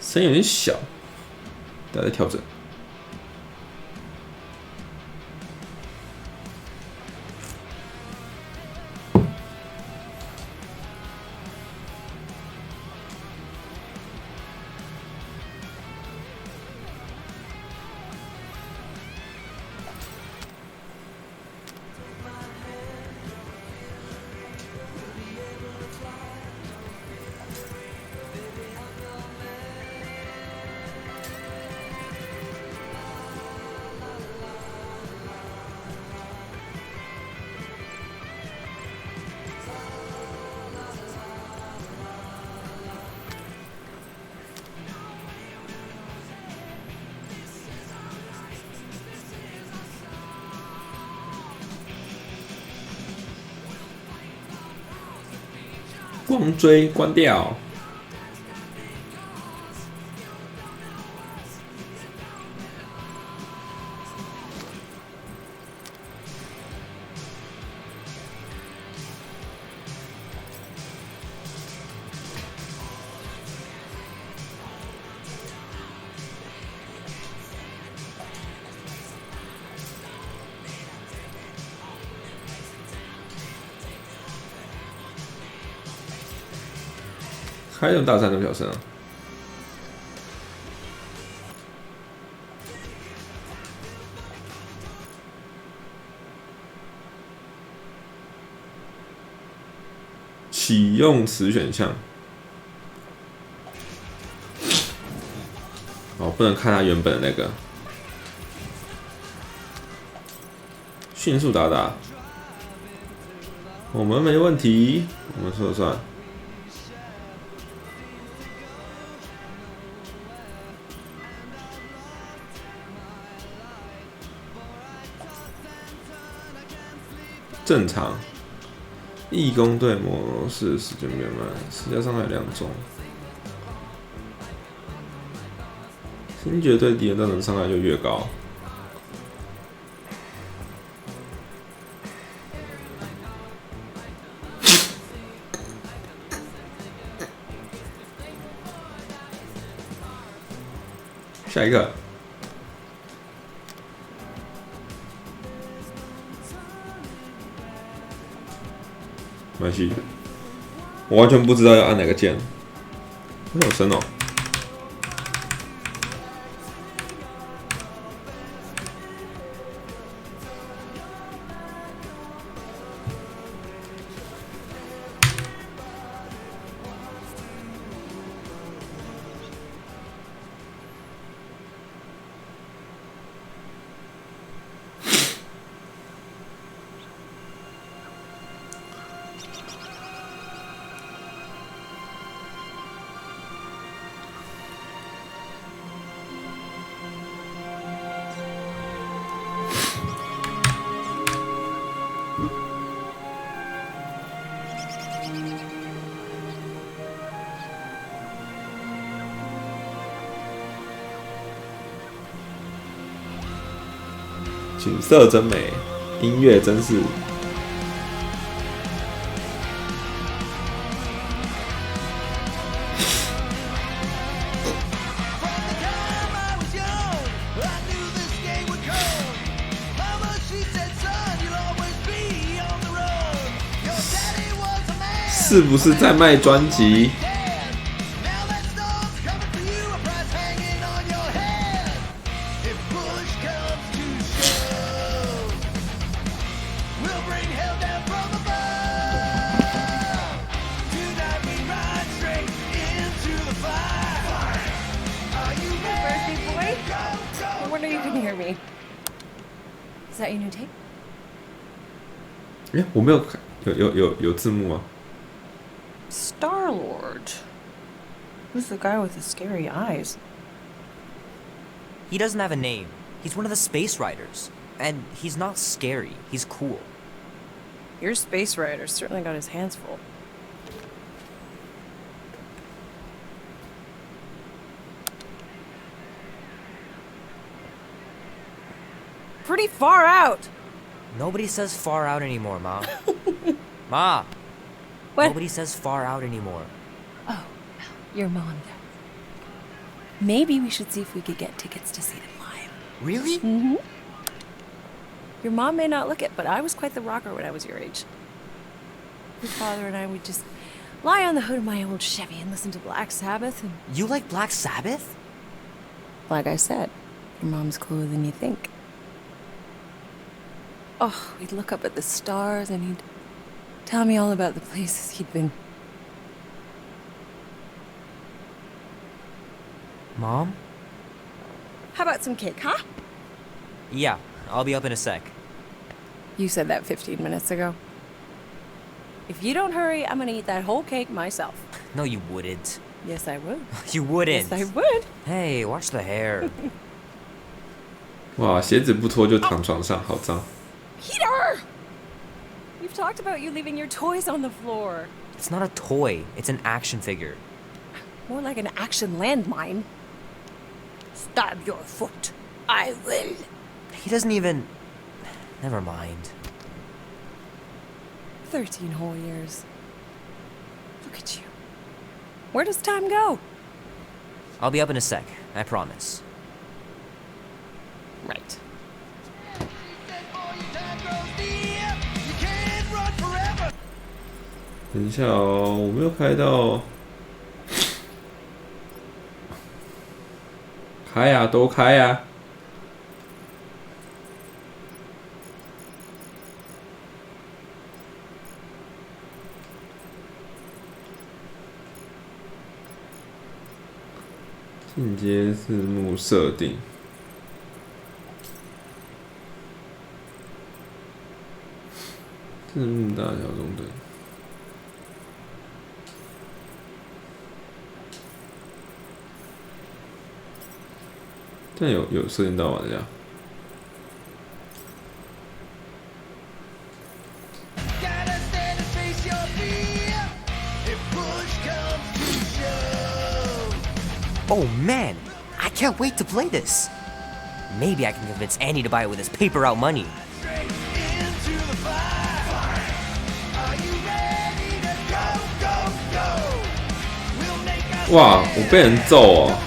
声音有点小，大家再调整。光追关掉。开动大战那么小声啊！启用词选项，哦，不能看它原本的那个。迅速打打，我们没问题，我们说了算。正常，义工队模式时间变慢，施加伤害2种。星爵对敌人造成伤害就越高。下一个。没关系，我完全不知道要按哪个键，好深哦。景色真美，音乐真是。是不是在卖专辑？哎，我没有看，有字幕吗 ？Star-Lord. Who's the guy with the scary eyes? He doesn't have a name. He's one of the space riders. And he's not scary. He's cool. Your space rider certainly got his hands full. Pretty far out. Nobody says far out anymore, Ma. Ma. What? Nobody says far out anymore. Oh, your mom Maybe we should see if we could get tickets to see them live. Really? Mm-hmm. Your mom may not look it, but I was quite the rocker when I was your age. Your father and I would just lie on the hood of my old Chevy and listen to Black Sabbath. And You like Black Sabbath? like I said, your mom's cooler than you think. Oh, we'd look up at the stars and he'd tell me all about the places he'd been. Mom? How about some cake, huh? Yeah, I'll be up in a sec. You said that 15 minutes ago. If you don't hurry, I'm gonna eat that whole cake myself. No, you wouldn't. Yes, I would. You wouldn't. Yes, I would. Hey, watch the hair. 哇，鞋子不脱就躺床上，好脏。 Peter! We've talked about you leaving your toys on the floor. It's not a toy, it's an action figure. More like an action landmine. Stab your foot. I will. He doesn't even... Never mind. 13 whole years. Look at you. Where does time go? I'll be up in a sec, I promise. Right. 等一下哦，我没有开到。开呀，都开呀。进阶字幕设定。字幕大小中等。这样有设定到吗？这样。Oh man, I can't wait to play this. Maybe I can convince Annie to buy it with his paper route money. 哇，我被人揍哦！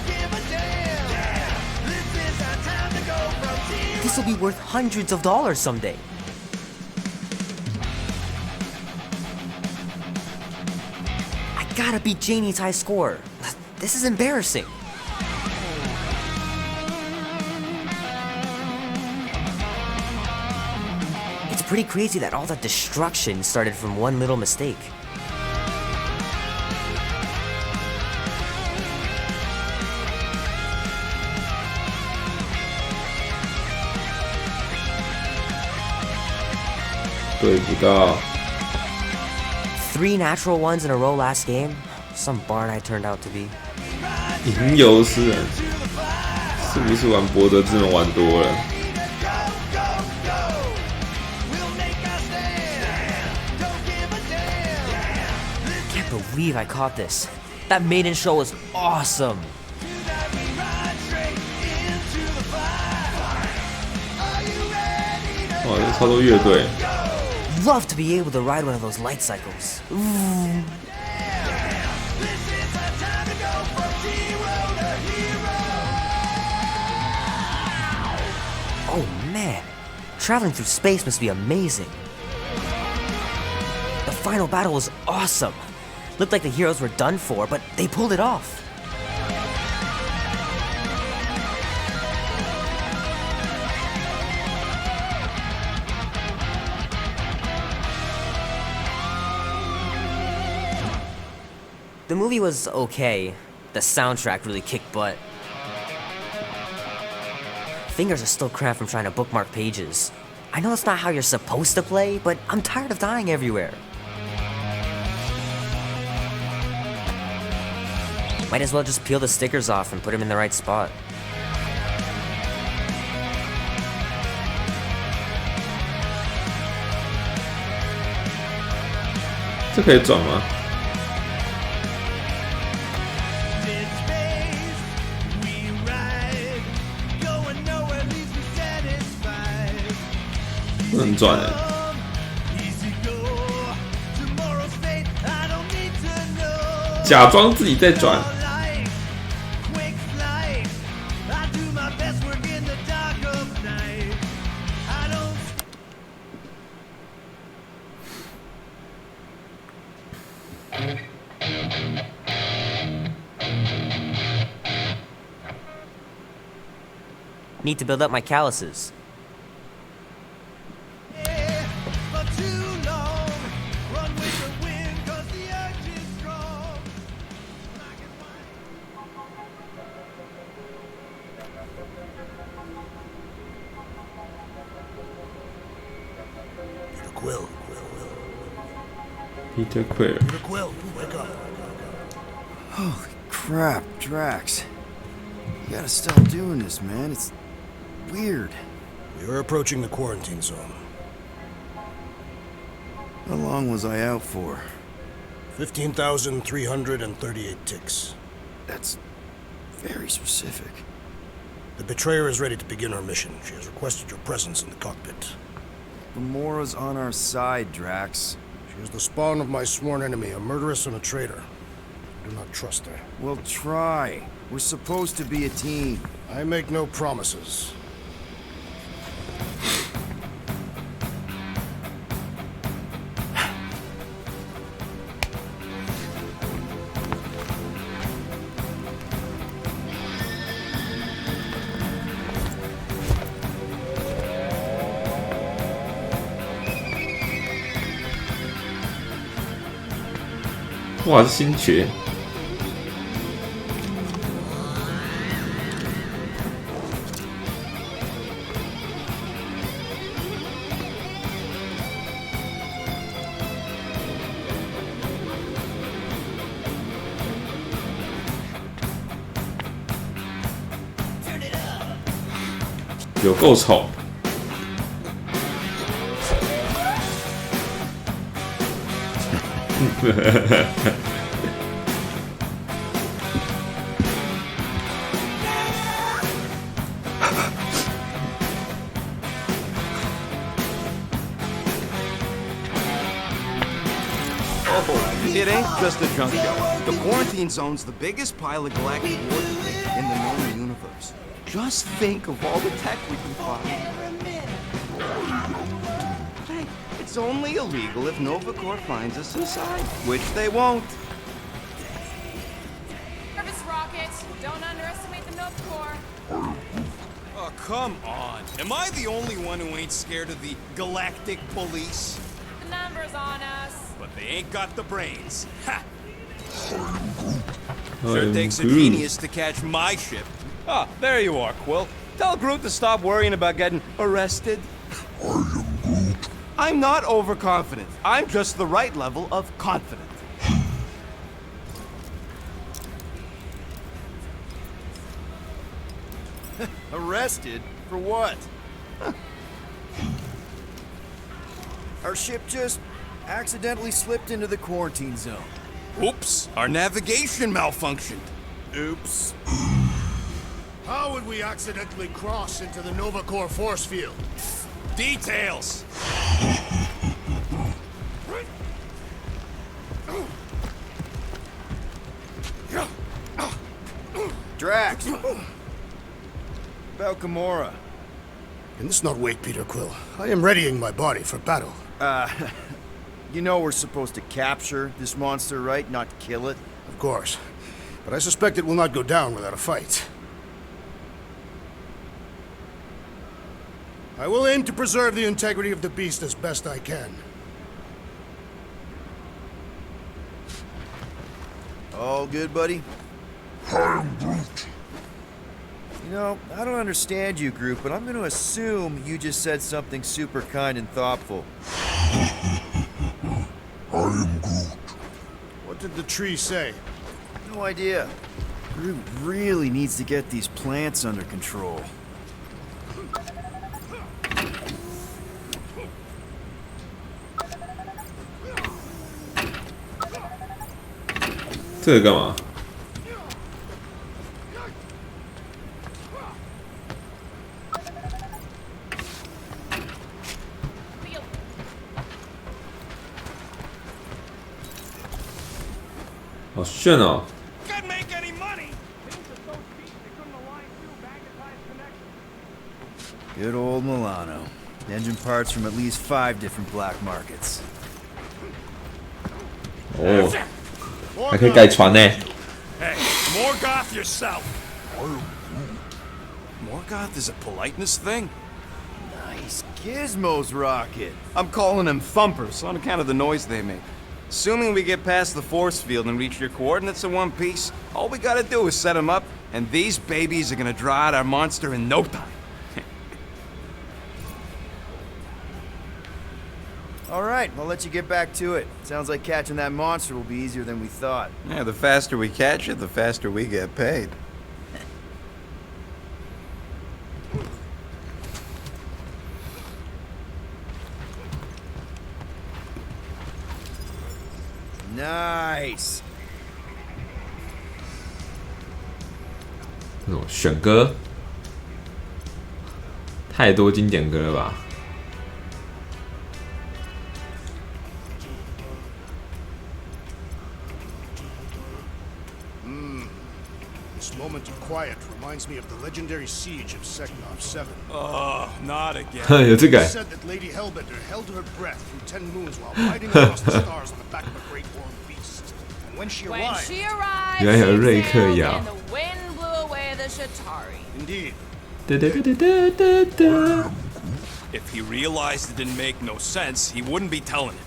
This will be worth hundreds of dollars someday. I gotta beat Janie's high score. This is embarrassing. It's pretty crazy that all that destruction started from one little mistake. Three natural ones in a row last game. Some barn I turned out to be. 吟游诗人，是不是玩博德之门玩多了？ Can't believe I caught this. That maiden show was awesome. Wow, 这超多乐队。 Love to be able to ride one of those light cycles. Ooh. Oh man, traveling through space must be amazing. The final battle was awesome. Looked like the heroes were done for, but they pulled it off. The movie was okay. The soundtrack really kicked butt. Fingers are still cramped from trying to bookmark pages. I know that's not how you're supposed to play, but I'm tired of dying everywhere. Might as well just peel the stickers off and put them in the right spot. This 这可以转吗？ 不能转哎，假装自己在转。Need to build up my calluses. Peter Quill. Quill, wake up. Holy crap, Drax. You gotta stop doing this, man. It's weird. We are approaching the quarantine zone. How long was I out for? 15,338 ticks. That's very specific. The betrayer is ready to begin her mission. She has requested your presence in the cockpit. Gamora's on our side, Drax. She is the spawn of my sworn enemy, a murderess and a traitor. I do not trust her. We'll try. We're supposed to be a team. I make no promises. Wow, 哇，是星爵。有够丑。It ain't just a junk show. The quarantine zone's the biggest pile of galactic warfare in the known universe. Just think of all the tech we can find. Hey, it's only illegal if Nova Corps finds us inside, which they won't. Nervous Rocket, don't underestimate the Nova Corps. Oh, come on. Am I the only one who ain't scared of the Galactic Police? The number's on us. But they ain't got the brains. Ha! I Sure am takes a Groot. genius to catch my ship. Ah, there you are, Quill. Tell Groot to stop worrying about getting arrested. I'm not overconfident. I'm just the right level of confident. Arrested? For what? Our ship just accidentally slipped into the quarantine zone. Oops, our navigation malfunctioned. Oops. How would we accidentally cross into the Nova Corps force field? Details. Drax! About Gamora. Can this not wait, Peter Quill? I am readying my body for battle. You know we're supposed to capture this monster, right? Not kill it? Of course. But I suspect it will not go down without a fight. I will aim to preserve the integrity of the beast as best I can. All good, buddy? I'm Groot. You know, I don't understand you, Groot, but I'm going to assume you just said something super kind and thoughtful. What did the tree say? No idea. Groot really needs to get these plants under control. 这个干嘛？好炫哦！ Can't make any money. Good old Milano. Engine parts from at least 5 different black markets. 哦，还可以改船呢。 Hey, Morgoth yourself. Morgoth is a politeness thing? Nice gizmos, Rocket. I'm calling them thumpers on account of the noise they make. Assuming we get past the force field and reach your coordinates in one piece, all we gotta do is set them up, and these babies are gonna draw out our monster in no time. All right, I'll let you get back to it. Sounds like catching that monster will be easier than we thought. Yeah, the faster we catch it, the faster we get paid. Nice. 那种选歌，太多经典歌了吧？ This moment of quiet reminds me of the legendary siege of Seknov 7. Oh, not again. 有这个 It said that Lady Hellbender held her breath through 10 moons while riding across the stars on the back of a great horned beast. And when she When arrived... she arrived, 原来有 she 瑞克 sailed 摇 and the wind blew away the Shatari. Indeed. If he realized it didn't make no sense, he wouldn't be telling it.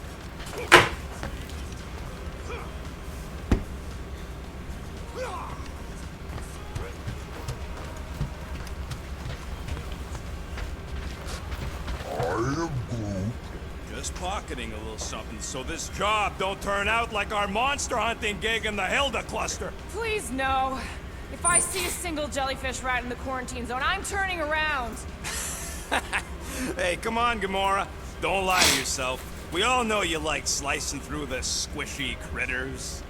Just pocketing a little something so this job don't turn out like our monster hunting gig in the Hilda cluster. Please, no. If I see a single jellyfish rat in the quarantine zone, I'm turning around. Hey, come on, Gamora. Don't lie to yourself. We all know you like slicing through the squishy critters.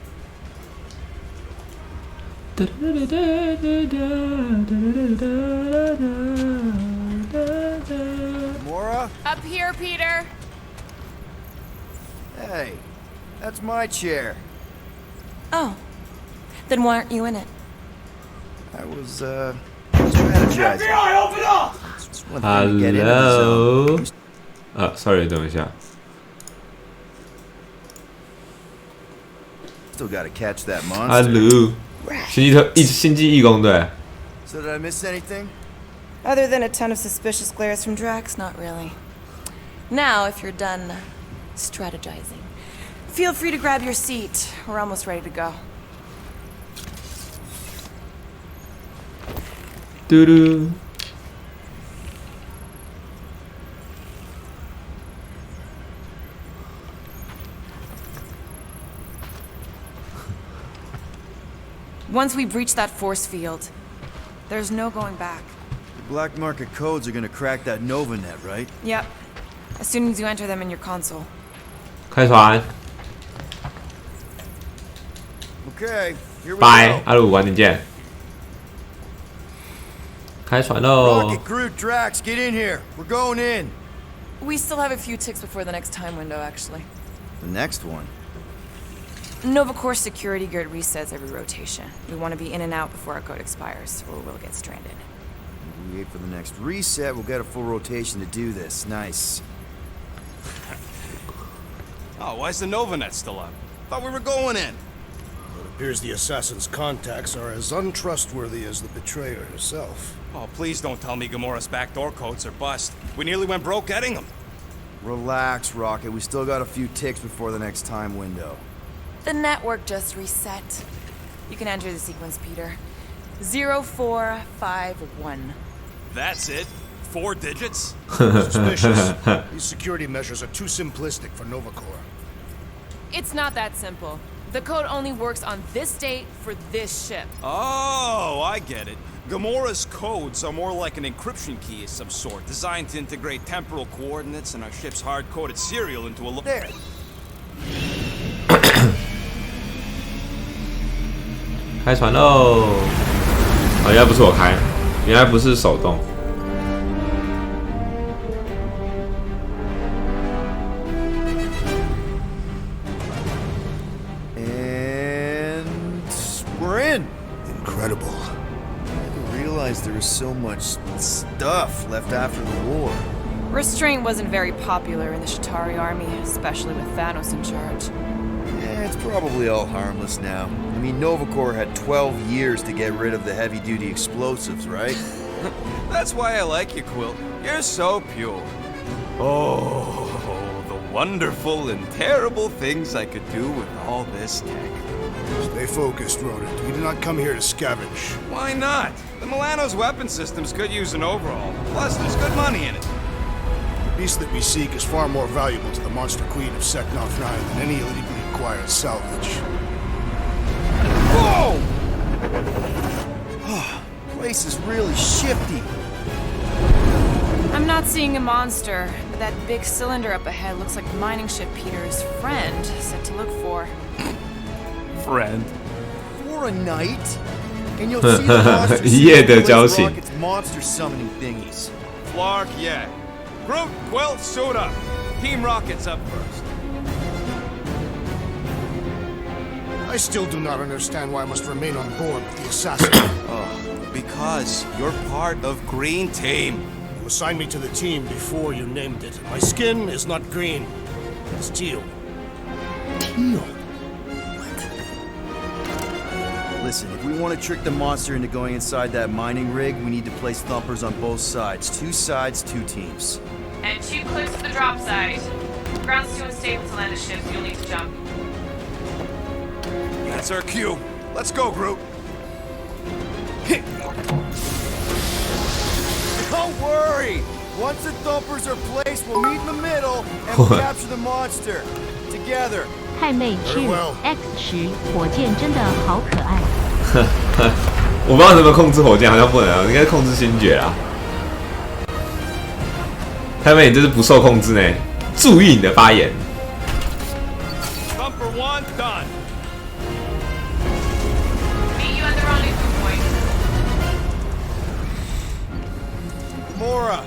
Mora? Up here, Peter. Hey, that's my chair. Oh. Then why aren't you in it? I was, strategizing. FBI, open up! Hello. 啊 ，sorry， 等一下。 Still gotta catch that monster. Hello， 星际义工队。 So did I miss anything? Other than a ton of suspicious glares from Drax, not really. Now, if you're done strategizing, feel free to grab your seat. We're almost ready to go. 嘟嘟。 Once we breach that force field, there's no going back. The black market codes are gonna crack that Nova net, right? Yep. As soon as you enter them in your console. 开船， Okay, here we 拜， go. 阿鲁晚点见。开船喽！ Rocket, Groot, Drax, get in here. We're going in. We still have a few ticks before the next time window, actually. The next one. Nova Corps security grid resets every rotation. We want to be in and out before our code expires, or we'll get stranded. If we wait for the next reset, we'll get a full rotation to do this. Nice. Oh, why's the Novanet still up? Thought we were going in. It appears the assassin's contacts are as untrustworthy as the betrayer herself. Oh, please don't tell me Gamora's backdoor codes are bust. We nearly went broke getting them. Relax, Rocket. We still got a few ticks before the next time window. The network just reset. You can enter the sequence, Peter. 0451. That's it? 4 digits? Suspicious. These security measures are too simplistic for Nova Corps. It's not that simple. The code only works on this date for this ship. Oh, I get it. Gamora's codes are more like an encryption key of some sort, designed to integrate temporal coordinates and our ship's hard-coded serial into a... There. 开船喽！哦，原来不是我开，原来不是手动。 And we're in. Incredible. I didn't realize there was so much stuff left after the war. Restraint wasn't very popular in the Shatari army, especially with Thanos in charge. Yeah, it's probably all harmless now. I mean, Nova Corps had 12 years to get rid of the heavy-duty explosives, right? That's why I like you, Quill. You're so pure. Oh, the wonderful and terrible things I could do with all this tech. Stay focused, Rodent. We did not come here to scavenge. Why not? The Milano's weapon systems could use an overhaul. Plus, there's good money in it. The beast that we seek is far more valuable to the Monster Queen of Seknov 9 than any illegally acquired salvage. Whoa! Place is really shifty. I'm not seeing a monster, but that big cylinder up ahead looks like the mining ship Peter's friend said to look for. Friend. For a night? And you'll see the monster rockets monster summoning thingies. Flark, yeah. Groot, Quill, suit up. Team Rocket's up first. I still do not understand why I must remain on board with the assassin. Because you're part of Green Team. You assigned me to the team before you named it. My skin is not green. It's teal. Teal? Listen, if we want to trick the monster into going inside that mining rig, we need to place thumpers on both sides. 2 sides, 2 teams. And 2 clips at the drop site. Ground's too unstable to land a ship, so you'll need to jump. That's our cue. Let's go, Groot. Don't worry! Once the thumpers are placed, we'll meet in the middle and we'll capture the monster. Together. 太妹 Q X 10火箭真的好可爱。我不知道怎么控制火箭，好像不能，应该控制星爵啦。太妹，你这是不受控制呢，注意你的发言。Thumper 1 done. Meet you at the rendezvous point. Mora,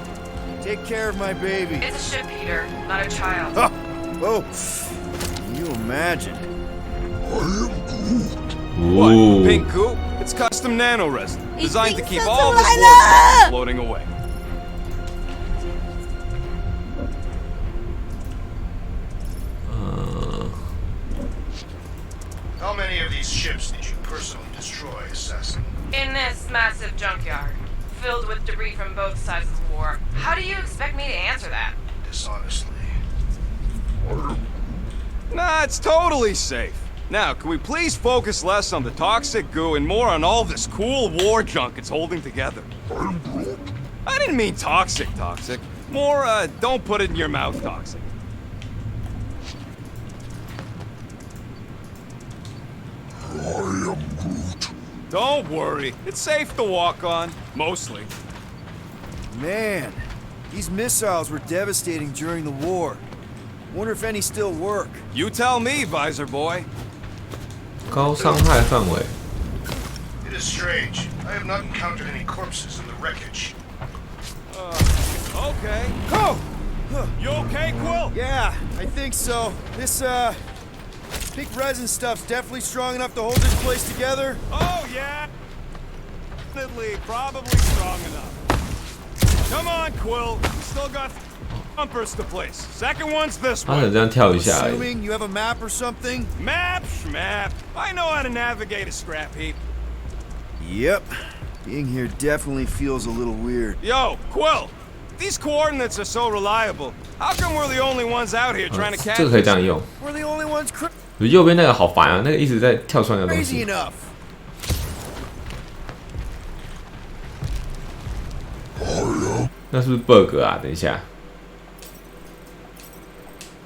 take care of my baby. It's a ship, Peter, not a child. Oh, can you imagine? What? Pink goo? It's custom nano resin, designed to keep all this warp from floating away. How many of these ships did you personally destroy, Assassin? In this massive junkyard, filled with debris from both sides of the war. How do you expect me to answer that? Dishonestly. Nah, it's totally safe. Now, can we please focus less on the toxic goo and more on all this cool war junk it's holding together? I didn't mean toxic. More, don't put it in your mouth toxic. I am Groot. Don't worry, it's safe to walk on, mostly. Man, these missiles were devastating during the war. Wonder if any still work. You tell me, Visor Boy. 高伤害范围。 It is strange. I have not encountered any corpses in the wreckage. Okay. Oh! You okay, Quill? Yeah, I think so. This, pink resin stuff's definitely strong enough to hold this place together. Oh, yeah. Probably strong enough. Come on, Quill. We still got thumpers to place. Second one's this 他只 one. 这样跳一下而已。 Assuming you have a map or something? Map, schmap. I know how to navigate a scrap heap. Yep. Being here definitely feels a little weird. Yo, Quill. These coordinates are so reliable. How come we're the only ones out here trying to catch 这个可以这样用。 We're the only ones 右边那个好烦啊，那个一直在跳出来的东 crazy 西。 enough. 那是不是 bug 啊？等一下，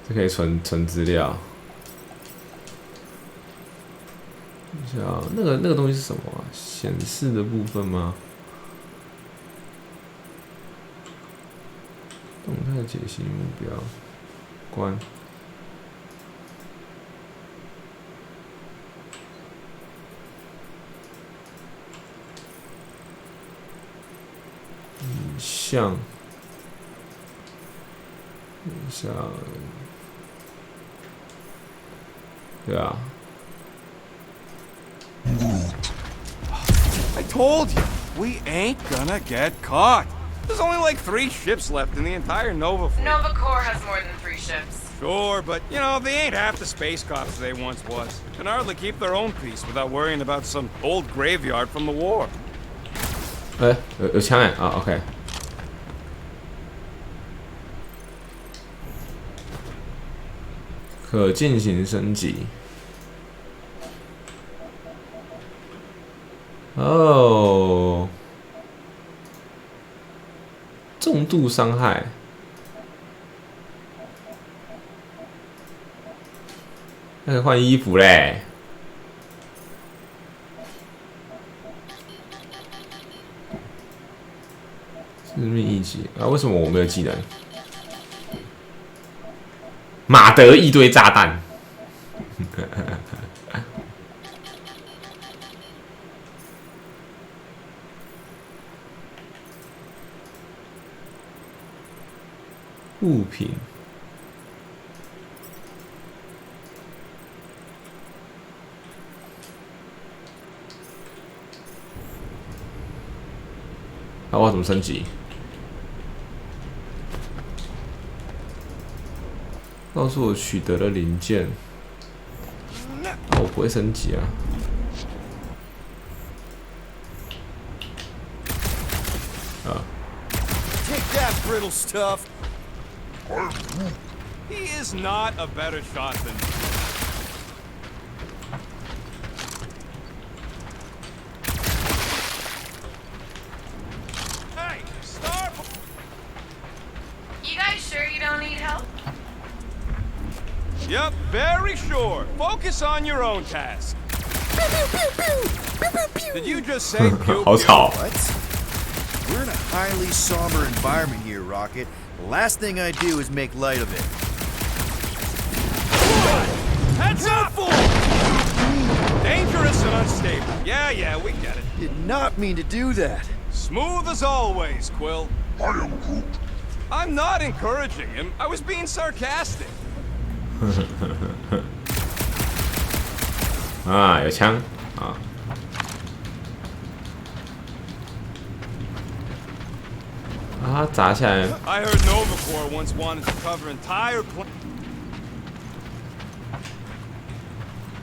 这可以存资料。等一下啊，那个东西是什么啊？显示的部分吗？动态解析目标，关。影像，等一下，对啊。 I told you, we ain't gonna get caught. There's only like 3 ships left in the entire Nova fleet. Nova Corps has more than 3 ships. Sure, but, you know, they ain't half the space cops they once was. Can hardly keep their own peace without worrying about some old graveyard from the war. 有枪哎啊 ，OK。可进行升级。哦，重度伤害。那个换衣服嘞。致命一击啊！为什么我没有技能？马德一堆炸弹。物品。那我要怎么升级？告诉我取得了零件。我不会升级啊。Take that, brittle stuff. He is not a better shot than you. Hey, stop! You guys sure you don't need help? Yep, very sure. Focus on your own task. Did you just say pew 好吵。 What? We're in a highly somber environment here, Rocket. The last thing I do is make light of it. Heads up! Dangerous and unstable. Yeah, we get it. Did not mean to do that. Smooth as always, Quill. I'm not encouraging him. I was being sarcastic. 啊，有枪啊！啊，砸下来！ I heard Nova Corps once wanted to cover entire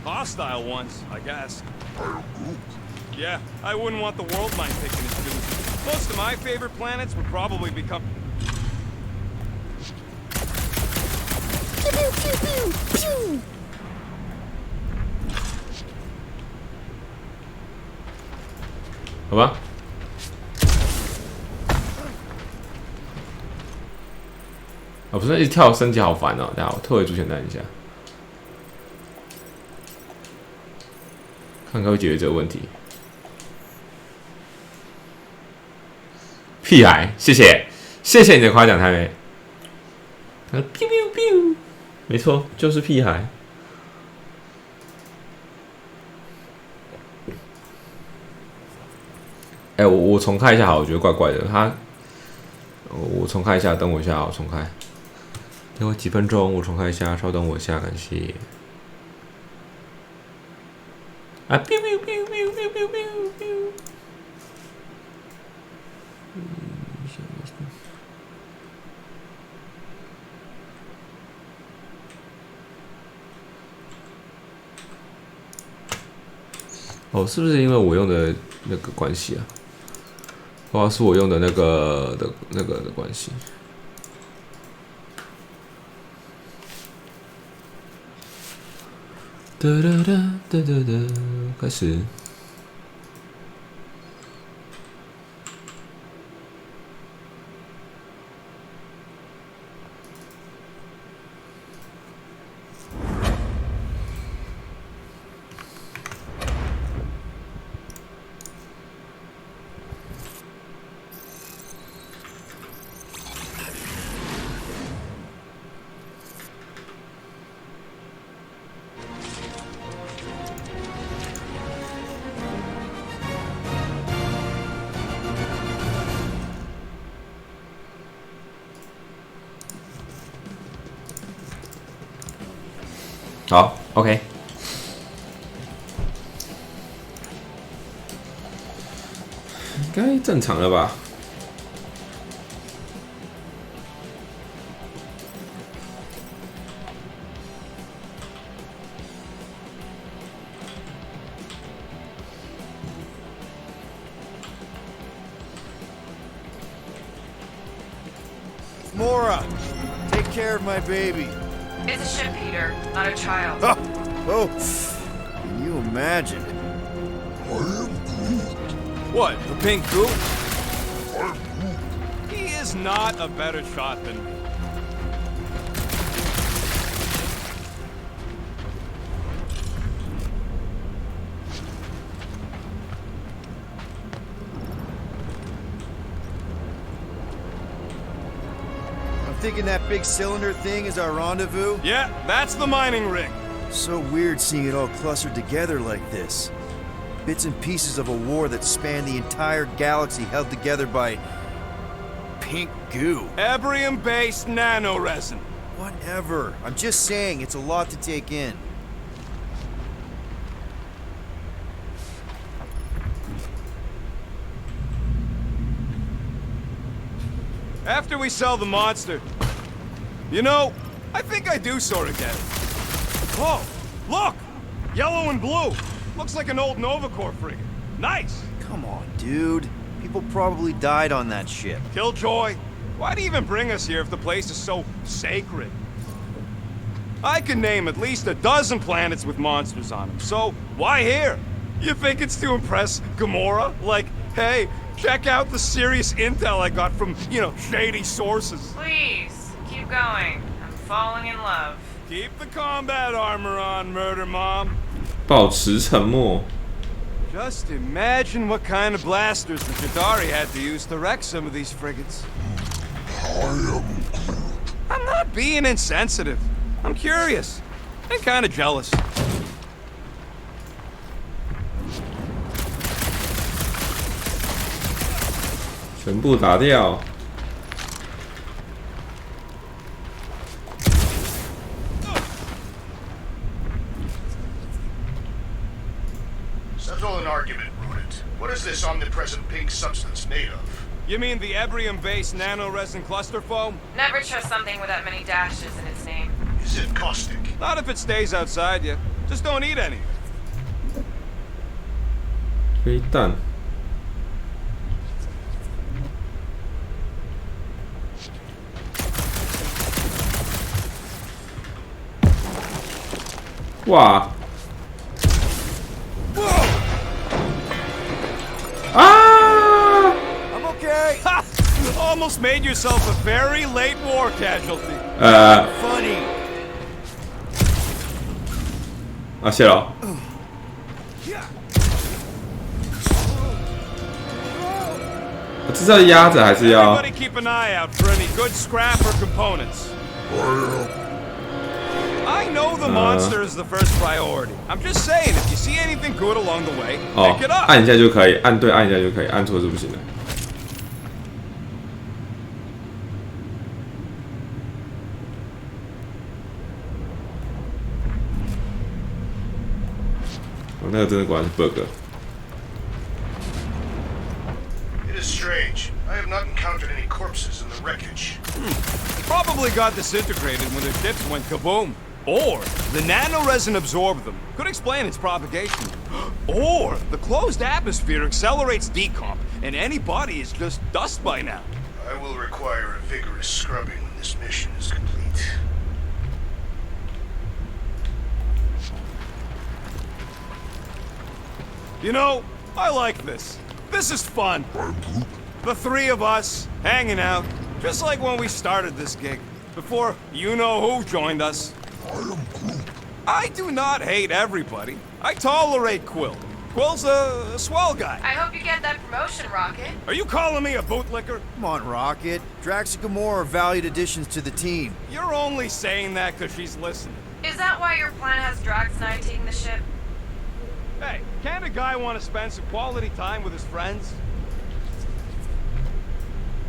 hostile ones, I guess. Yeah, I wouldn't want the world mind picking its dudes. Most of my favorite planets would probably become. Pew, pew, pew, pew. 好吧。不是一直跳升级好烦哦！等下我退回主选单一下，看看会解决这个问题。屁孩，谢谢你的夸奖，台妹。biu biu biu， 没错，就是屁孩。我重开一下好，我觉得怪怪的。我重开一下，等我一下，我重开。给我几分钟，我重开一下，稍等我一下，感谢。啊 ，biu biu biu biu biu biu biu biu。哦，是不是因为我用的那个关系啊？不知道是我用的那个的关系。哒哒哒哒哒哒，开始。好 ，OK， 应该正常了吧？ Gamora, take care of my baby. It's a ship, Peter, not a child. Oh, can you imagine? What, the pink goo? He is not a better shot than me. I'm thinking that big cylinder thing is our rendezvous. Yeah, that's the mining rig. So weird seeing it all clustered together like this. Bits and pieces of a war that spanned the entire galaxy held together by pink goo. Ebrium-based nanoresin. Whatever. I'm just saying, it's a lot to take in. After we sell the monster, you know, I think I do sort of get it. Oh, look! Yellow and blue. Looks like an old Nova Corps frigate. Nice! Come on, dude. People probably died on that ship. Killjoy, why do you even bring us here if the place is so sacred? I can name at least a dozen planets with monsters on them, so why here? You think it's to impress Gamora? Like, hey, check out the serious intel I got from, you know, shady sources. Please, keep going. I'm falling in love. Keep the combat armor on, Murder Mom. 保持沉默。 Just imagine what kind of blasters the Jadari had to use to wreck some of these frigates. I'm not being insensitive. I'm curious and kind of jealous. 全部打掉。 Settle an argument, Rodent. What is this omnipresent pink substance made of? You mean the Ebrium-based nanoresin cluster foam? Never trust something with that many dashes in its name. Is it caustic? Not if it stays outside you. Just don't eat any. 飞弹。 哇！啊！ I'm okay. Ha! Almost made yourself a very late war casualty. Funny. 啊，谢了。这是要压着还是要？ Everybody keep an eye out for any good scrap or components. I know the monster is the first priority. I'm just saying, if you see anything good along the way, 哦 pick it，up. 按一下就可以，按对按一下就可以，按错是不行的。哦，那个真的果然是 bug。 It is strange. I have not encountered any corpses in the wreckage. Probably got disintegrated when the ships went kaboom. Or the nanoresin absorbed them. Could explain its propagation. Or the closed atmosphere accelerates decomp, and any body is just dust by now. I will require a vigorous scrubbing when this mission is complete. You know, I like this. This is fun. The three of us, hanging out, just like when we started this gig, before you-know-who joined us. I do not hate everybody. I tolerate Quill. Quill's a swell guy. I hope you get that promotion, Rocket. Are you calling me a bootlicker? Come on, Rocket. Drax and Gamora are valued additions to the team. You're only saying that because she's listening. Is that why your plan has Drax and I taking the ship? Hey, can't a guy want to spend some quality time with his friends?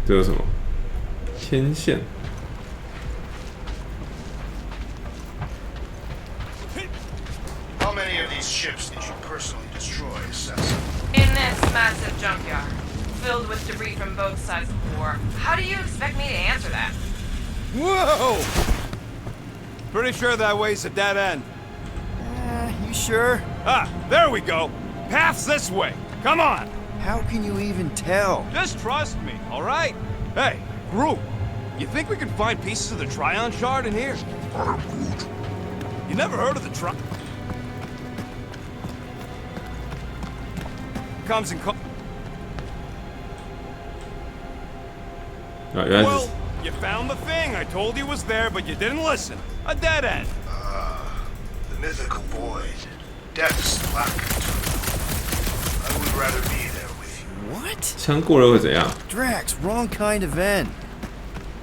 这有什么？天线。 How many of these ships did you personally destroy, Assassin? In this massive junkyard, filled with debris from both sides of the war. How do you expect me to answer that? Whoa! Pretty sure that way's a dead end. You sure? Ah, there we go. Path's this way. Come on. How can you even tell? Just trust me, all right? Hey, Groot, You think we can find pieces of the Tryon shard in here? You never heard of the Tryon? Comes and Well, you found the thing. I told you was there, but you didn't listen. A dead end. The mythical void. Depths lacking. I would rather be there with you. What? 枪过了会怎样 Drax, wrong kind of end.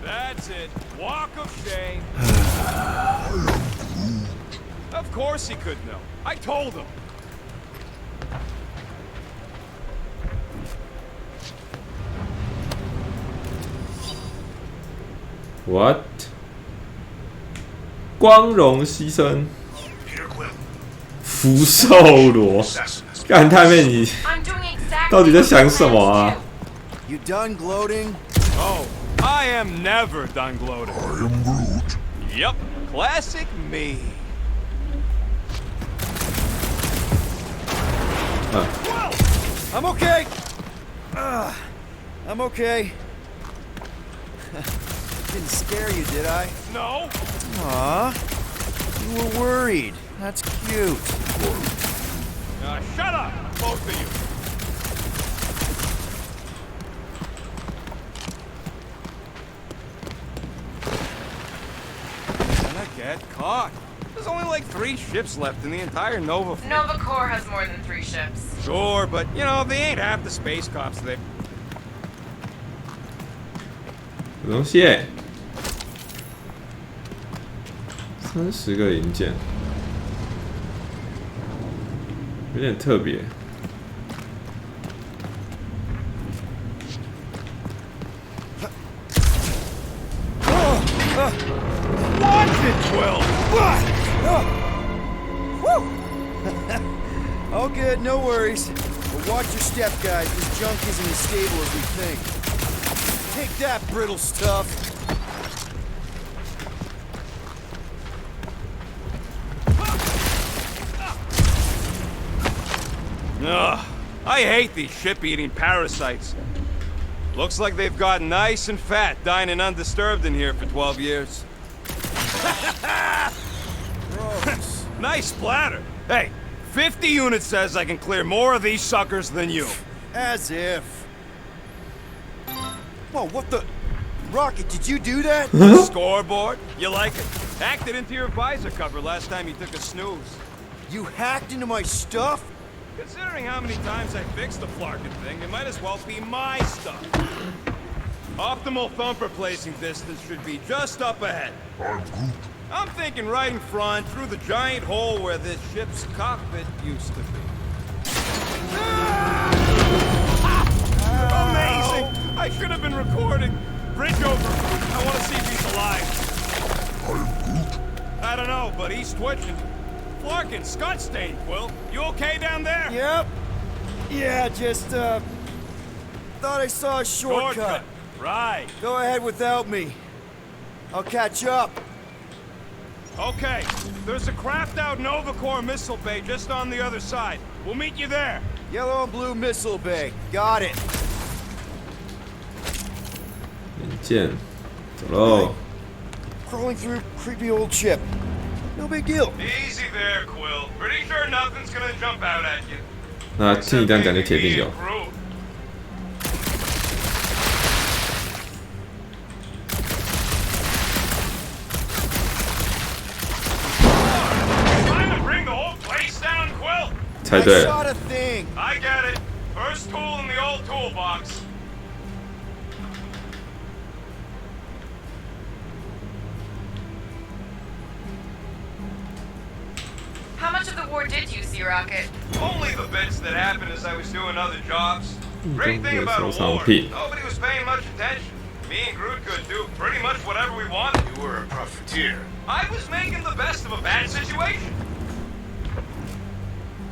That's it. Walk of shame. Of course he could know. I told him.？What？ 光荣牺牲， Peter Quill. 福寿螺，干太妹你 I'm doing exactly 到底在想什么啊？ You done gloating? Oh, I am never done gloating. I am Groot. Yep, classic me. I'm okay. I'm okay. Didn't scare you, did I? No. Aw, you were worried. That's cute. Shut up, both of you. Gonna get caught. There's only like 3 ships left in the entire Nova fleet. Nova Corps has more than 3 ships. Sure, but you know, they ain't half the space cops they. 有东西耶，30个零件，有点特别。Watch it, Quill! All good, no worries. But watch your step, guys. This junk isn't as stable as we think. Take that, brittle stuff. Ugh, I hate these ship-eating parasites. Looks like they've gotten nice and fat, dining undisturbed in here for 12 years. Nice splatter. Hey, 50 units says I can clear more of these suckers than you. As if. Whoa, what the? Rocket, did you do that? Scoreboard? You like it? Hacked it into your visor cover last time you took a snooze. You hacked into my stuff? Considering how many times I fixed the flarkin' thing, it might as well be my stuff. Optimal thumper placing distance should be just up ahead. I'm thinking right in front, through the giant hole where this ship's cockpit used to be. Amazing! I should have been recording. Bridge over. I want to see if he's alive. I don't know, but he's twitching. Flarkin, Scott stain, Quill. You okay down there? Yep. Yeah, just, thought I saw a shortcut. Right. Go ahead without me. I'll catch up. Okay, there's a craft-out Nova Corps missile bay just on the other side. We'll meet you there. Yellow and blue missile bay. Got it. 零件，走喽。 Crawling through creepy old ship. No big deal. Easy there, Quill. Pretty sure nothing's gonna jump out at you. 那听你这样讲就铁定有。 猜对了。 I get it. First tool in the old toolbox. How much of the war did you see, Rocket? Only the bits that happened as I was doing other jobs. Great thing about a war, Pete. nobody was paying much attention. Me and Groot could do pretty much whatever we wanted. You were a profiteer. I was making the best of a bad situation.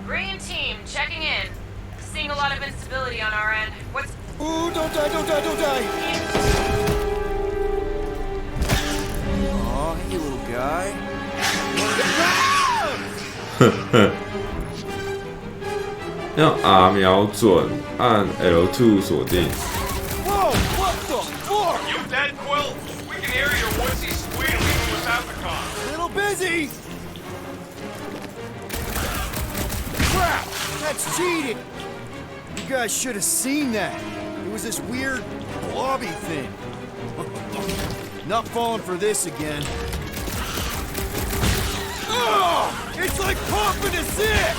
Green team, checking in. Seeing a lot of instability on our end. What's... Ooh, don't die, don't die, don't die! Aw, hey, little guy. 要 R 瞄准，按 L2 锁定。 Whoa, what the fuck? You dead, Quill? We busy! Crap! That's cheating! You guys should have seen that. It was this weird blobby thing. Not falling for this again. Oh! It's like popping a zip!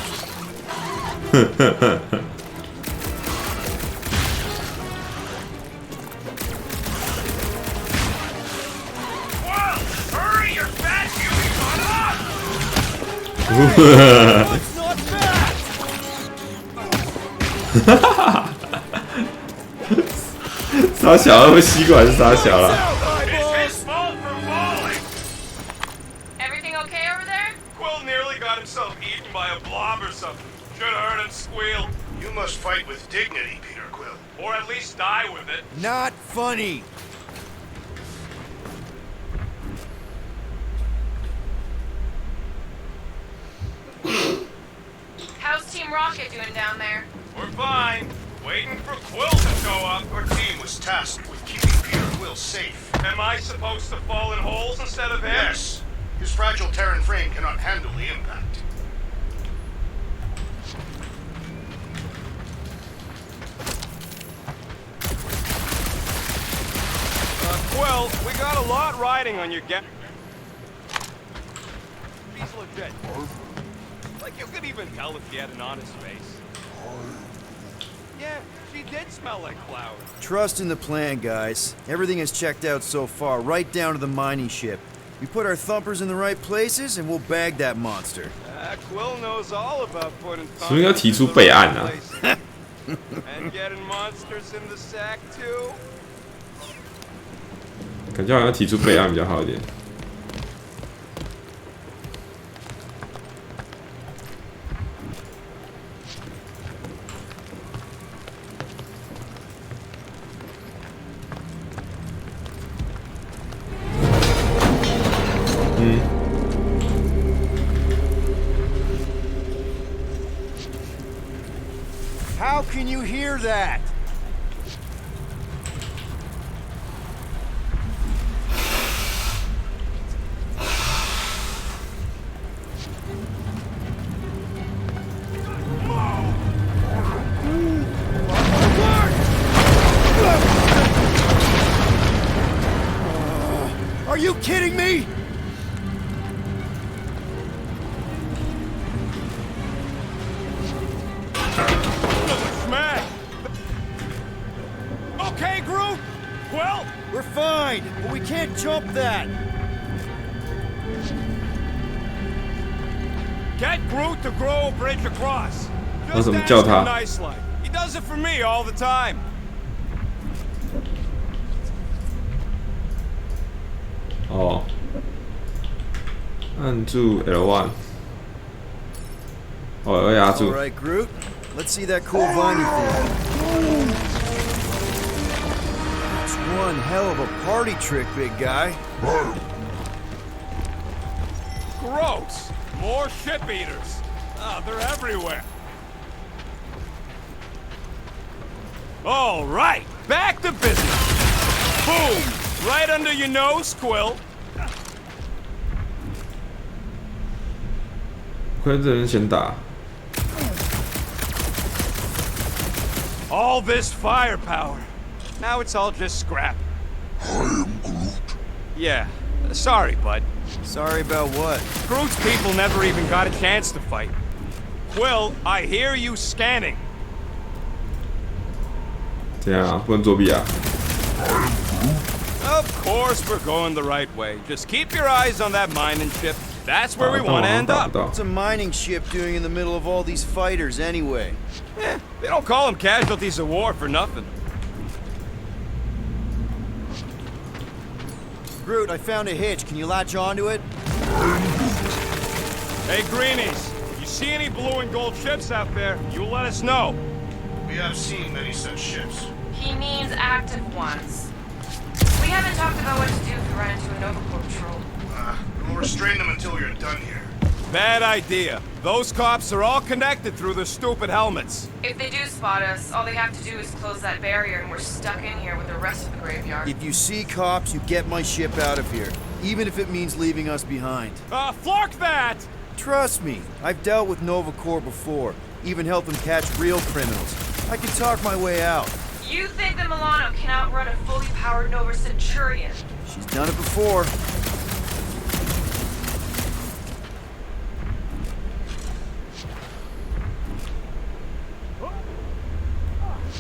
Well, hurry, your fat beauty caught up! It's not bad! 傻小，会吸管是傻小啦。 It's his fault for falling! Everything okay over there? Quill nearly got himself eaten by a blob or something. Should have heard him squeal. You must fight with dignity, Peter Quill. Or at least die with it. Not funny! How's Team Rocket doing down there? We're fine. Waiting for Quill to show up. Our team was tasked with keeping Peter Quill safe. Am I supposed to fall in holes instead of him? Yes. His fragile Terran frame cannot handle the impact. Quill, we got a lot riding on your She's legit. Like you could even tell if he had an honest face. Yeah, she did smell like flowers. Trust in the plan, guys. Everything is checked out so far, right down to the mining ship. We put our thumpers in the right places, and we'll bag that monster. Quill knows all about putting 是不是要提出备案啊？ And getting monsters in the sack too. 感觉好像提出备案比较好一点。How can you hear that? Are you kidding me? Smash! Okay, Groot? Quill? We're fine, but we can't jump that. Get Groot to grow a bridge across. 我 Just 怎么 ask 叫他？ him nice like. He does it for me all the time. 哦，按住 L1。哦，要压 All 住。 right, Groot. Let's see that cool viney thing. It's one hell of a party trick, big guy. Gross. More ship eaters. Ah, they're everywhere. All right, back to business. Boom! Right under your nose, Quill. 快这人先打。 All this firepower. Now it's all just scrap. I am Groot. Yeah, sorry, bud. Sorry about what? Groot's people never even got a chance to fight. Quill, I hear you scanning. 这样啊，不能作弊啊。 Of course we're going the right way. Just keep your eyes on that mining ship. That's where we want to end 打 up. 不到 What's a mining ship doing in the middle of all these fighters anyway? They don't call them casualties of war for nothing. Groot, I found a hitch. Can you latch onto it? Hey, Greenies, you see any blue and gold ships out there, you let us know. We have seen many such ships. He means active ones. We haven't talked about what to do if we run into a Nova Corps patrol. We'll restrain them until you're done here. Bad idea. Those cops are all connected through their stupid helmets. If they do spot us, all they have to do is close that barrier and we're stuck in here with the rest of the graveyard. If you see cops, you get my ship out of here, even if it means leaving us behind. Flark that! Trust me, I've dealt with Nova Corps before, even helped them catch real criminals. I can talk my way out. You think that Milano can outrun a fully powered Nova Centurion? She's done it before.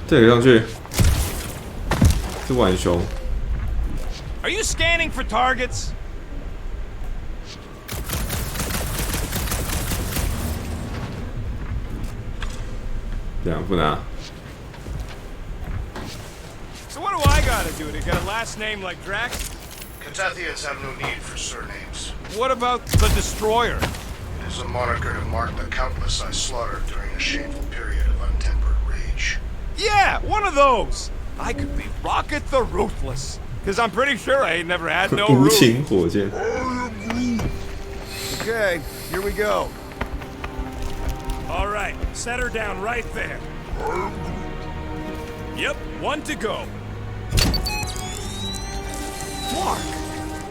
这个上去是浣熊。 Are you scanning for targets? 这样不拿。 So what do I gotta do to get a last name like Drax? Catathians have no need for surnames. What about the Destroyer? It is a moniker to mark the countless I slaughtered during a shameful period of untempered rage. Yeah, one of those! I could be Rocket the Ruthless. Cause I'm pretty sure I ain't never had no 无 root. 情火箭。 Okay, here we go. Alright, set her down right there. Yep, one to go. Flark!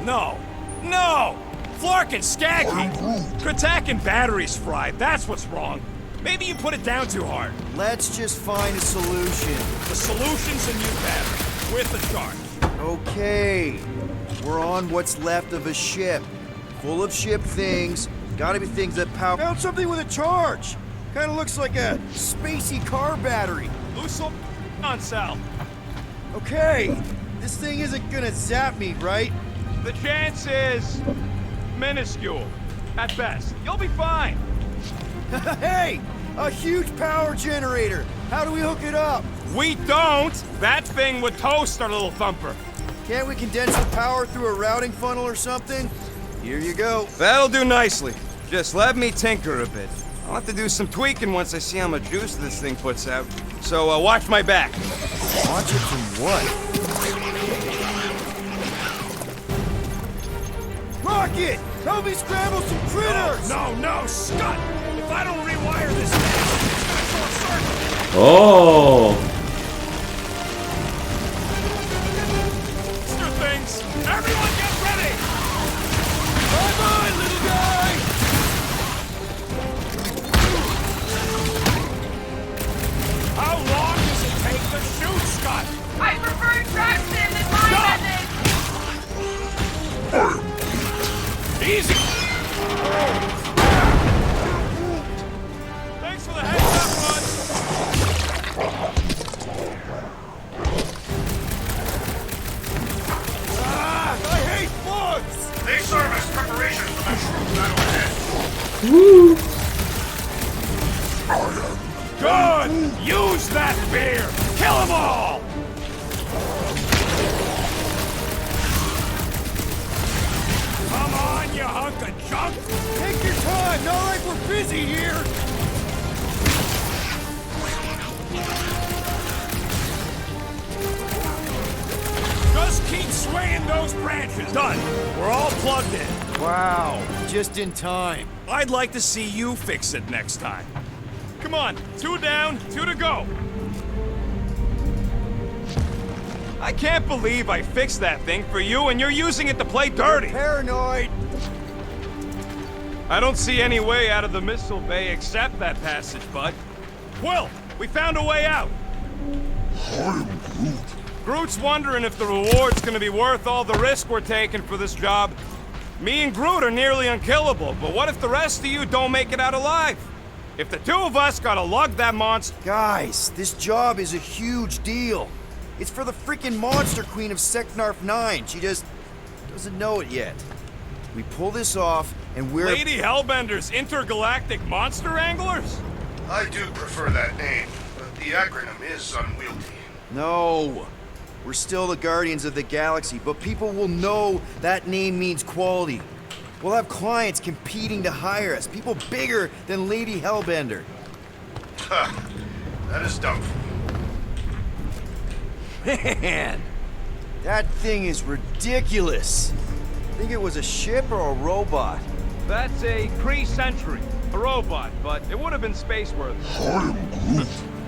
No! No! Flark and Skaggy! Kratak and batteries fried, that's what's wrong. Maybe you put it down too hard. Let's just find a solution. The solution's a new battery, with a charge. Okay, we're on what's left of a ship. Full of ship things. Gotta be things that power. Found something with a charge! Kinda looks like a spacey car battery. Loose on Sal. Okay, this thing isn't gonna zap me, right? The chance is minuscule, at best. You'll be fine. Hey! A huge power generator! How do we hook it up? We don't! That thing would toast our little thumper. Can't we condense the power through a routing funnel or something? Here you go. That'll do nicely. Just let me tinker a bit. I'll have to do some tweaking once I see how much juice this thing puts out. So watch my back. Watch it from what? Rocket! Help me scramble some critters! No, Scott! If I don't rewire this thing, it's gonna short circuit. Oh. Monster things! Everyone get ready! Bye-bye, little guy! How long does it take to shoot, Scott? I prefer Draxton than my method! Easy! Thanks for the heads up, bud! I hate bugs! They serve as preparation for the true battle ahead. Good! Use that beer! Kill them all! Come on, you hunk of junk! Take your time, not like we're busy here! Just keep swinging those branches. Done. We're all plugged in. Wow, just in time. I'd like to see you fix it next time. Come on, 2 down, 2 to go. I can't believe I fixed that thing for you and you're using it to play dirty. Paranoid! I don't see any way out of the missile bay except that passage, bud. Quill, we found a way out. Groot's wondering if the reward's gonna be worth all the risk we're taking for this job. Me and Groot are nearly unkillable, but what if the rest of you don't make it out alive? If the 2 of us gotta lug that monster... Guys, this job is a huge deal. It's for the freaking Monster Queen of Seknarf 9. She just doesn't know it yet. We pull this off, and we're... Lady Hellbender's intergalactic monster anglers? I do prefer that name, but the acronym is unwieldy. No. We're still the Guardians of the Galaxy, but people will know that name means quality. We'll have clients competing to hire us, people bigger than Lady Hellbender. Ha! That is doubtful. Man, that thing is ridiculous. Think it was a ship or a robot? That's a Kree Sentry, a robot, but it would have been space-worthy.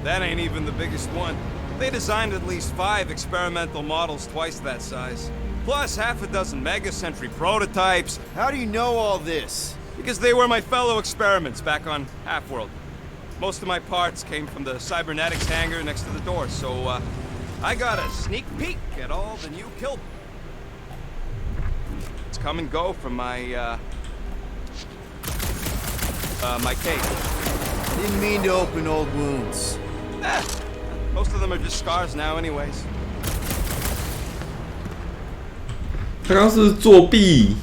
That ain't even the biggest one. They designed at least 5 experimental models twice that size. Plus half a dozen Mega Sentry prototypes. How do you know all this? Because they were my fellow experiments back on Half-World. Most of my parts came from the cybernetics hangar next to the door, so I got a sneak peek at all the new kill. It's come and go from my my cave. Didn't mean to open old wounds. Most of them are just scars now anyways. 他刚刚是作弊。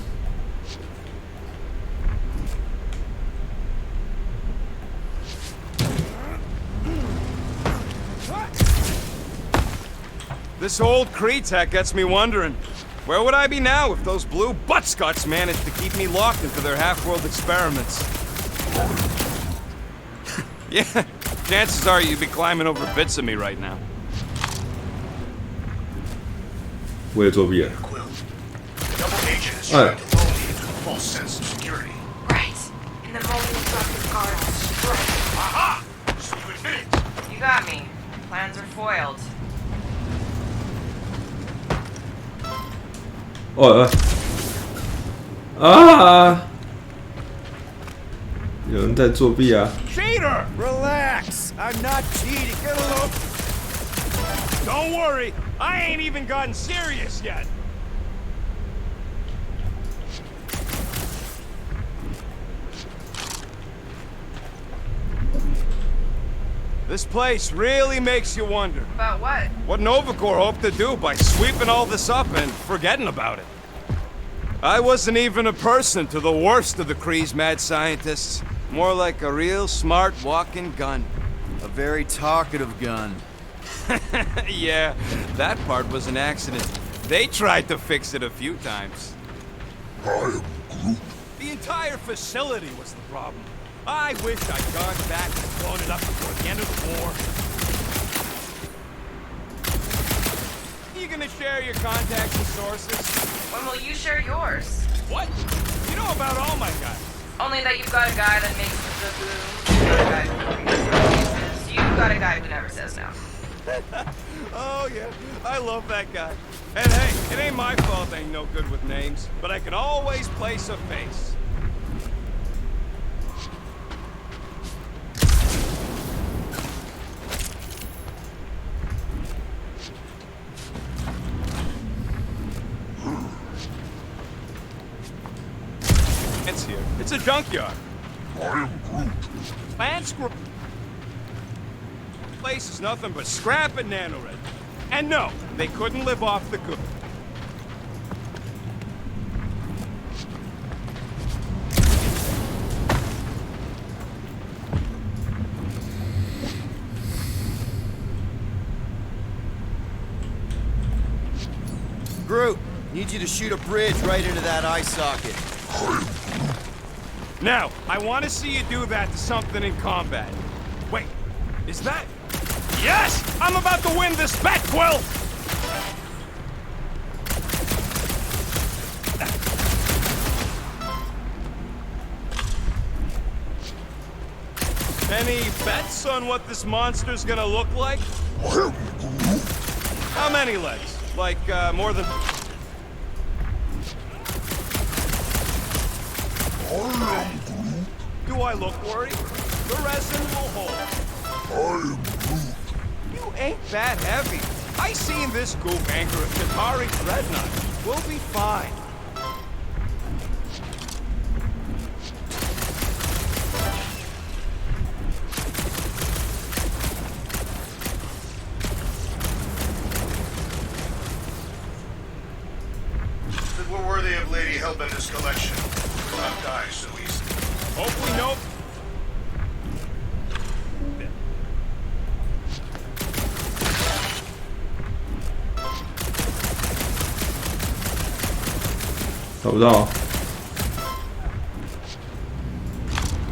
This old Kree tech gets me wondering, where would I be now if those blue buttscots managed to keep me locked into their half-world experiments? Yeah, chances are you'd be climbing over bits of me right now. 我也作弊了。 Double agent is trying to lull me into a false sense of security. Right. And the moment we drop his guard, I'll strike. Aha! So you admit it. You got me. Plans are foiled. 哦啊！有人在作弊啊！ Cheater! Relax! I'm not cheating. Get a look. Don't worry, I ain't even gotten serious yet. This place really makes you wonder. About what? What Novacore hoped to do by sweeping all this up and forgetting about it. I wasn't even a person to the worst of the Kree's mad scientists. More like a real smart walking gun. A very talkative gun. Yeah, that part was an accident. They tried to fix it a few times. The entire facility was the problem. I wish I'd gone back and blown it up before the end of the war. You gonna share your contacts and sources? When will you share yours? What? You know about all my guys. Only that you've got a guy that makes the boom. You've got a guy who refuses. You've got a guy who never says no. Oh yeah, I love that guy. And hey, it ain't my fault I ain't no good with names, but I can always place a face. It's here. It's a junkyard. Plant scrap. Place is nothing but scrap and nanored. And no, they couldn't live off the goods. Groot, need you to shoot a bridge right into that eye socket. Now, I want to see you do that to something in combat. Wait, is that... Yes! I'm about to win this bet, Quill! Any bets on what this monster's gonna look like? How many legs? Like, more than... Do I look worried? The resin will hold. You ain't that heavy. I seen this goop anchor a Qatari dreadnought. We'll be fine. That we're worthy of Lady Hellbender's collection. We'll not die so easily. Hopefully, nope.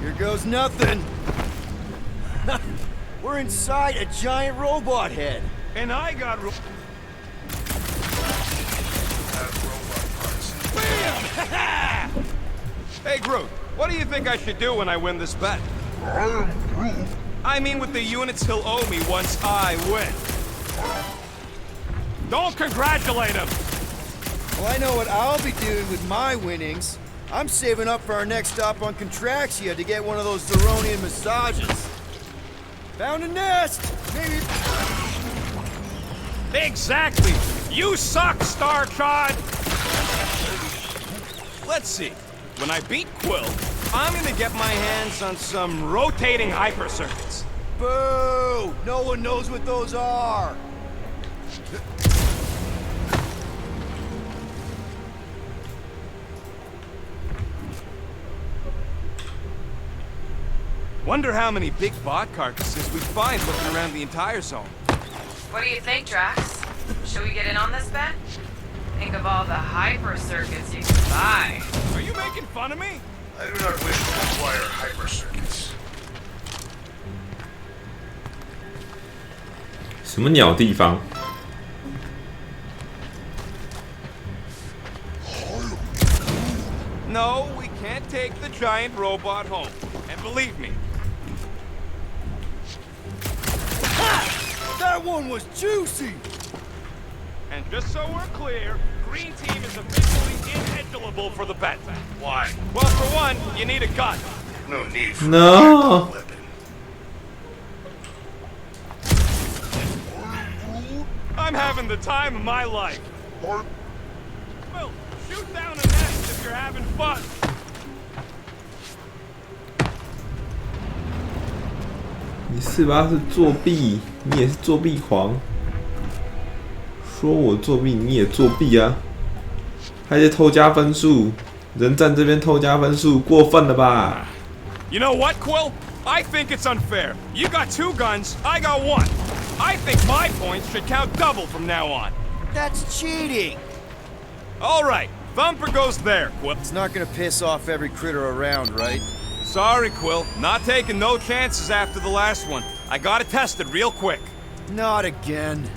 Here goes nothing. We're inside a giant robot head. And I got... Have robot parts. Bam! Hey, Groot, what do you think I should do when I win this bet? I mean with the units he'll owe me once I win. Don't congratulate him! Well, I know what I'll be doing with my winnings. I'm saving up for our next stop on Contraxia to get one of those Zeronian massages. Found a nest! Maybe... Exactly! You suck, Starchild! Let's see. When I beat Quill, I'm gonna get my hands on some rotating hyper circuits. Boo! No one knows what those are! Wonder how many big bot carcasses we find looking around the entire zone. What do you think, Drax? Should we get in on this bet? Think of all the hyper circuits you can buy. Are you making fun of me? I do not wish to acquire hyper circuits. 什么鸟地方？ No, we can't take the giant robot home. And believe me, That one was juicy! and just so we're clear, Green Team is officially ineligible for the bet. Why? Well, for one, you need a gun. No need for No. a weapon. I'm having the time of my life. Well, shoot down a nest if you're having fun. 你是吧？是作弊，你也是作弊狂。说我作弊，你也作弊啊！还在偷加分数，人站这边偷加分数，过分了吧？ You know what, Quill? I think it's unfair. You got 2 guns, I got 1. I think my points should count double from now on. That's cheating! All right, Thumper goes there, Quill. It's not gonna piss off every critter around, right? Sorry, Quill. Not taking no chances after the last one. I gotta test it real quick. Not again.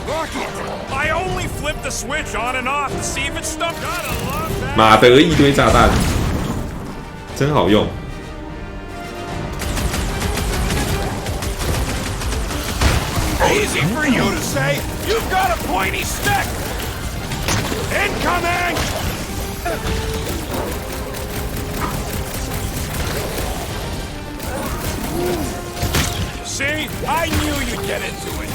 Rocket! I only flipped the switch on and off to see if it stuck. Gotta love that. 马德一堆炸弹，真好用。 Easy for you to say. You've got a pointy stick. Incoming! See? I knew you'd get into it.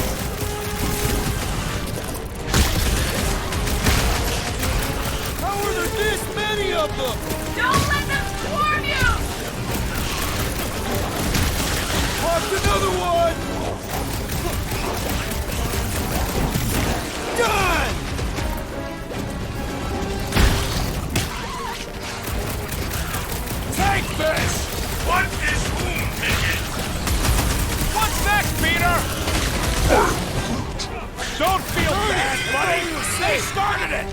How are there this many of them? Don't let them swarm you! Popped another one! Done! Take this! What is whom, midget? What's next, Peter? Don't feel bad, buddy! They started it!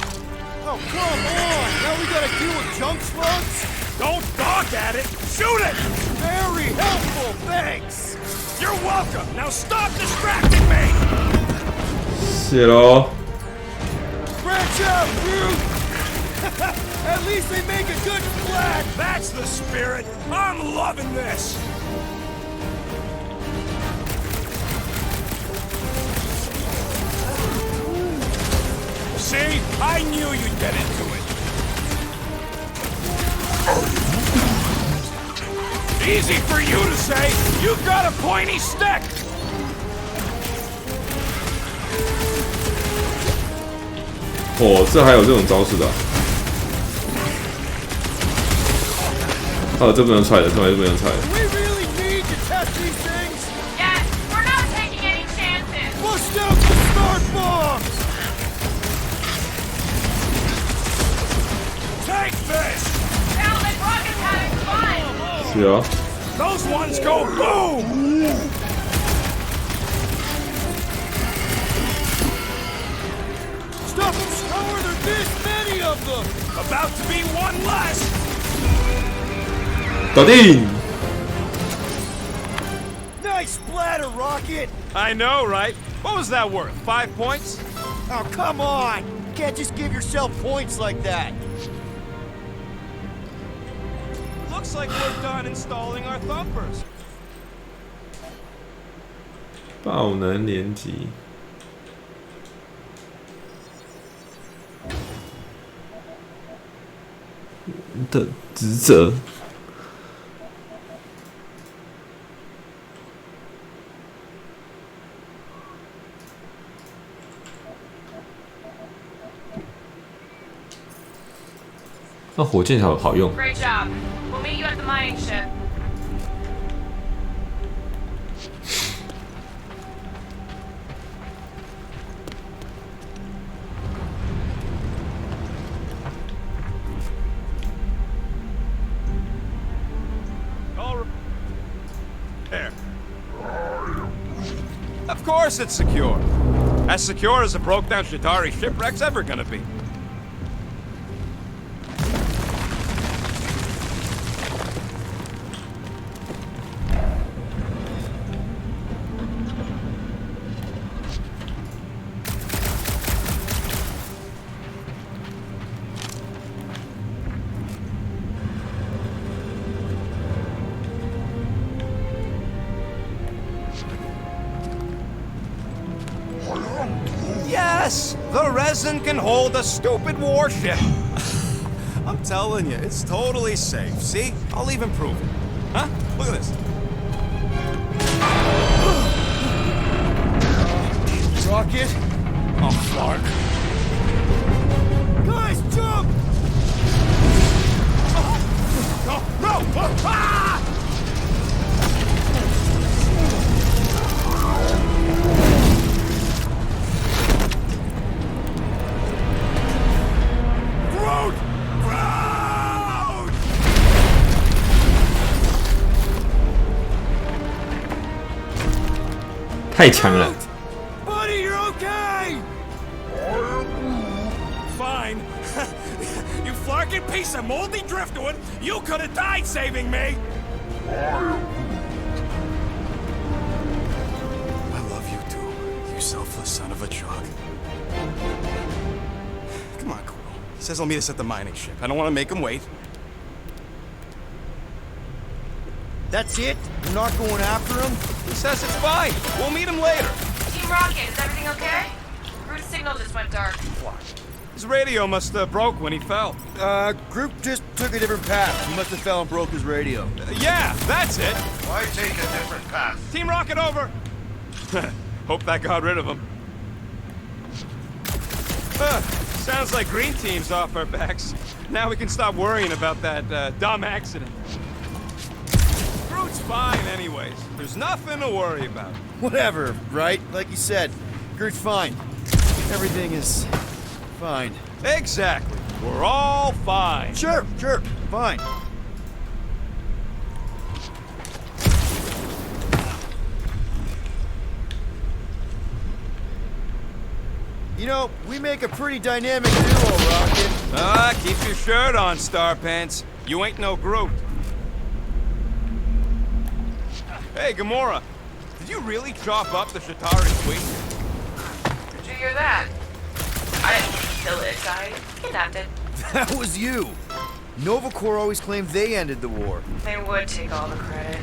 Oh, come on! Now we gotta deal with junk slugs? Don't gawk at it! Shoot it! Very helpful, thanks! You're welcome! Now stop distracting me! 谢喽。 Branch out, Groot! At least they make a good flag! That's the spirit! I'm loving this! See? I knew you'd get into it. Easy for you to say. You've got a pointy stick. Oh, 哦，这还有这种招式的、啊。哦，这不能踹的，这不能踹的。 Do we really need to test these things? Yes, we're not taking any chances! Bust out the start bombs! Take this! Sounds like Rocket's having fun! 是哦。 Those ones go boom! Stop! How are there this many of them? About to be one less! 搞定！ Nice splatter, Rocket! I know, right? What was that worth? 5 points? Oh, come on! can't just give yourself points like that. Looks like we're done installing our thumpers. 爆能连击。的职责。那火箭好用。 Great job. We'll meet you at the mining ship. There. Of course it's secure. As secure as a broke-down Shatari shipwreck's ever gonna be. Yes! The resin can hold a stupid warship. I'm telling you, it's totally safe. See? I'll even prove it. Huh? Look at this. Rocket? Oh, Clark. Guys, jump! No! No! Ah! Groot! Groot! 太强了。 Buddy, you're okay! Fine. You flarking piece of moldy driftwood! You could have died saving me! I love you too, you selfless son of a jug. Come on, Quill. He says he'll meet us at the mining ship. I don't want to make him wait. That's it? We're not going after him? He says it's fine. We'll meet him later. Team Rocket, is everything okay? Groot's signal just went dark. What? His radio must have broke when he fell. Groot just took a different path. He must have fell and broke his radio. Yeah, that's it. Why take a different path? Team Rocket over. Hope that got rid of him. Sounds like Green Team's off our backs. Now we can stop worrying about that dumb accident. Groot's fine anyways. There's nothing to worry about. Whatever, right? Like you said, Groot's fine. Everything is fine. Exactly. We're all fine. Sure, fine. You know, we make a pretty dynamic duo, Rocket. Keep your shirt on, Star Pants. You ain't no Groot. Hey, Gamora. Did you really chop up the Shatari queen? Did you hear that? I didn't kill it, I kidnapped it. That was you. Nova Corps always claimed they ended the war. They would take all the credit.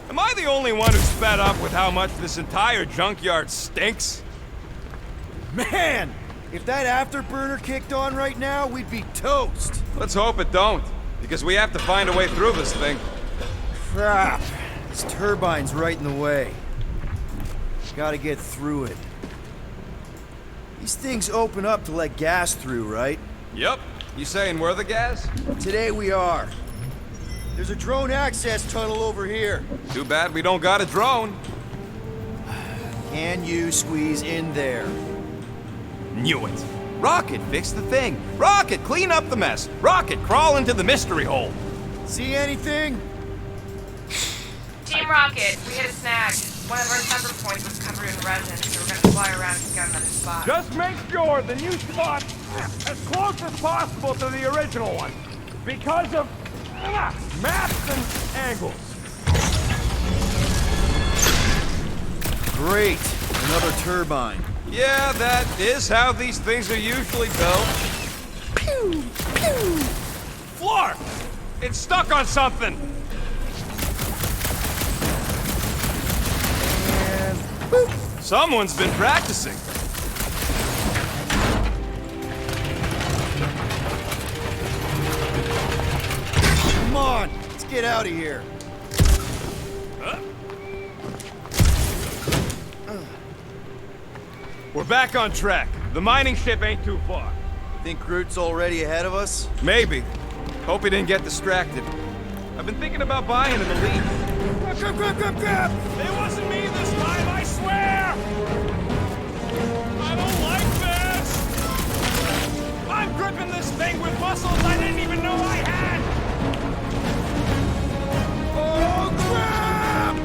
Am I the only one who's fed up with how much this entire junkyard stinks? Man, if that afterburner kicked on right now, we'd be toast. Let's hope it don't, because we have to find a way through this thing. Crap. This turbine's right in the way. Gotta get through it. These things open up to let gas through, right? Yep. You saying we're the gas? Today we are. There's a drone access tunnel over here. Too bad we don't got a drone. Can you squeeze in there? Knew it. Rocket, fix the thing. Rocket, clean up the mess. Rocket, crawl into the mystery hole. See anything? Team Rocket, we hit a snag. One of our sensor points was covered in resin, so we're gonna fly around to get another spot. Just make sure the new spot as close as possible to the original one, because of maps and angles. Great, another turbine. Yeah, that is how these things are usually built. Pew, pew. Flark! It's stuck on something! And boop. Someone's been practicing. Come on, let's get out of here. We're back on track. The mining ship ain't too far. Think Groot's already ahead of us? Maybe. Hope he didn't get distracted. I've been thinking about buying him a lead. Grab! It wasn't me this time, I swear! I don't like this! I'm gripping this thing with muscles I didn't even know I had! Oh, crap!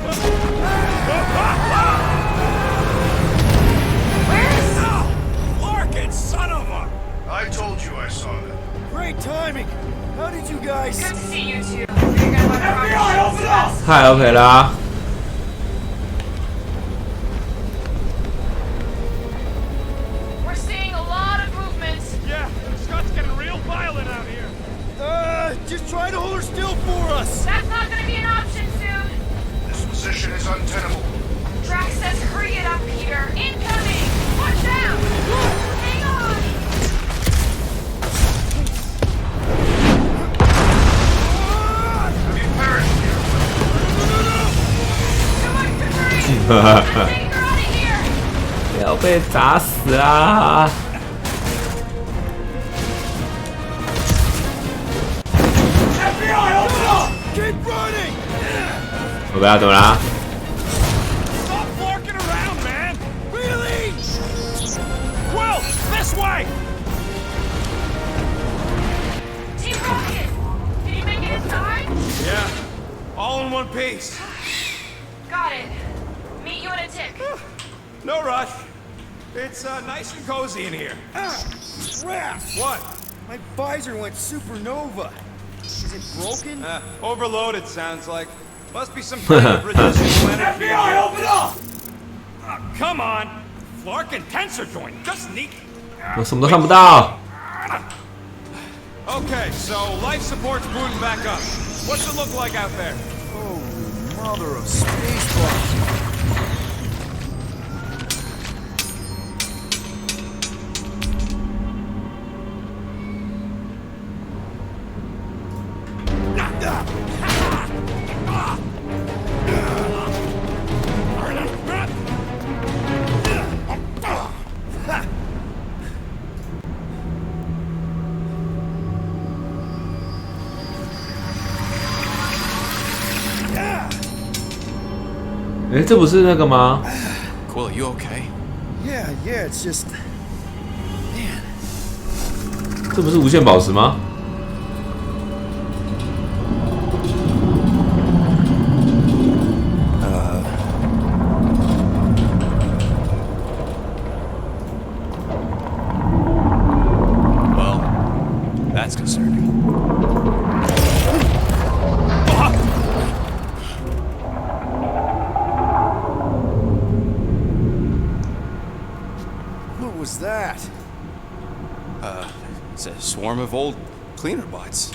Larkin, son of a... I told you I saw them. Great timing. How did you guys... Good to see you two. You're gonna want to open up! 太 OK 啦。 We're seeing a lot of movement. Yeah, Scott's getting real violent out here. Just try to hold her still for us. That's not gonna be an option soon. This position is untenable. Drax says hurry it up, Peter. Incoming! Watch out! Hang on! Have you perished here? Too much debris! Let's take her out of here! 不要被砸死啊！ Keep running! 我不要怎么啦？ Stop flarking around, man! Really? Quill, this way! Team Rocket! Did you make it inside? Yeah, all in one piece. Got it. Meet you in a tick. No rush. It's nice and cozy in here. Crap! What? My visor went supernova. Is it broken? Overloaded sounds like. Must be some kind of reducible energy. FBI, open up! Come on! Flarkin tensor joint, just neat. 我什么都看不到。 Okay, so life support's booting back up. What's it look like out there? Oh, mother of spaceballs. Ha! 哎，这不是那个吗？ Quill, you okay? Yeah, it's just... Man. 这不是无限宝石吗？ Well, that's concerning. What was that? It's a swarm of old cleaner bots.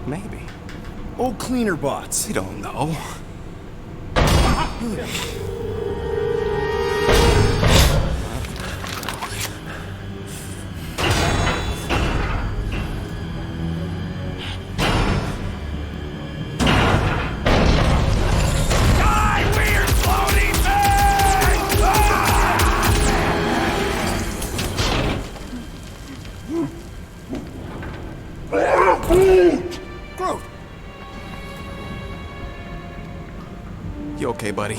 Maybe. Old cleaner bots. We don't know. Die, weird floaty Groot! You okay, buddy?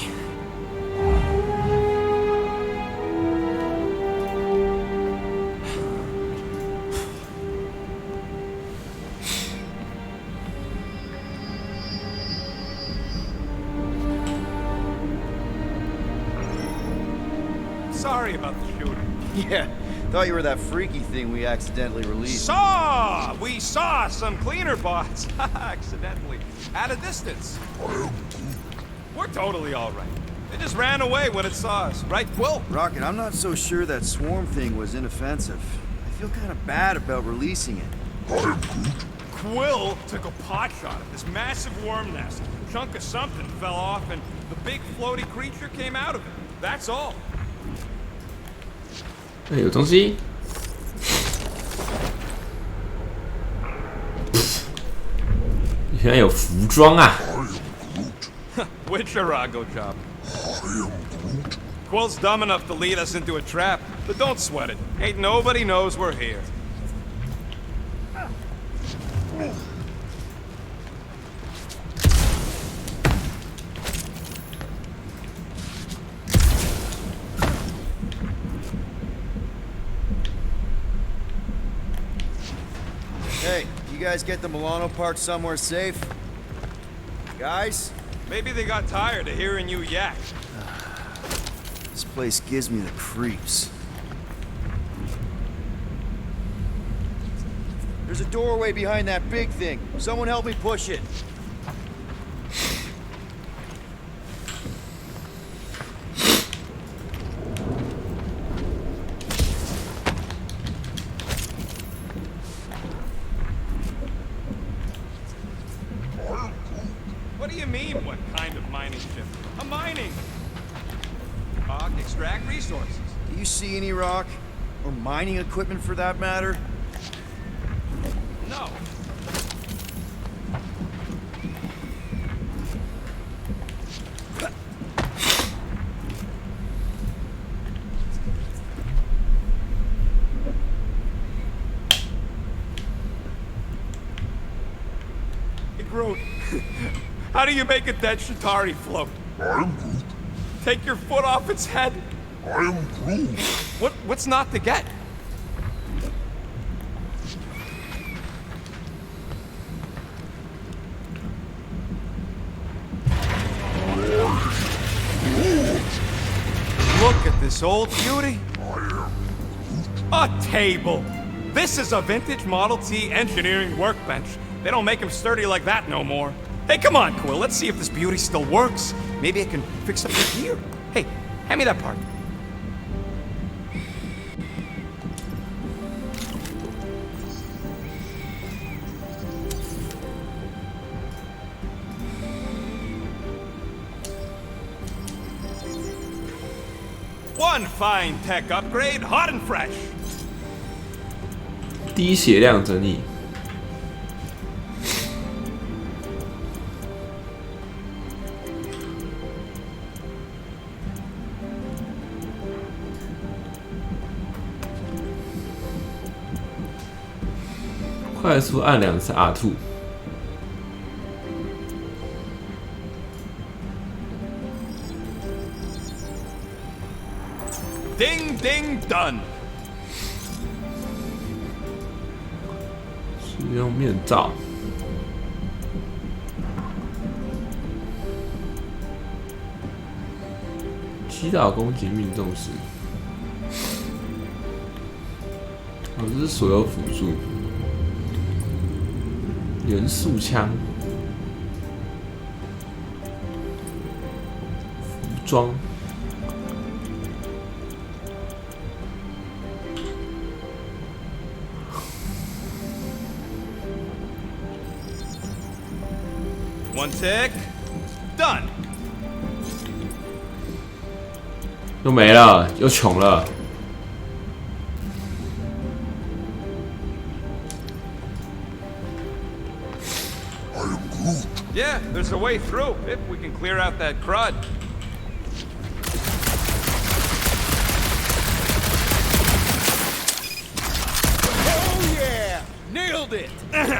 Sorry about the shooting. Yeah, thought you were that freaky thing we accidentally released. We saw some cleaner bots. Accidentally. At a distance. We're totally alright. They just ran away when it saw us. Right, Quill? Rocket, I'm not so sure that swarm thing was inoffensive. I feel kind of bad about releasing it. Quill took a pot shot at this massive worm nest. A chunk of something fell off and the big floaty creature came out of it. That's all. 哎，有东西。原来有服装啊！ Which Arago job? Quill's dumb enough to lead us into a trap, but don't sweat it. Ain't nobody knows we're here. Hey, you guys get the Milano parked somewhere safe? Guys? Maybe they got tired of hearing you yak. This place gives me the creeps. There's a doorway behind that big thing. Someone help me push it. What do you mean, what kind of mining ship? A mining! Rock, extract resources. Do you see any rock? Or mining equipment for that matter? No. Hey, Groot. How do you make a dead Shatari float? I'm Groot. Take your foot off its head? I'm Groot. What's not to get? Look at this old beauty. A table. This is a vintage Model T engineering workbench. They don't make them sturdy like that no more. Hey, come on, Quill. Let's see if this beauty still works. Maybe I can fix up your gear. Hey, hand me that part. One fine tech upgrade, hot and fresh. 低血量整理。快速按2次 R2。Ding, ding, done. 使用面罩。击倒攻击命中时。哦，这是所有辅助。元素枪。服装。One tick, done. 又没了，又穷了。Yeah, there's a way through if we can clear out that crud. Oh yeah! Nailed it!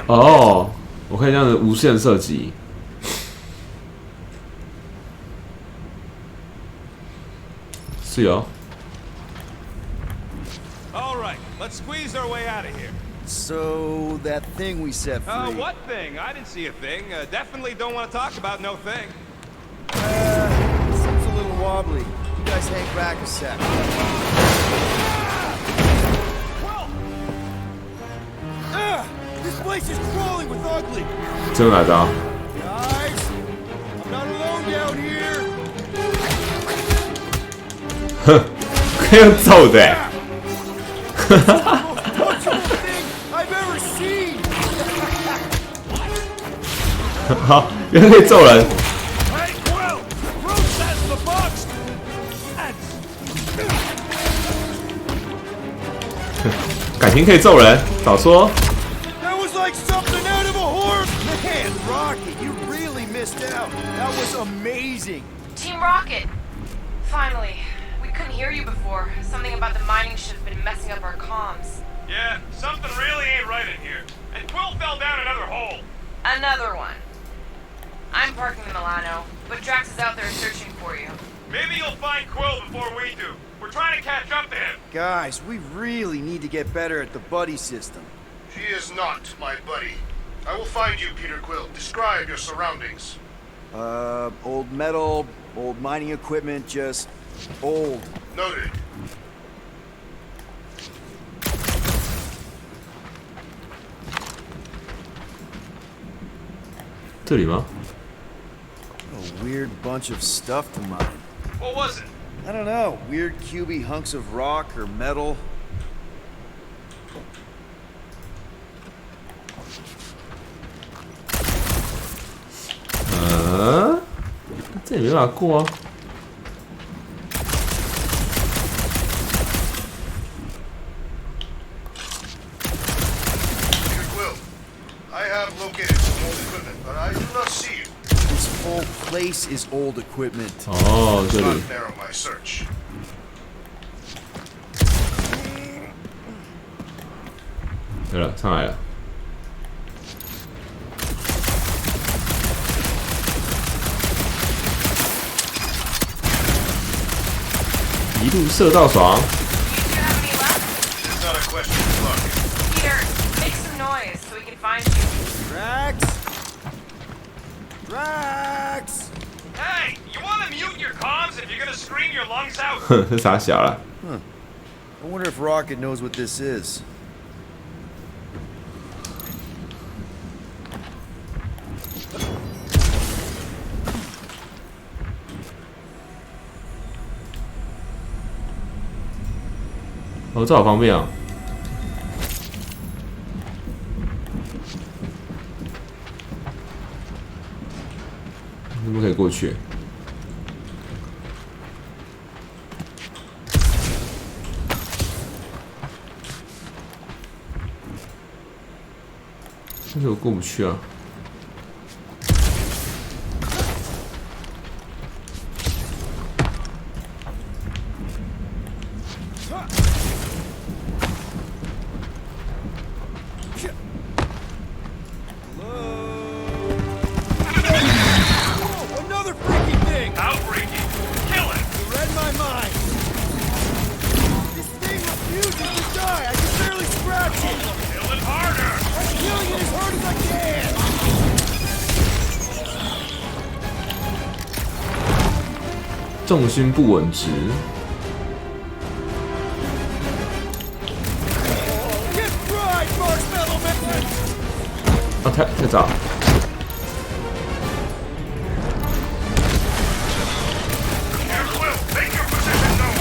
哦，我可以这样子无限射击。是哦。All right, let's squeeze our way out of here. So, that thing we set free... What thing? I didn't see a thing. Definitely don't want to talk about no thing. Seems a little wobbly. guys hang back a sec. This place is crawling with ugly. 这有哪招？ Guys, I'm not alone down here. 哼，可以用揍的欸。I've ever seen. 好，原来可以揍人。 Hey, Quill! Process the box! 感情可以揍人，早说。 That was like something out of a horror. Man, Rocket, you really missed out. That was amazing. Team Rocket! Finally. We couldn't hear you before. Something about the mining ship had been messing up our comms. Yeah, something really ain't right in here. And Quill fell down another hole. Another one. I'm parking in Milano, but Drax is out there searching for you. Maybe you'll find Quill before we do. We're trying to catch up to him. Guys, we really need to get better at the buddy system. She is not my buddy. I will find you, Peter Quill. Describe your surroundings. Old metal, old mining equipment, just old. Noted. 这里吗？ A weird bunch of stuff to mine. What was it? I don't know. Weird cubey hunks of rock or metal. 这也没办法过啊。 Peter Quill, I have located some old equipment, but I do not see you. This whole place is old equipment. 哦， Let's 这 not 里。 narrow my search. 对了，上来了。一路射到爽。 You two have any left? It is not a question of luck. Peter, make some noise so we can find you. Drax! Drax! Hey, you want to mute your comms if you're gonna scream your lungs out? 哼，这傻小了。 I wonder if Rocket knows what this is. Oh, 哦，这好方便啊！你们可以过去。但是我过不去啊。 Another freaky thing! Outbreaking. Kill it. You read my mind. This thing refuses to die. I can barely scratch it. Kill it harder. I'm killing it as hard as I can. 重心不稳值。 Get fried, Marshmallow Man! 啊，太早。 Here, Quill, make your position known.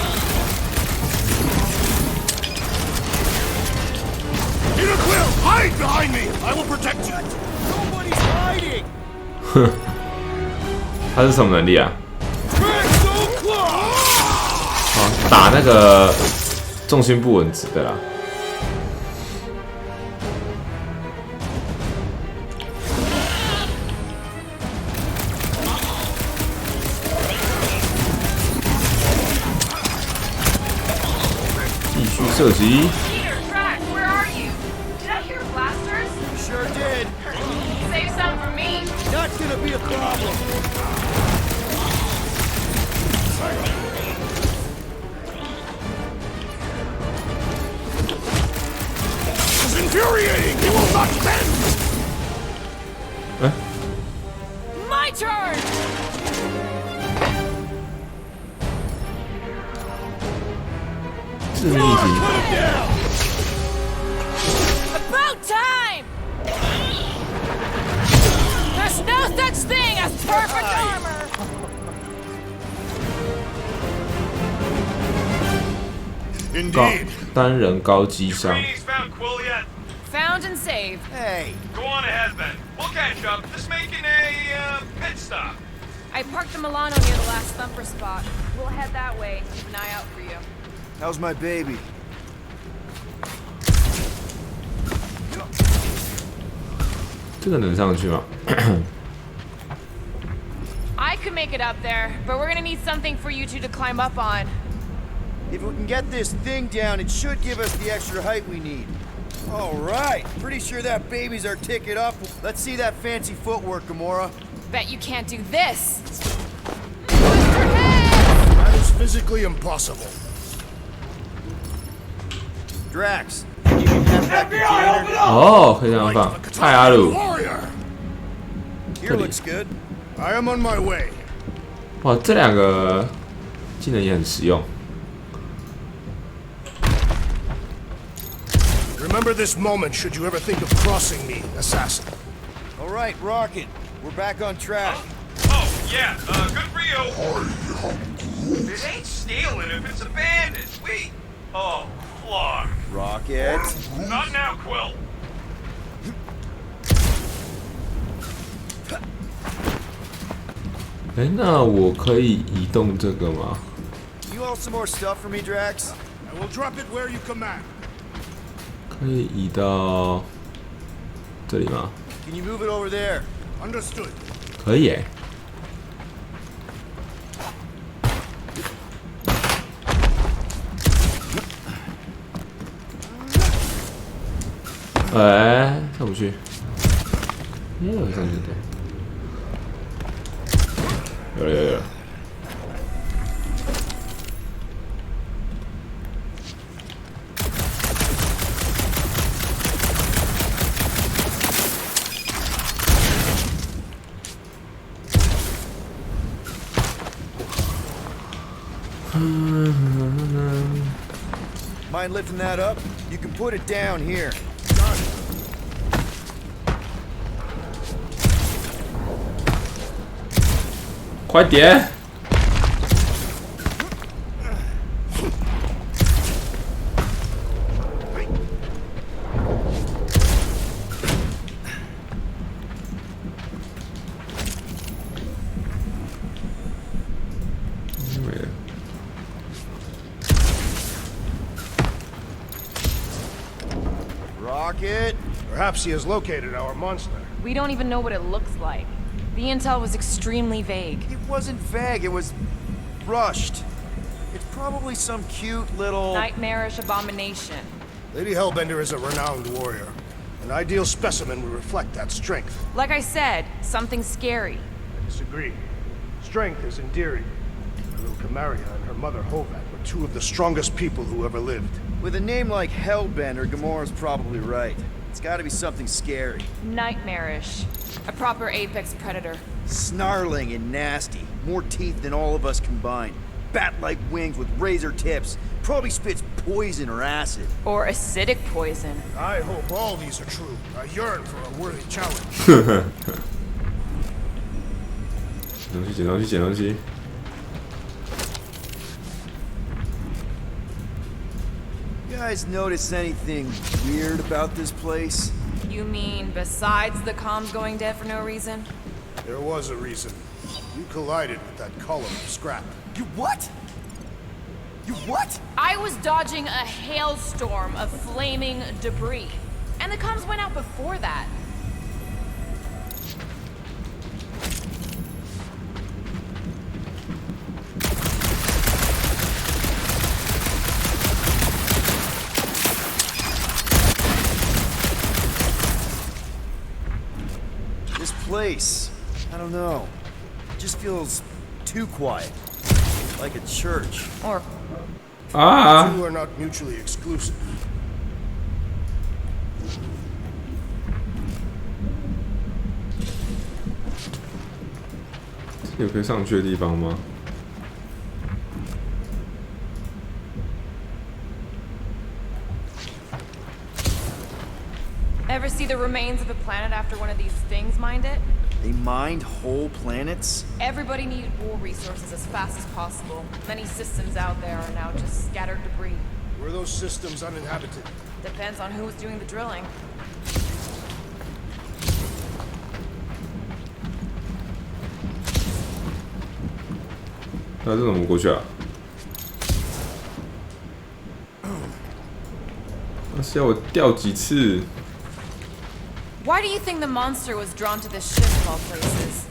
Peter Quill, hide behind me! I will protect you! Nobody's hiding! 哼，他是什么能力啊？ Drax, so close! 哦，打那个重心不稳值的啦。 继续射击。 Peter, Drax, where are you? Did I hear blasters? Sure did. Save some for me. Not gonna be a problem. This is infuriating! He will not bend! 哎， My turn! 致命题。About time! There's no such thing as perfect armor! 单人高机伤。 Found Quill yet? Found and saved. Hey, Go on ahead then. We'll catch up. Just making a pit stop. I parked the Milano near the last thumper spot. We'll head that way. Keep an eye out for you. how's my baby? 这个能上去吗？ I could make it up there, but we're gonna need something for you two to climb up on. If we can get this thing down, it should give us the extra height we need. All right, pretty sure that baby's our ticket up. Let's see that fancy footwork, Gamora. Bet you can't do this. That is physically impossible. Drax, you can have that container. 哦，可以这样放。泰阿鲁， Warrior! Here looks good. I am on my way. 哇，这两个技能也很实用。 Remember this moment should you ever think of crossing me, assassin. All right, Rocket, we're back on track. Oh, yeah, good for you. It ain't stealing if it's abandoned. Oh, Clark. Rocket. Not now, Quill. 哎，那我可以移动这个吗？ You hold some more stuff for me, Drax? I will drop it where you command. 可以移到这里吗？ Can you move it over there? Understood. 可以诶。哎，上不去。没有上去的。有。Mind lifting that up? You can put it down here. Done. 快点！没了。 Rocket. Perhaps he has located our monster. We don't even know what it looks like. The intel was extremely vague. It wasn't vague, it was rushed. It's probably some cute little... Nightmarish abomination. Lady Hellbender is a renowned warrior. An ideal specimen would reflect that strength. Like I said, something scary. I disagree. Strength is endearing. Little Camaria and her mother Hovat were two of the strongest people who ever lived. With a name like Hellbender, Gamora's probably right. It's gotta be something scary. Nightmarish. A proper apex predator. Snarling and nasty. More teeth than all of us combined. Bat-like wings with razor tips. Probably spits poison or acid. Or acidic poison. I hope all these are true. I yearn for a worthy challenge. 捡东西，捡东西。 You guys notice anything weird about this place? You mean besides the comms going dead for no reason? There was a reason. You collided with that column of scrap. You what? You what? I was dodging a hailstorm of flaming debris. And the comms went out before that. This place, I don't know. It just feels too quiet. Like a church. Or Ah! The two are not mutually exclusive. 有可以上去的地方吗？ the remains of a planet after one of these things mined it? They mined whole planets? Everybody needed war resources as fast as possible. Many systems out there are now just scattered debris. Were those systems uninhabited? Depends on who was doing the drilling. 那这怎么过去啊？那是要我掉几次？ Why do you think the monster was drawn to this ship of all places?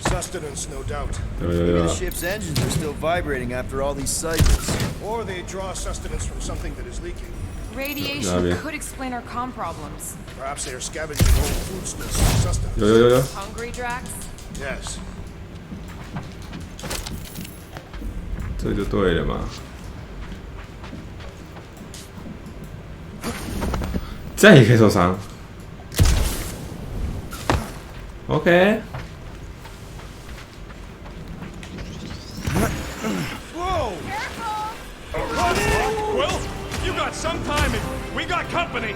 Sustenance, no doubt. Maybe the ship's engines are still vibrating after all these cycles. Or they draw sustenance from something that is leaking. Radiation could explain our comm problems. Perhaps they are scavenging old food stores for sustenance. Hungry Drax? Yes. 这就对了嘛。这样也可以受伤。OK。 Whoa! Well, you got some timing. We got company.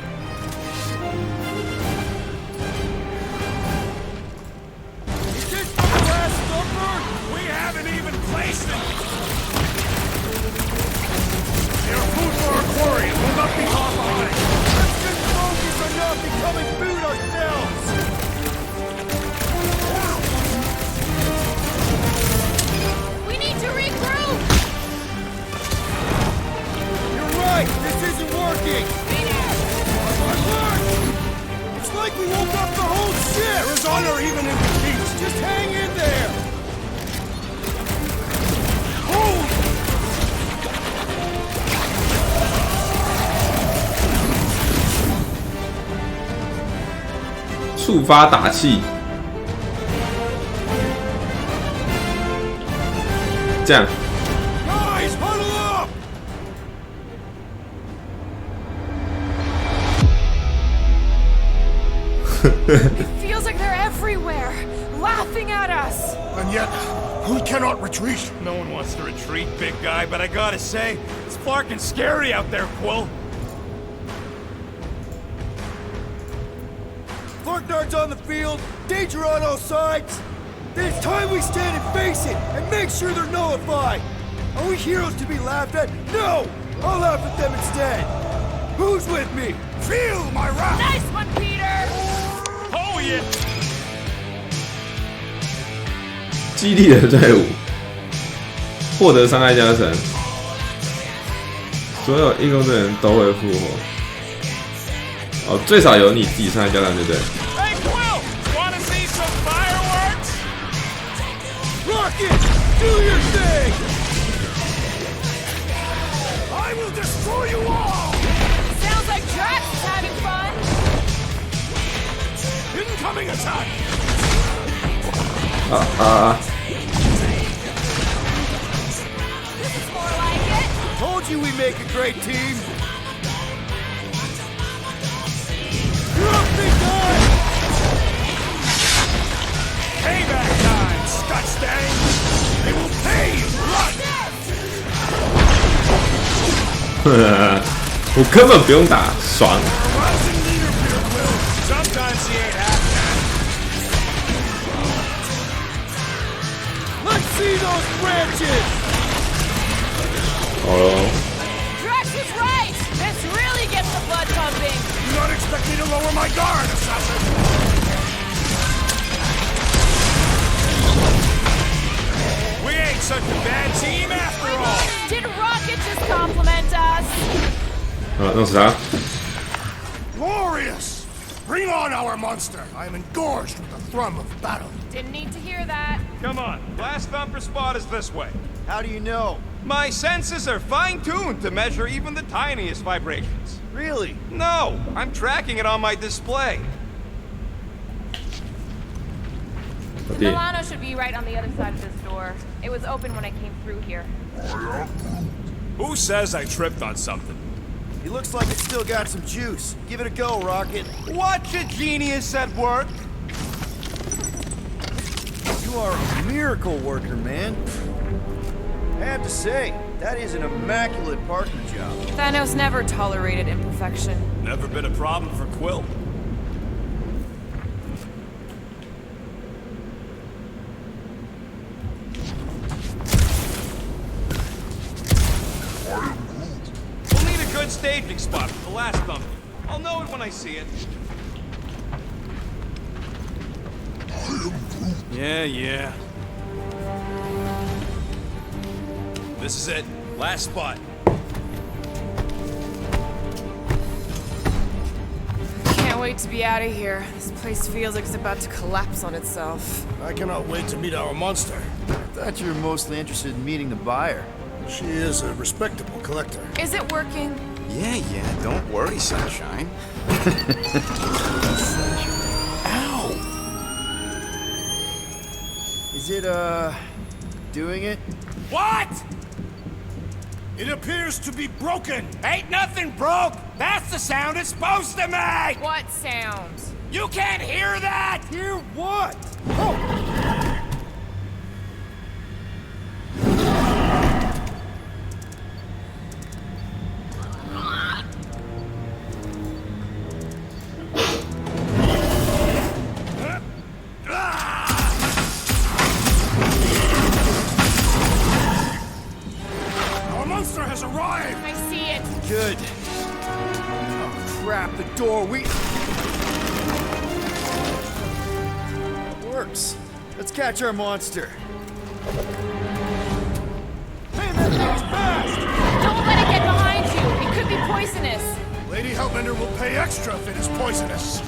Is this the last number? We haven't even placed it. They're food for our quarry and will not be caught behind. Let's just focus on not becoming food ourselves! We need to regroup! You're right! This isn't working! Look! It's like we woke up the whole ship! There is honor even in defeat. Just hang in there! Hold! 触发打气，这样。 Guys, huddle up! It feels like they're everywhere, laughing at us. And yet, we cannot retreat. No one wants to retreat, big guy, but I gotta say, it's fucking scary out there, Quill. Farknard's on the field, danger on all sides. Then it's time we stand and face it, and make sure they're nullified. Are we heroes to be laughed at? No! I'll laugh at them instead. Who's with me? Feel my wrath! Nice one, Peter! Oh yeah! 激励的队伍，获得伤害加成，所有义工队员都会复活。哦，最少有你自己伤害加成，对不对？ Hey, Quill! Wanna see some fireworks? Rocket! Do your thing! I will destroy you all! Sounds like Drax is having fun! Incoming attack! This is more like it! Told you we make a great team! You're up, big guy! Payback time, Scott Stang! They will pay you blood! 我根本不用打，爽！ Sometimes he ain't half bad. Let's see those branches! 好咯， Drax is right! This really gets the blood pumping! Do not expect me to lower my guard, assassin! We ain't such a bad team after all! Did Rocket just compliment us? 好，弄死他。 Glorious! Bring on our monster! I am engorged with the thrum of battle. Didn't need to hear that. Come on, last thumper spot is this way. How do you know? My senses are fine-tuned to measure even the tiniest vibrations. Really? No, I'm tracking it on my display. 老弟， Milano should be right on the other side of this door. It was open when I came through here. Who says I tripped on something? He looks like it's still got some juice. Give it a go, Rocket. Watch a genius at work. You are a miracle worker, man. I have to say, that is an immaculate partner job. Thanos never tolerated imperfection. Never been a problem for Quill. staging spot for the last thumper. I'll know it when I see it. Yeah. This is it. Last spot. Can't wait to be out of here. This place feels like it's about to collapse on itself. I cannot wait to meet our monster. I thought you were mostly interested in meeting the buyer. She is a respectable collector. Is it working? Yeah, don't worry, Sunshine. Ow! Is it, doing it? What? It appears to be broken. Ain't nothing broke. That's the sound it's supposed to make. What sound? You can't hear that. Hear what? Our monster has arrived. I see it. Good. Oh, crap, the door, Works. Let's catch our monster. Man, that thing's fast. Don't let it get behind you. It could be poisonous. Lady Hellbender will pay extra if it is poisonous.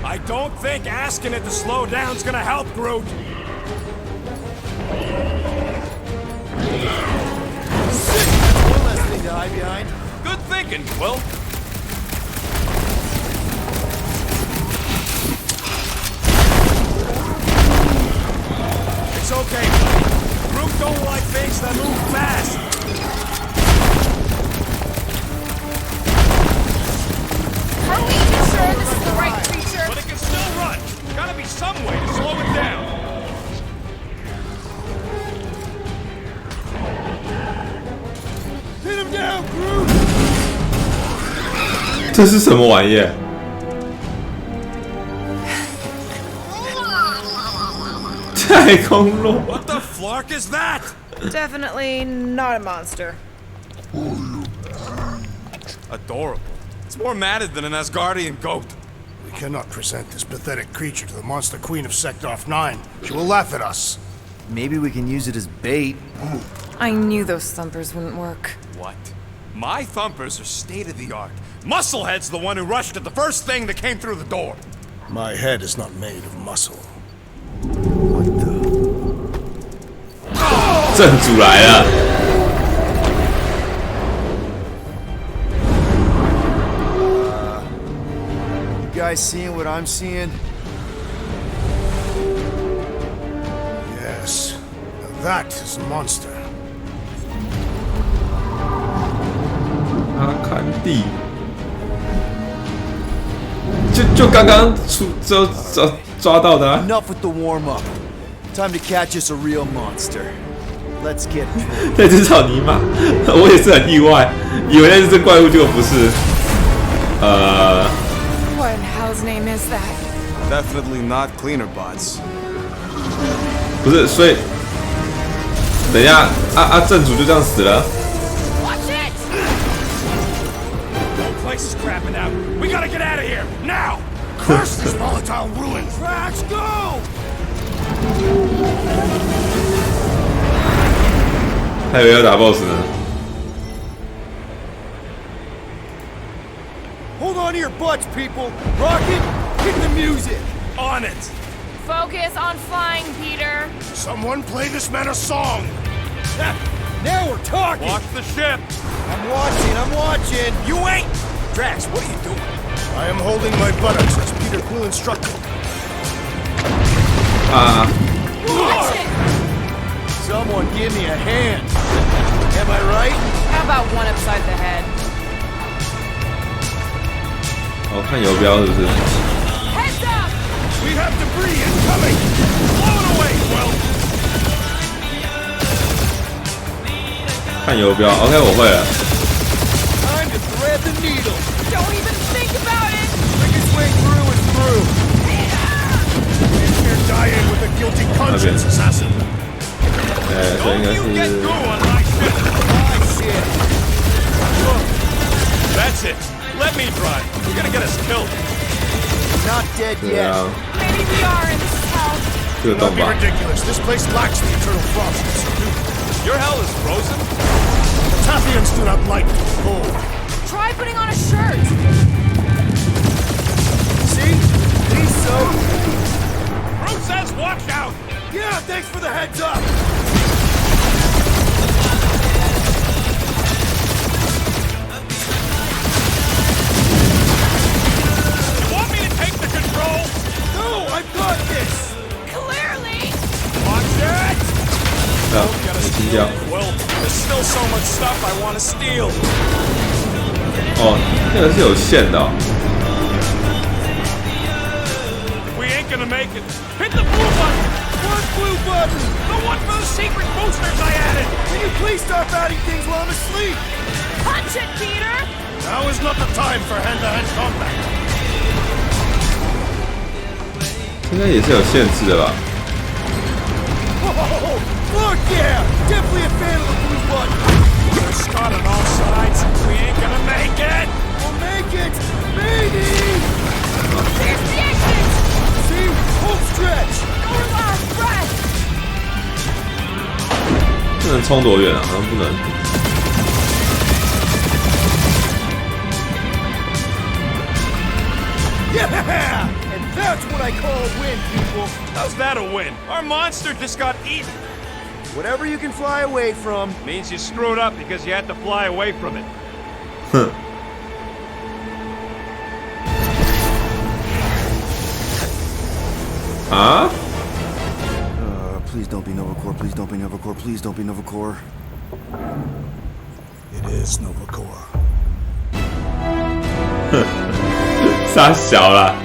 I don't think asking it to slow down's gonna help, Groot. One less thing to hide behind. Good thinking, Quill. It's okay, buddy. Groot don't like things that move fast. Are we even sure this is the right creature? But it can still run. Gotta be some way to slow it down. Hit him down, Groot. 这是什么玩意？太空路。 What the flark is that? Definitely not a monster. Adorable. It's more matted than an Asgardian goat. We cannot present this pathetic creature to the monster queen of Sector 9. She will laugh at us. Maybe we can use it as bait. I knew those thumpers wouldn't work. What? My thumpers are state-of-the-art. Musclehead's the one who rushed at the first thing that came through the door. My head is not made of muscle. 正主来了。 You guys seeing what I'm seeing? Yes. Now that is a monster. 阿坎蒂，就刚刚抓到的、啊。 Enough with the warm-up. Time to catch us a real monster. Let's get it. 那只草泥马，我也是很意外，以为那只怪物，结果不是。What in hell's name is that? Definitely not cleaner bots. 不是，所以等一下，正主就这样死了。 Watch it! The place is crapping out. We gotta get out of here now. Curse this volatile ruin! Tracks, go! 还以为要打 BOSS 呢。 Hold on to your butts, people. Rocket, hit the music. On it. Focus on flying, Peter. Someone play this man a song! Now we're talking. Watch the ship. I'm watching. You ain't. Drax, what are you doing? I am holding my buttocks as Peter Quill instructed. Watch it! Someone give me a hand. Am I right? How about one upside the head? 哦，看游标是不是？ Heads up! We have debris incoming! Blow it away, Quill. 看游标 ，OK， 我会了。 Time to thread the needle. Don't even think about it! Quickest way through is through. Engineer dying with a guilty conscience, assassin. 个是 That's it. Let me drive. You're gonna get us killed. Not dead 对 yet. 啊， Maybe we are in this hell. 这个 Don't 洞 be 吧， ridiculous. This place lacks the eternal frost. Your hell is frozen? Tathians do not like cold. Try putting on a shirt. See? He's so... Bro says watch out. Yeah, thanks for the heads up. You want me to take the control? No, I've got this. Clearly. Watch it. 没清掉。 Well, there's still so much stuff I want to steal. 哦，那个是有线的、哦。 We ain't gonna make it. Hit the blue button. What blue button? The one for the secret boosters I added. Can you please stop adding things while I'm asleep? Punch it, Peter. Now is not the time for hand-to-hand combat. 应该也是有限制的吧？ Whoa! Fuck yeah! Definitely a fan of the blue button. We're shot on all sides. We ain't gonna make it. We'll make it! Maybe! There's the exit. See? Home stretch! Our last breath. 不能冲多远啊？好像不能。 Yeah! And that's what I call a win, people! How's that a win? Our monster just got eaten. Whatever you can fly away from. Means you screwed up because you had to fly away from it. 哼。 啊？ Please don't be Novacore, please don't be Novacore, please don't be Novacore. It is Novacore. 傻小啦。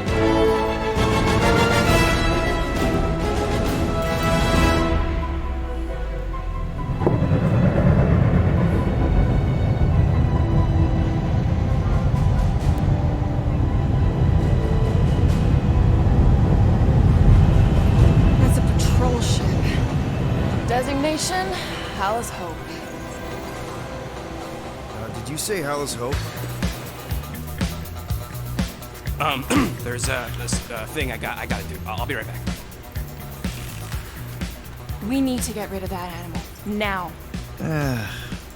That's a patrol ship. Designation, Hal's Hope. Did you say Hal's Hope? There's this thing I gotta do. I'll be right back. We need to get rid of that animal. Now.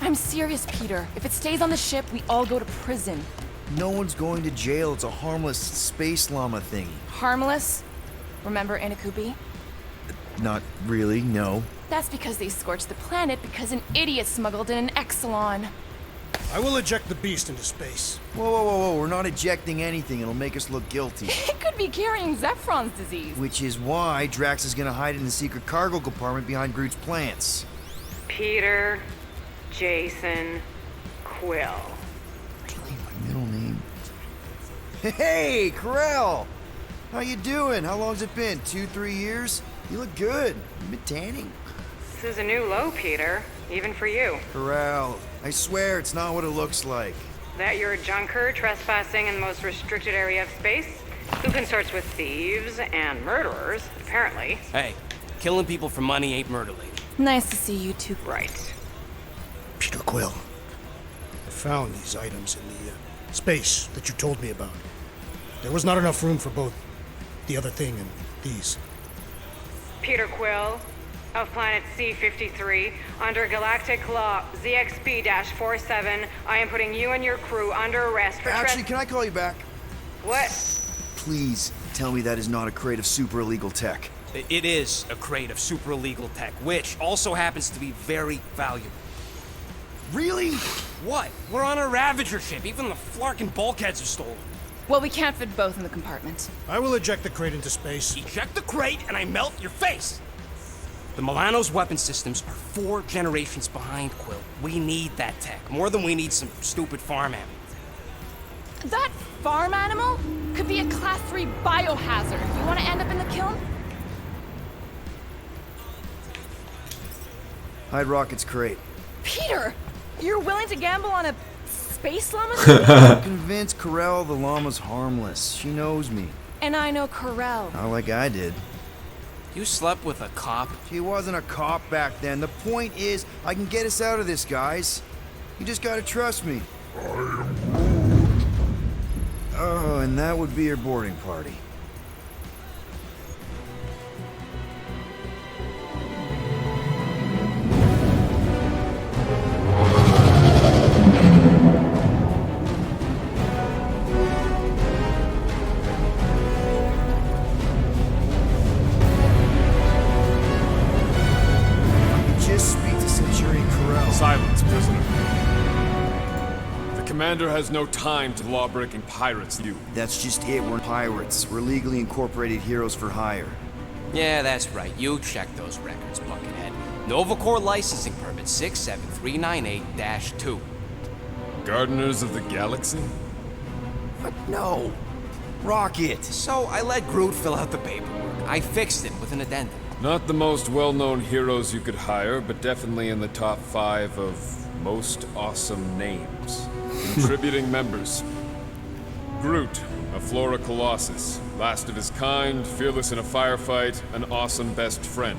I'm serious, Peter. If it stays on the ship, we all go to prison. No one's going to jail. It's a harmless space llama thingy. Harmless? Remember Inakubi? Not really, no. That's because they scorched the planet because an idiot smuggled in an Exelon. I will eject the beast into space. Whoa, whoa, whoa, whoa. We're not ejecting anything. It'll make us look guilty. It could be carrying Zephron's disease. Which is why Drax is gonna hide in the secret cargo compartment behind Groot's plants. Peter, Jason, Quill. Really, my middle name? Hey, Corell! How you doing? How long's it been? 2-3 years? You look good. You've been tanning. This is a new low, Peter. Even for you. Corell, I swear it's not what it looks like. That you're a junker trespassing in the most restricted area of space? Who consorts with thieves and murderers, apparently. Hey, killing people for money ain't murder, lady. Nice to see you two. Right. Peter Quill. I found these items in the space that you told me about. There was not enough room for both the other thing and these. Peter Quill, of planet C-53, under Galactic Law ZXB-47, I am putting you and your crew under arrest for Actually, can I call you back? What? Please tell me that is not a crate of super illegal tech. It is a crate of super illegal tech, which also happens to be very valuable. Really? What? We're on a Ravager ship. Even the flarkin' bulkheads are stolen. Well, we can't fit both in the compartment. I will eject the crate into space. Eject the crate and I melt your face! The Milano's weapon systems are 4 generations behind, Quill. We need that tech, more than we need some stupid farm animal. That farm animal could be a Class 3 biohazard. You want to end up in the kiln? Hide Rocket's crate. Peter, you're willing to gamble on a space llama? Convince Corell the llama's harmless. She knows me. And I know Corell. Not like I did. You slept with a cop? He wasn't a cop back then. The point is, I can get us out of this, guys. You just gotta trust me. Oh, and that would be your boarding party. Silence, prisoner. The commander has no time to law-breaking pirates, you. That's just it, we're pirates. We're legally incorporated heroes for hire. Yeah, that's right. You check those records, Buckethead. Novacore licensing permit 67398-2. Gardeners of the Galaxy? What? No. Rocket. So I let Groot fill out the paperwork. I fixed it with an addendum. Not the most well-known heroes you could hire, but definitely in the top 5 of most awesome names. Contributing members. Groot, a Flora Colossus. Last of his kind, fearless in a firefight, an awesome best friend.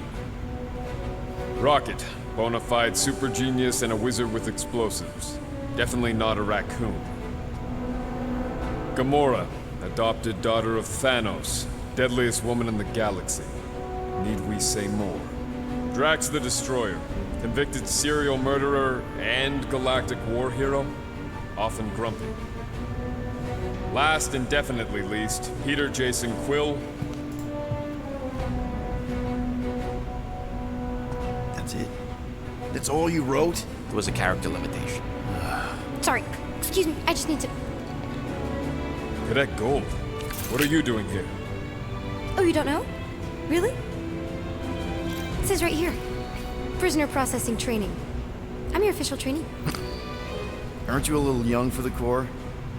Rocket, bona fide super genius and a wizard with explosives. Definitely not a raccoon. Gamora, adopted daughter of Thanos, deadliest woman in the galaxy. Need we say more? Drax the Destroyer, convicted serial murderer and galactic war hero, often grumpy. Last and definitely least, Peter Jason Quill. That's it? That's all you wrote? It was a character limitation. Sorry, excuse me, I just need to... Cadet Gold, what are you doing here? Oh, you don't know? Really? It says right here. Prisoner processing training. I'm your official trainee. Aren't you a little young for the Corps?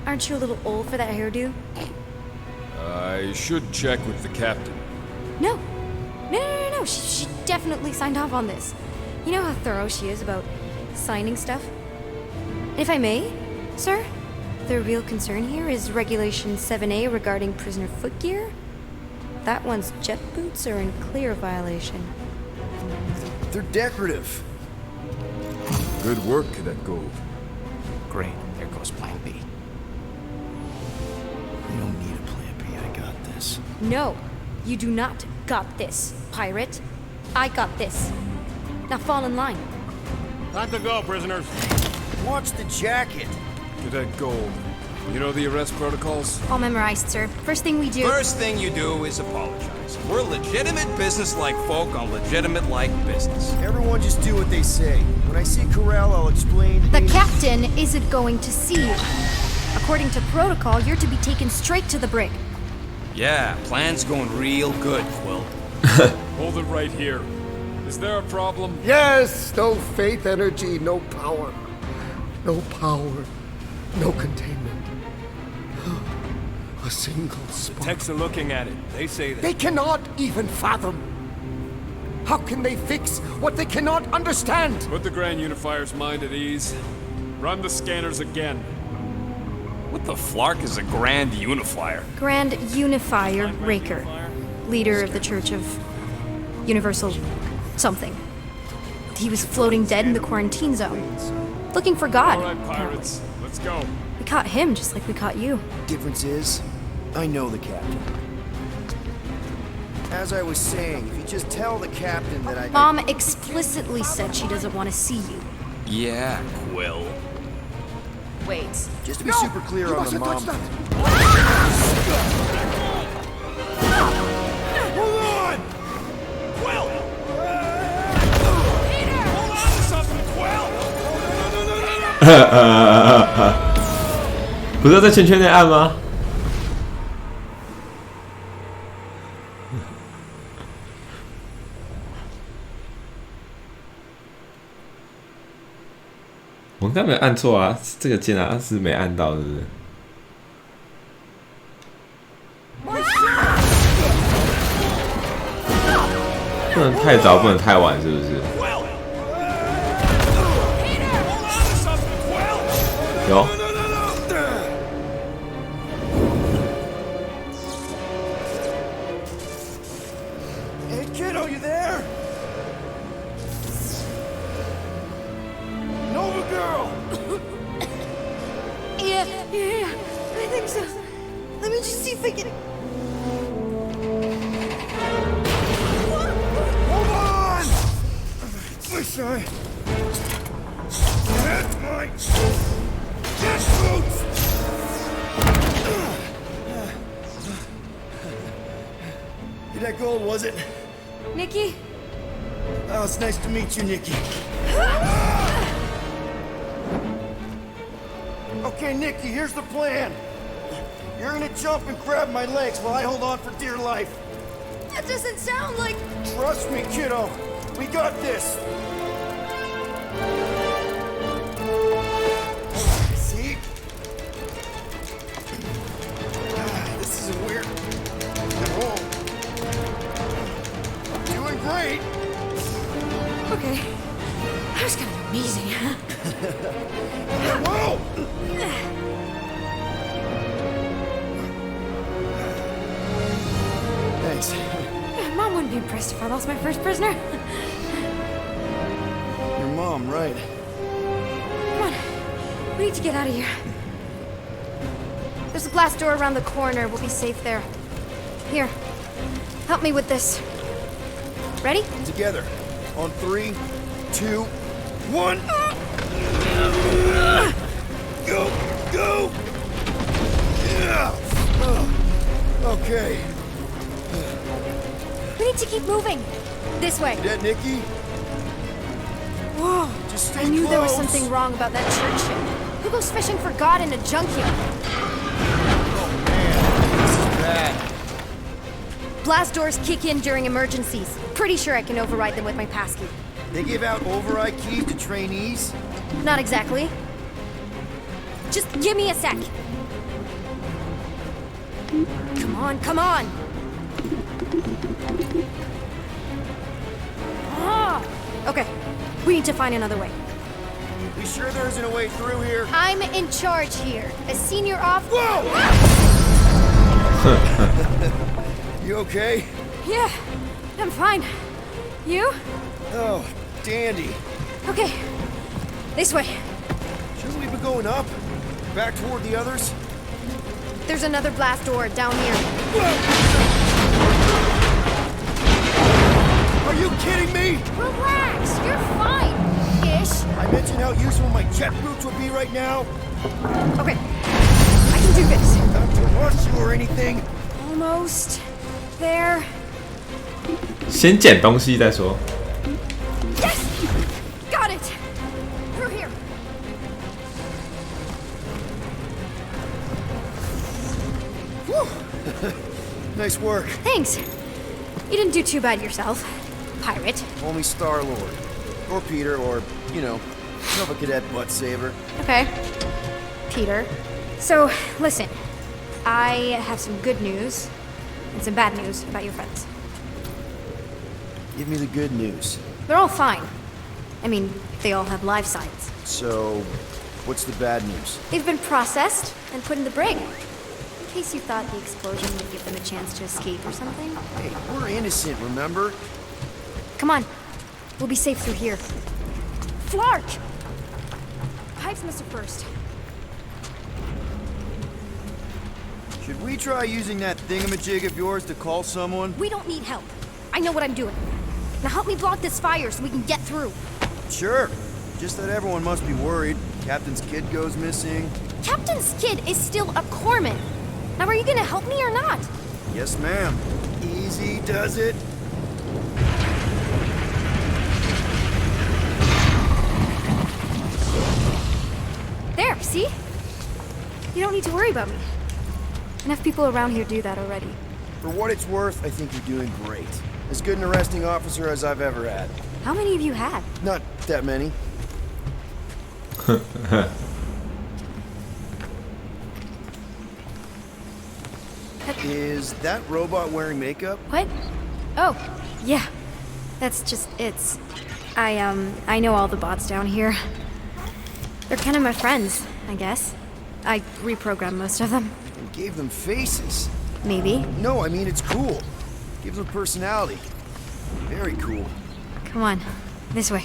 Aren't you a little old for that hairdo? I should check with the captain. No. No. She definitely signed off on this. You know how thorough she is about signing stuff? And if I may, sir, the real concern here is Regulation 7A regarding prisoner footgear. That one's jet boots are in clear violation. They're decorative. Good work, Cadet Gold. Great. There goes Plan B. You don't need a Plan B. I got this. No, you do not got this, pirate. I got this. Now fall in line. Time to go, prisoners. Watch the jacket. Cadet Gold, you know the arrest protocols? All memorized, sir. First thing we do... First thing you do is apologize. We're legitimate business-like folk on legitimate-like business. Everyone just do what they say. When I see Corral, I'll explain... The captain isn't going to see you. According to protocol, you're to be taken straight to the brig. Yeah, plan's going real good, Quill. Hold it right here. Is there a problem? Yes! No faith energy, no power. No power, no containment. A single spark. Techs are looking at it. They say that. They cannot even fathom. How can they fix what they cannot understand? Put the Grand Unifier's mind at ease. Run the scanners again. What the flark is a Grand Unifier? Grand Unifier Raker, leader of the Church of Universal something. He was floating dead in the quarantine zone, looking for God. All right, pirates, let's go. We caught him just like we caught you. Difference is, I know the captain. As I was saying, if you just tell the captain that I... Mom explicitly said she doesn't want to see you. Yeah, Quill. Wait. Just to be super clear on the mom... Touch that. Hold on! Quill! Hold on to something, Quill! 不是要在圈圈内按吗？我应该没有按错啊，这个键啊是没按到，是不是？不能太早，不能太晚，是不是？有。Hey, get Nino, you there? Nova girl! Yeah, I think so. Let me just see if I can. Hold on! Wish I had my jet boots! Get that gold, was it? Nikki? Oh, it's nice to meet you, Nikki. Okay, Nikki, here's the plan. You're gonna jump and grab my legs while I hold on for dear life. That doesn't sound like. Trust me, kiddo. We got this. See? This is weird. Oh. Doing great. Okay. That was kind of amazing, huh? Whoa! Thanks. Mom wouldn't be impressed if I lost my first prisoner. Your mom, right? Come on. We need to get out of here. There's a blast door around the corner. We'll be safe there. Here. Help me with this. Ready? Together. On 3, 2, 1. Go! Go! Yeah! Okay. We need to keep moving. This way. That Nikki? Whoa. Just stay I knew there was close. something wrong about that church ship. Who goes fishing for God in a junkyard? Oh man, this is bad. Blast doors kick in during emergencies. Pretty sure I can override them with my passkey. They give out override keys to trainees? Not exactly. Just give me a sec. Come on, come on! Ah! Okay, we need to find another way. We sure there isn't a way through here? I'm in charge here. As senior officer. Whoa! You okay? Yeah, I'm fine. You? Oh, dandy. Okay, this way. Shouldn't we be going up? Back toward the others? There's another blast door down here. Are you kidding me? Relax, you're fine. Ish. I mentioned how useful my jet boots would be right now. Okay, I can do this. Not to rush you or anything. Almost there. 先捡东西再说。 Yes! Got it! Through here. Whew. Nice work. Thanks. You didn't do too bad yourself, pirate. Only Star-Lord. Or Peter, or, you know, Nova Cadet butt saver. Okay. Peter. So, listen. I have some good news and some bad news about your friends. Give me the good news. They're all fine. I mean, they all have life signs. So, what's the bad news? They've been processed and put in the brig. In case you thought the explosion would give them a chance to escape or something. Hey, we're innocent, remember? Come on. We'll be safe through here. Flark! Pipes must have burst. Should we try using that thingamajig of yours to call someone? We don't need help. I know what I'm doing. Now help me block this fire so we can get through. Sure. Just that everyone must be worried. Captain's kid goes missing. Captain's kid is still a corpsman. Now are you gonna help me or not? Yes, ma'am. Easy does it. There, see? You don't need to worry about me. Enough people around here do that already. For what it's worth, I think you're doing great. As good an arresting officer as I've ever had. How many have you had? Not that many. Is that robot wearing makeup? What? Oh, yeah. That's just it's. I know all the bots down here. They're kind of my friends, I guess. I reprogrammed most of them. And gave them faces. Maybe. No, I mean it's cool. Gives them personality. Very cool. Come on, this way.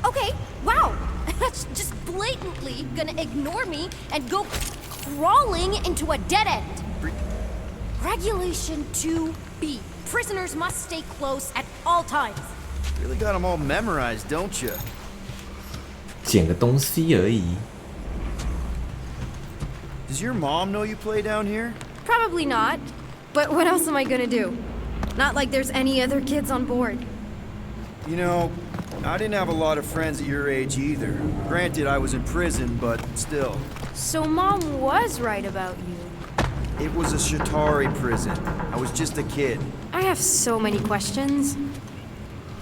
Okay, wow! That's just blatantly gonna ignore me and go crawling into a dead end. Regulation 2B. Prisoners must stay close at all times. Really got them all memorized, don't you? 捡个东西而已。Does your mom know you play down here? Probably not. But what else am I gonna do? Not like there's any other kids on board. You know, I didn't have a lot of friends at your age either. Granted, I was in prison, but still. So Mom was right about you. It was a Shatari prison. I was just a kid. I have so many questions.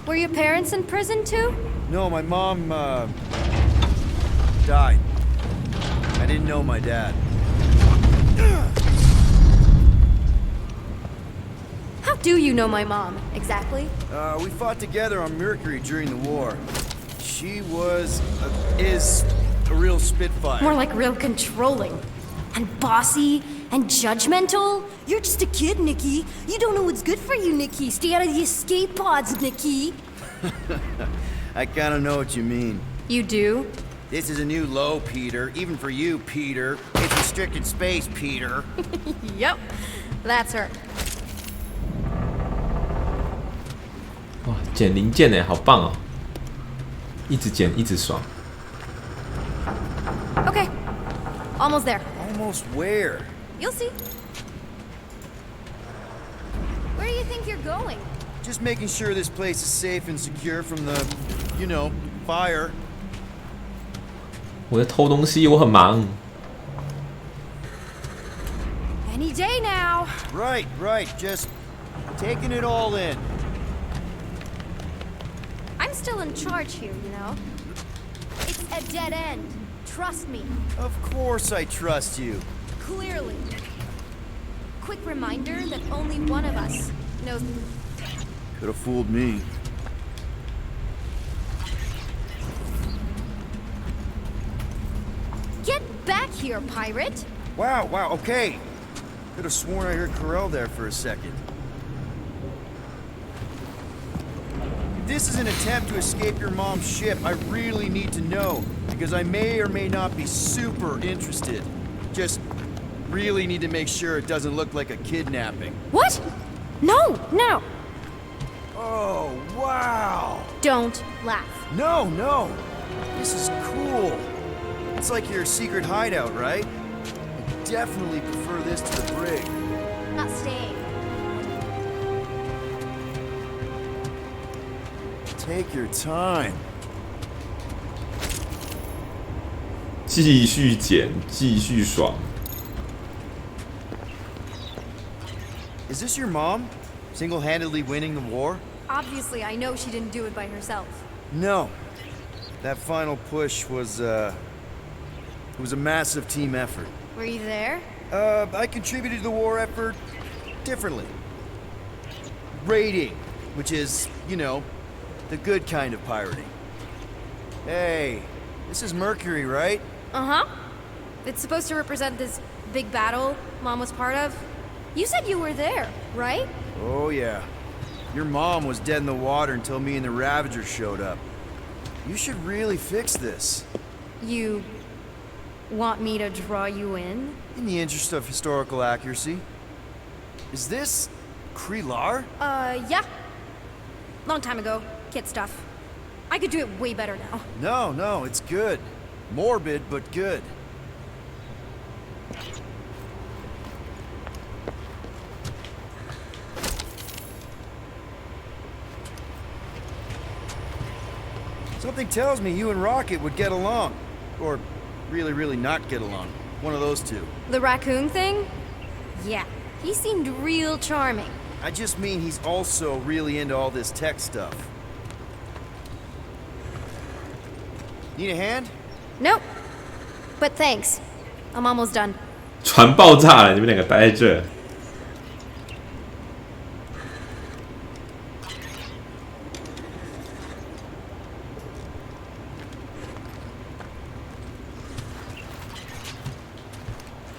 Were your parents in prison too? No, my mom, died. I didn't know my dad. How do you know my mom, exactly? We fought together on Mercury during the war. She is a real spitfire. More like real controlling. And bossy and judgmental. You're just a kid, Nikki. You don't know what's good for you, Nikki. Stay out of the escape pods, Nikki. I kinda know what you mean. You do? This is a new low, Peter. Even for you, Peter. It's restricted space, Peter. Yep, that's her. 哇，捡零件呢，好棒哦！一直捡，一直爽。Okay, almost there. Almost where? You'll see. Where do you think you're going? Just making sure this place is safe and secure from the, you know, fire. 我在偷东西，我很忙。Any day now. Right. Just taking it all in. I'm still in charge here, you know? It's a dead end. Trust me. Of course I trust you. Clearly. Quick reminder that only one of us knows. Could have fooled me. Get back here, pirate! Wow, okay. Could have sworn I heard Carell there for a second. If this is an attempt to escape your mom's ship, I really need to know, because I may or may not be super interested. Just really need to make sure it doesn't look like a kidnapping. What? No! Oh, wow! Don't laugh. No. This is cool. It's like your secret hideout, right? I definitely prefer this to the brig. Not staying. Take your time. 继续捡，继续爽。Is this your mom? Single-handedly winning the war? Obviously, I know she didn't do it by herself. No. That final push was, it was a massive team effort. Were you there? I contributed to the war effort differently. Raiding, which is, you know, the good kind of pirating. Hey, this is Mercury, right? Uh-huh. It's supposed to represent this big battle Mom was part of. You said you were there, right? Oh, yeah. Your mom was dead in the water until me and the Ravagers showed up. You should really fix this. You want me to draw you in? In the interest of historical accuracy. Is this Krelar? Yeah. Long time ago. Kid stuff. I could do it way better now. No, it's good. Morbid, but good. Something tells me you and Rocket would get along. Or really not get along. One of those two. The raccoon thing? Yeah. He seemed real charming. I just mean he's also really into all this tech stuff. Need a hand? Nope. But thanks. I'm almost done. 船爆炸了，你们两个待在这。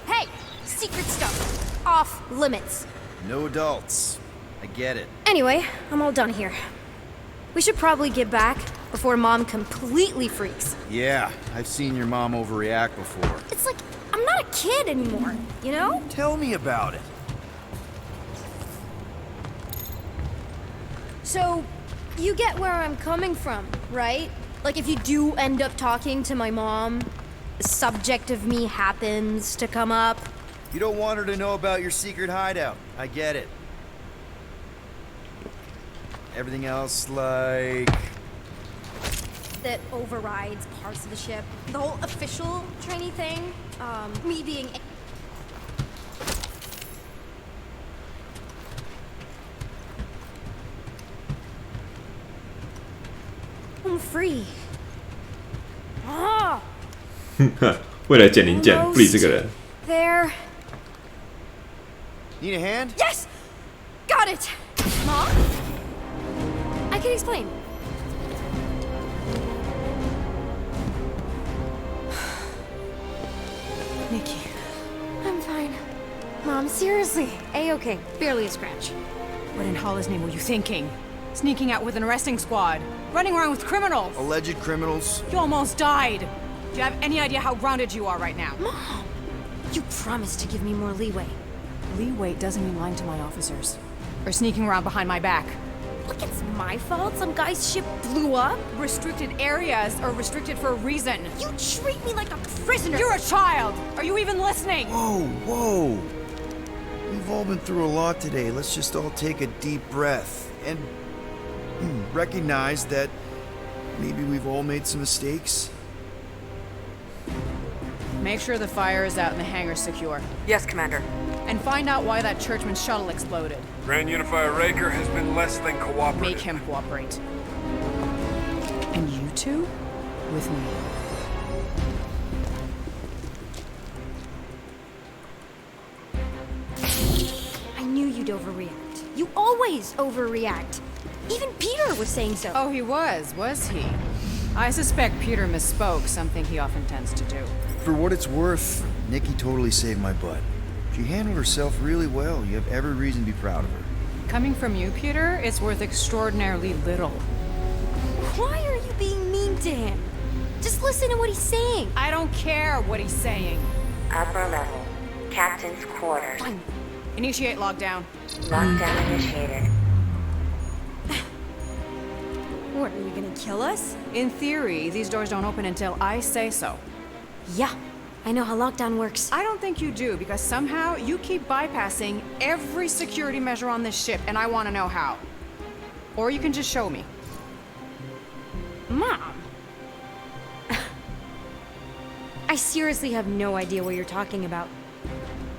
Hey! Secret stuff. Off limits. No adults. I get it. Anyway, I'm all done here. We should probably get back before Mom completely freaks. Yeah, I've seen your mom overreact before. It's like, I'm not a kid anymore, you know? Tell me about it. So, you get where I'm coming from, right? Like, if you do end up talking to my mom, the subject of me happens to come up. You don't want her to know about your secret hideout. I get it. Everything else, like... That overrides parts of the ship. The whole official trainee thing. Me being... I'm free. Ah! 为了捡零件，不理这个人。 There. Need a hand? Yes! Got it! Mom? I can explain. Nikki. I'm fine. Mom, seriously. A-okay. Barely a scratch. What in Hollis' name were you thinking? Sneaking out with an arresting squad. Running around with criminals. Alleged criminals? You almost died. Do you have any idea how grounded you are right now? Mom! You promised to give me more leeway. Leeway doesn't mean lying to my officers. Or sneaking around behind my back. Look, it's my fault some guy's ship blew up. Restricted areas are restricted for a reason. You treat me like a prisoner. You're a child! Are you even listening? Whoa, whoa. We've all been through a lot today. Let's just all take a deep breath and recognize that maybe we've all made some mistakes. Make sure the fire is out and the hangar's secure. Yes, Commander. And find out why that churchman's shuttle exploded. Grand Unifier Raker has been less than cooperative. Make him cooperate. And you two? With me. I knew you'd overreact. You always overreact. Even Peter was saying so. Oh, he was he? I suspect Peter misspoke, something he often tends to do. For what it's worth, Nikki totally saved my butt. She handled herself really well. You have every reason to be proud of her. Coming from you, Peter, it's worth extraordinarily little. Why are you being mean to him? Just listen to what he's saying. I don't care what he's saying. Upper level. Captain's quarters. Fine. Initiate lockdown. Lockdown initiated. What, are you gonna kill us? In theory, these doors don't open until I say so. Yeah, I know how lockdown works. I don't think you do, because somehow you keep bypassing every security measure on this ship, and I want to know how. Or you can just show me. Mom! I seriously have no idea what you're talking about.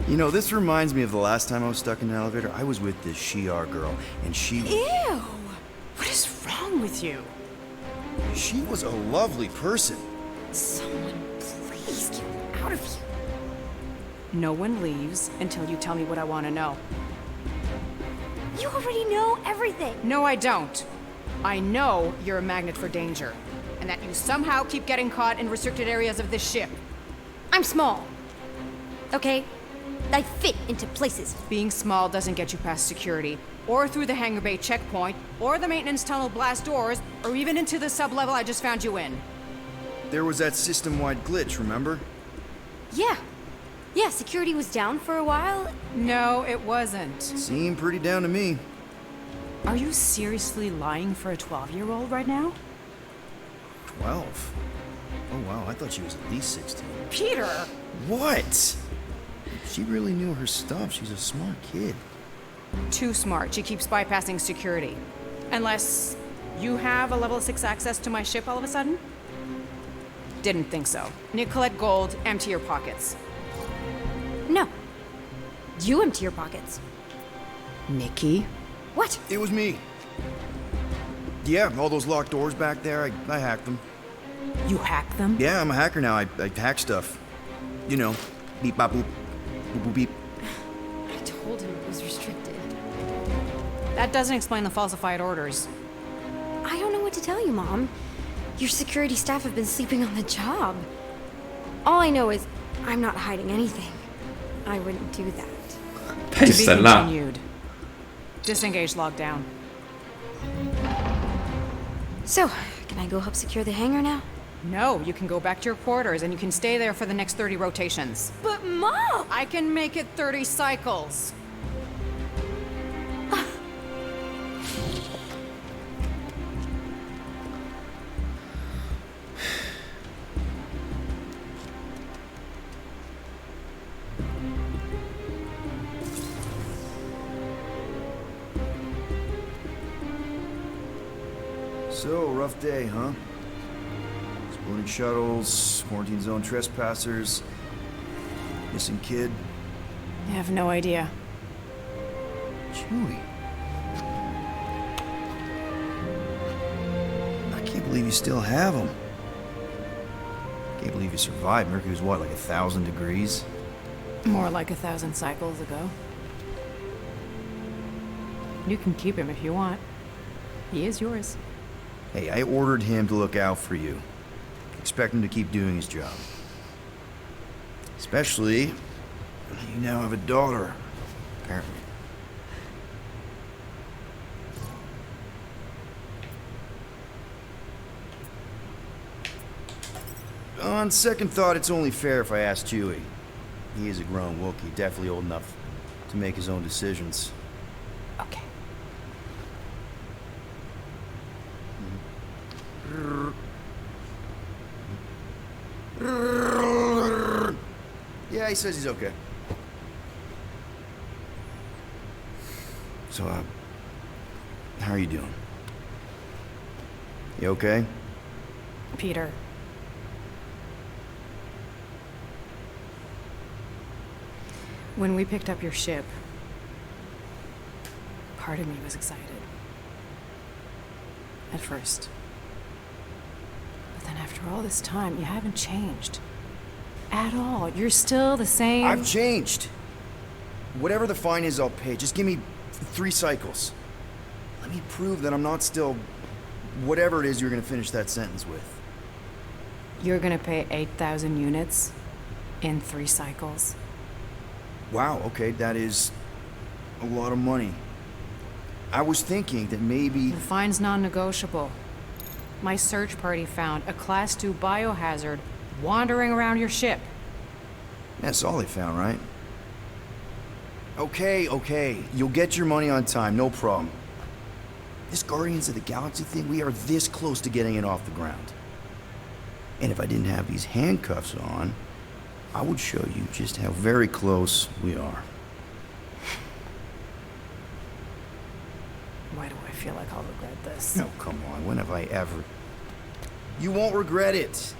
You know, this reminds me of the last time I was stuck in an elevator. I was with this Shi'ar girl, and she... Ew! What is wrong with you? She was a lovely person. Someone please get me out of here. No one leaves until you tell me what I want to know. You already know everything. No, I don't. I know you're a magnet for danger, and that you somehow keep getting caught in restricted areas of this ship. I'm small. Okay? I fit into places. Being small doesn't get you past security, or through the hangar bay checkpoint, or the maintenance tunnel blast doors, or even into the sub-level I just found you in. There was that system-wide glitch, remember? Yeah. Yeah, security was down for a while. No, it wasn't. Seemed pretty down to me. Are you seriously lying for a 12-year-old right now? 12? Oh wow, I thought she was at least 16. Peter! What? She really knew her stuff. She's a smart kid. Too smart. She keeps bypassing security. Unless you have a level 6 access to my ship all of a sudden? Didn't think so. Nicolette Gold, empty your pockets. No. You empty your pockets. Nikki? What? It was me. Yeah, all those locked doors back there, I hacked them. You hacked them? Yeah, I'm a hacker now. I hack stuff. You know, beep bop boop, boop boop beep. I told him it was restricted. That doesn't explain the falsified orders. I don't know what to tell you, Mom. Your security staff have been sleeping on the job. All I know is I'm not hiding anything. I wouldn't do that.太神了。 Continued. Disengage lockdown. So, can I go help secure the hangar now? No, you can go back to your quarters and you can stay there for the next 30 rotations. But Mom! I can make it 30 cycles. So, rough day, huh? Exploding shuttles, quarantine zone trespassers, missing kid. I have no idea. Chewie. I can't believe you still have him. Can't believe you survived. Mercury was what, like 1,000 degrees? More like 1,000 cycles ago. You can keep him if you want. He is yours. Hey, I ordered him to look out for you. Expect him to keep doing his job. Especially, you now have a daughter, apparently. On second thought, it's only fair if I ask Chewie. He is a grown Wookiee, definitely old enough to make his own decisions. Okay. Yeah, he says he's okay. So, how are you doing? You okay? Peter. When we picked up your ship, part of me was excited. At first. But then after all this time, you haven't changed. At all. You're still the same. I've changed. Whatever the fine is, I'll pay. Just give me 3 cycles. Let me prove that I'm not still whatever it is you're gonna finish that sentence with. You're gonna pay 8,000 units in 3 cycles. Wow, okay, that is a lot of money. I was thinking that maybe... The fine's non-negotiable. My search party found a Class 2 biohazard wandering around your ship. That's all they found, right? Okay. You'll get your money on time, no problem. This Guardians of the Galaxy thing, we are this close to getting it off the ground. And if I didn't have these handcuffs on, I would show you just how very close we are. Why do I feel like I'll regret this? No, come on, when have I ever... You won't regret it.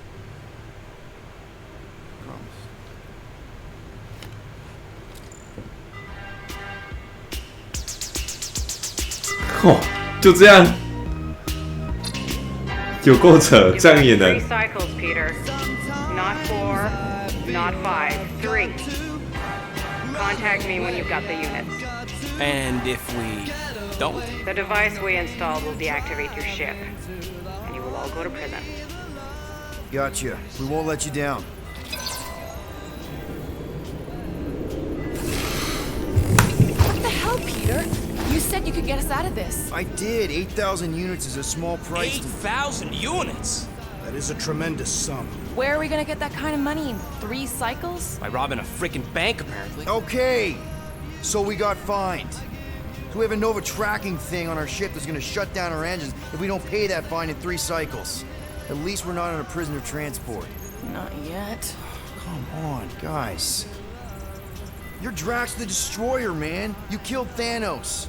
哦，就这样，有够扯，这样也能。 3 cycles, Peter. Not 4, not 5, 3. Contact me when you've got the units. And if we don't? The device we installed will deactivate your ship, and you will all go to prison. Gotcha. We won't let you down. What the hell, Peter? You said you could get us out of this. I did. 8,000 units is a small price. 8,000 units? That is a tremendous sum. Where are we gonna get that kind of money in 3 cycles? By robbing a freaking bank, apparently. Okay, so we got fined. So we have a Nova tracking thing on our ship that's gonna shut down our engines if we don't pay that fine in 3 cycles. At least we're not on a prisoner transport. Not yet. Come on, guys. You're Drax the Destroyer, man. You killed Thanos.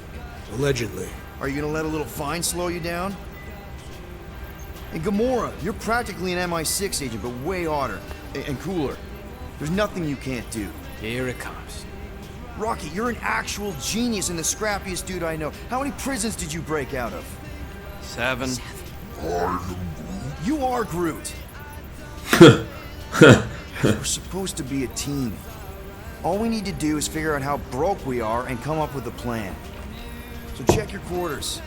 Allegedly. Are you gonna let a little fine slow you down? And Gamora, you're practically an MI6 agent, but way hotter and cooler. There's nothing you can't do. Here it comes. Rocky, you're an actual genius and the scrappiest dude I know. How many prisons did you break out of? 7. You are Groot. We're supposed to be a team. All we need to do is figure out how broke we are and come up with a plan. So check your quarters.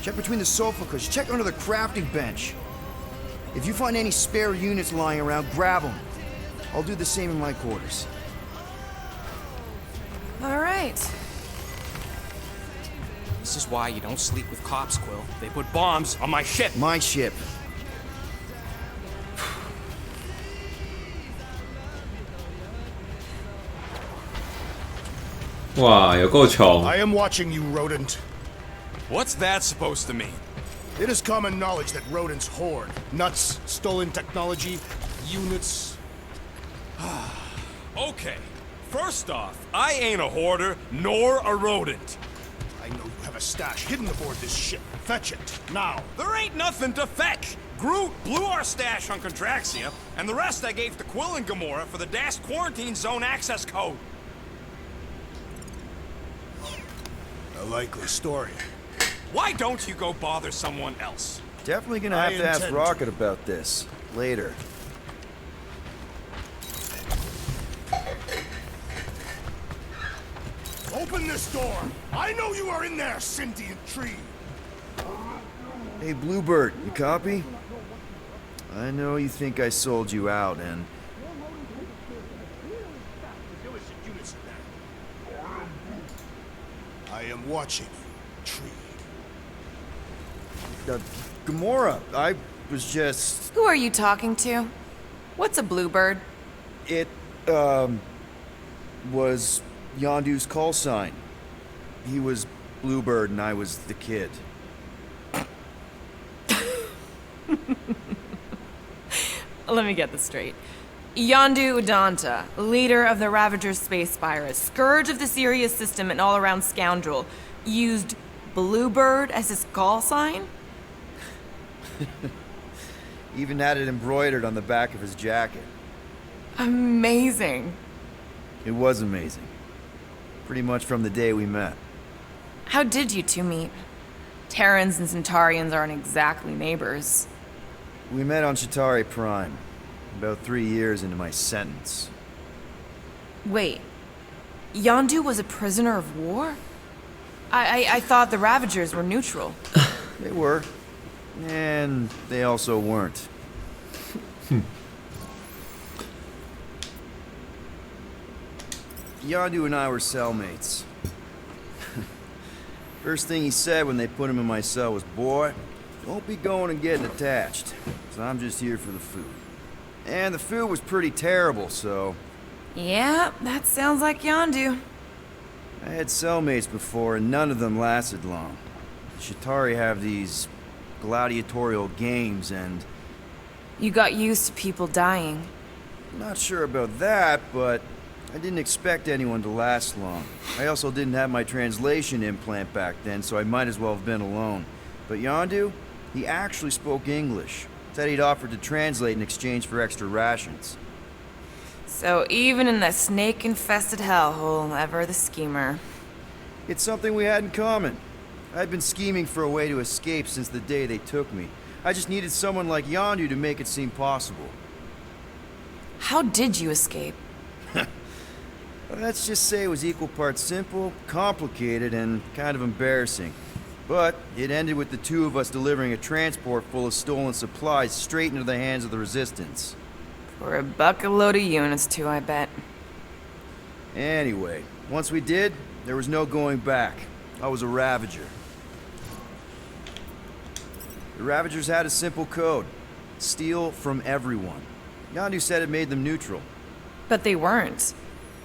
Check between the sofa cushions. Check under the crafting bench. If you find any spare units lying around, grab them. I'll do the same in my quarters. All right. This is why you don't sleep with cops, Quill. They put bombs on my ship. My ship. Wow, 有够穷。 I am watching you, rodent. What's that supposed to mean? It is common knowledge that rodents hoard nuts, stolen technology, units. Okay. First off, I ain't a hoarder nor a rodent. I know you have a stash hidden aboard this ship. Fetch it, now. There ain't nothing to fetch. Groot blew our stash on Contraxia, and the rest I gave to Quill and Gamora for the dash quarantine zone access code. A likely story. Why don't you go bother someone else? Definitely gonna have to ask Rocket about this later. Open this door! I know you are in there, sentient tree! Hey, Bluebird, you copy? I know you think I sold you out, and... I am watching you, tree. Gamora, I was just... Who are you talking to? What's a bluebird? It, was Yondu's call sign. He was Bluebird and I was the kid. Let me get this straight. Yondu Udanta, leader of the Ravager's space virus, scourge of the Sirius system and all-around scoundrel, used Bluebird as his call sign? Even had it embroidered on the back of his jacket. Amazing. It was amazing. Pretty much from the day we met. How did you two meet? Terrans and Centaurians aren't exactly neighbors. We met on Chitauri Prime, about 3 years into my sentence. Wait, Yondu was a prisoner of war? I thought the Ravagers were neutral. They were. And they also weren't. Yondu and I were cellmates. First thing he said when they put him in my cell was, "Boy, don't be going and getting attached, 'cause I'm just here for the food." And the food was pretty terrible, so... Yeah, that sounds like Yondu. I had cellmates before, and none of them lasted long. Chitauri have these gladiatorial games, and... You got used to people dying. Not sure about that, but I didn't expect anyone to last long. I also didn't have my translation implant back then, so I might as well have been alone. But Yondu, he actually spoke English. Said he'd offered to translate in exchange for extra rations. So even in the snake-infested hellhole, ever the schemer. It's something we had in common. I'd been scheming for a way to escape since the day they took me. I just needed someone like Yondu to make it seem possible. How did you escape? Let's just say it was equal parts simple, complicated, and kind of embarrassing. But it ended with the two of us delivering a transport full of stolen supplies straight into the hands of the Resistance. For a bucket load of units too, I bet. Anyway, once we did, there was no going back. I was a Ravager. The Ravagers had a simple code. Steal from everyone. Yondu said it made them neutral. But they weren't.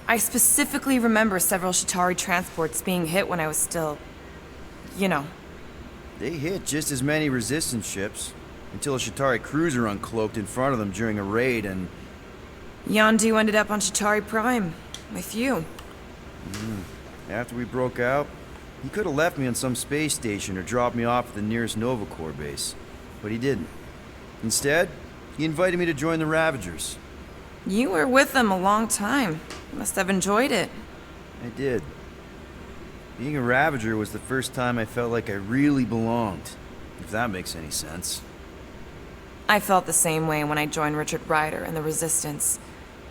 I specifically remember several Chitauri transports being hit when I was still... you know. They hit just as many Resistance ships, until a Chitauri cruiser uncloaked in front of them during a raid and... Yondu ended up on Chitauri Prime, with you. After we broke out, he could have left me on some space station or dropped me off at the nearest Nova Corps base, but he didn't. Instead, he invited me to join the Ravagers. You were with them a long time. Must have enjoyed it. I did. Being a Ravager was the first time I felt like I really belonged, if that makes any sense. I felt the same way when I joined Richard Ryder and the Resistance.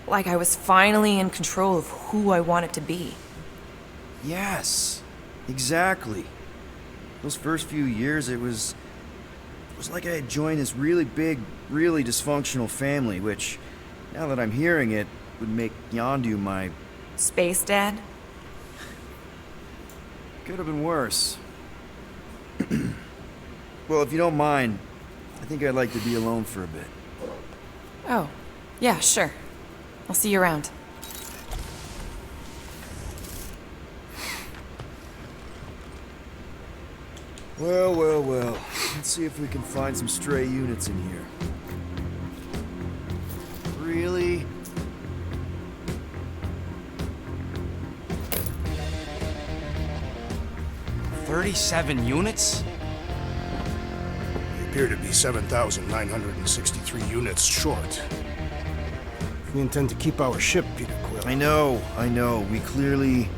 Like I was finally in control of who I wanted to be. Yes, exactly. Those first few years, it was like I had joined this really big, really dysfunctional family, which, now that I'm hearing it, would make Yondu my... Space Dad? Could have been worse. Well, if you don't mind, I think I'd like to be alone for a bit. Oh, yeah, sure. I'll see you around. Well, well, well. Let's see if we can find some stray units in here. Really? $37 units? We appear to be 7,963 units short. If we intend to keep our ship, Peter Quill... I know. We clearly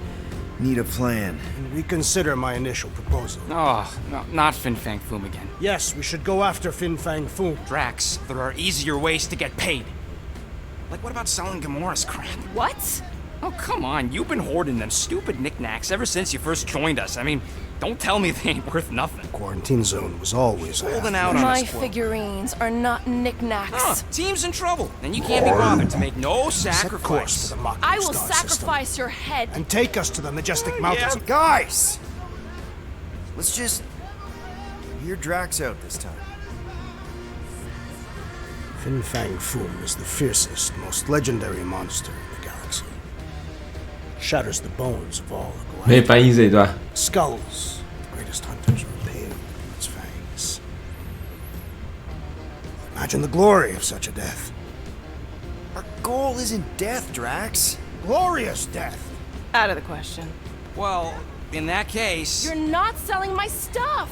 need a plan. Reconsider my initial proposal. Oh, no, not Fin Fang Foom again. Yes, we should go after Fin Fang Foom. Drax, there are easier ways to get paid. Like, what about selling Gamora's crap? What? Oh, come on. You've been hoarding them stupid knickknacks ever since you first joined us. I mean, don't tell me they ain't worth nothing. Quarantine zone was always holding out on My us. figurines are not knickknacks. Team's in trouble, and you can't be bothered to make no sacrifice. For the I will sacrifice your head. And take us to the majestic mountains. Yeah. Guys! Let's just hear Drax out this time. Fin Fang Foom is the fiercest, most legendary monster in the galaxy. Shatters the bones of all the 没翻译这一段。 Skulls, the greatest hunters are impaled with its fangs. Imagine the glory of such a death. Our goal isn't death, Drax. Glorious death. Out of the question. Well, in that case... You're not selling my stuff!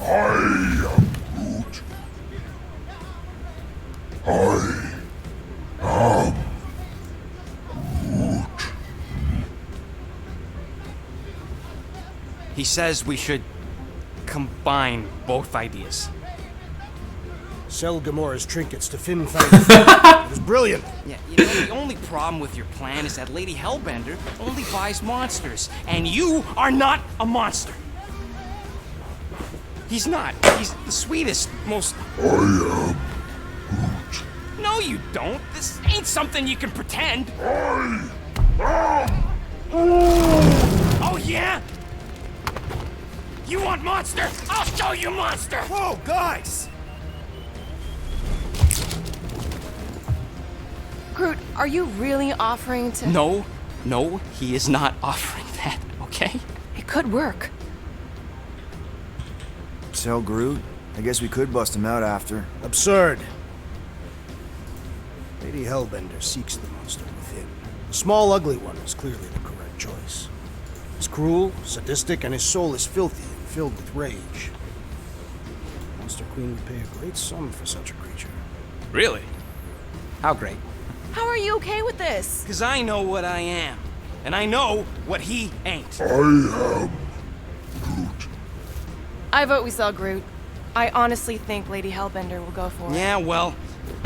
He says we should combine both ideas. Sell Gamora's trinkets to Fin Fang Foom. It was brilliant. Yeah, you know, the only problem with your plan is that Lady Hellbender only buys monsters, and you are not a monster. He's not. He's the sweetest, most... I am Groot. No, you don't. This ain't something you can pretend. I am Groot. Oh, yeah? You want monster? I'll show you monster! Whoa, guys! Groot, are you really offering to... No, he is not offering that, okay? It could work. Sell Groot? I guess we could bust him out after. Absurd. Lady Hellbender seeks the monster within. The small, ugly one is clearly the correct choice. He's cruel, sadistic, and his soul is filthy and filled with rage. Monster Queen would pay a great sum for such a creature. Really? How great? How are you okay with this? Because I know what I am. And I know what he ain't. I am Groot. I vote we sell Groot. I honestly think Lady Hellbender will go for it. Yeah, well,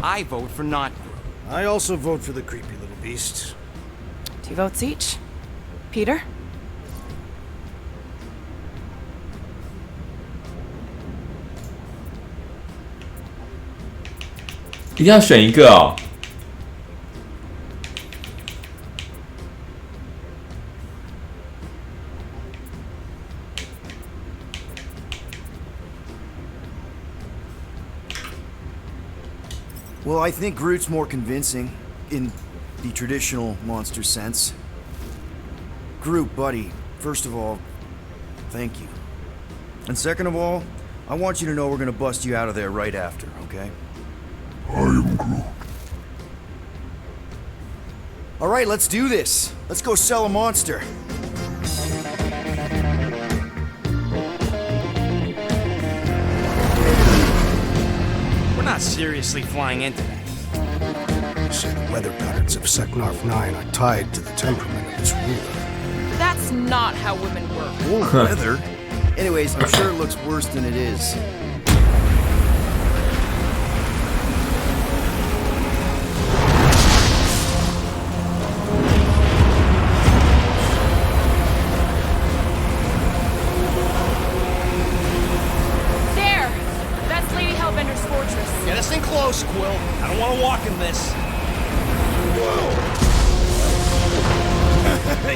I vote for not Groot. I also vote for the creepy little beast. 2 votes each. Peter?一定要选一个哦。Well, I think Groot's more convincing, in the traditional monster sense. Groot, buddy, first of all, thank you. And second of all, I want you to know we're gonna bust you out of there right after, okay? I am Groot. Alright, let's do this. Let's go sell a monster. We're not seriously flying into that. You say the weather patterns of Seknarf 9 are tied to the temperament of its ruler. That's not how women work. Oh, weather? Anyways, I'm sure it looks worse than it is. There! That's Lady Hellbender's fortress. Get us in close, Quill. I don't want to walk in this.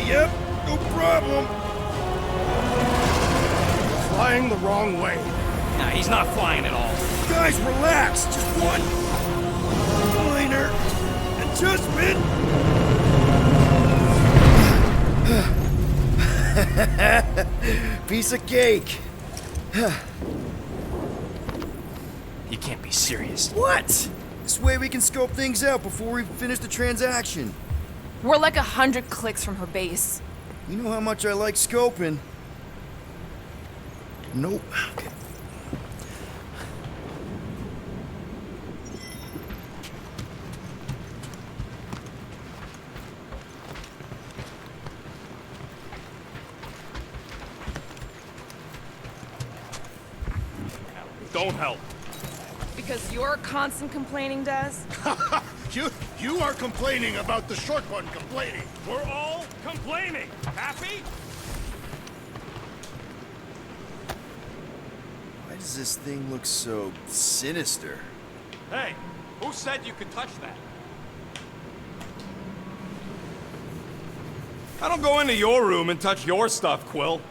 Yep, no problem. Flying the wrong way. Nah, he's not flying at all. Guys, relax. Just one minor adjustment. Piece of cake. You can't be serious. What? This way we can scope things out before we finish the transaction. We're like 100 clicks from her base. You know how much I like scoping. Nope. Okay. Don't help. Because you're constant complaining, Des? You are complaining about the short one complaining. We're all complaining. Happy? Why does this thing look so sinister? Hey, who said you could touch that? I don't go into your room and touch your stuff, Quill.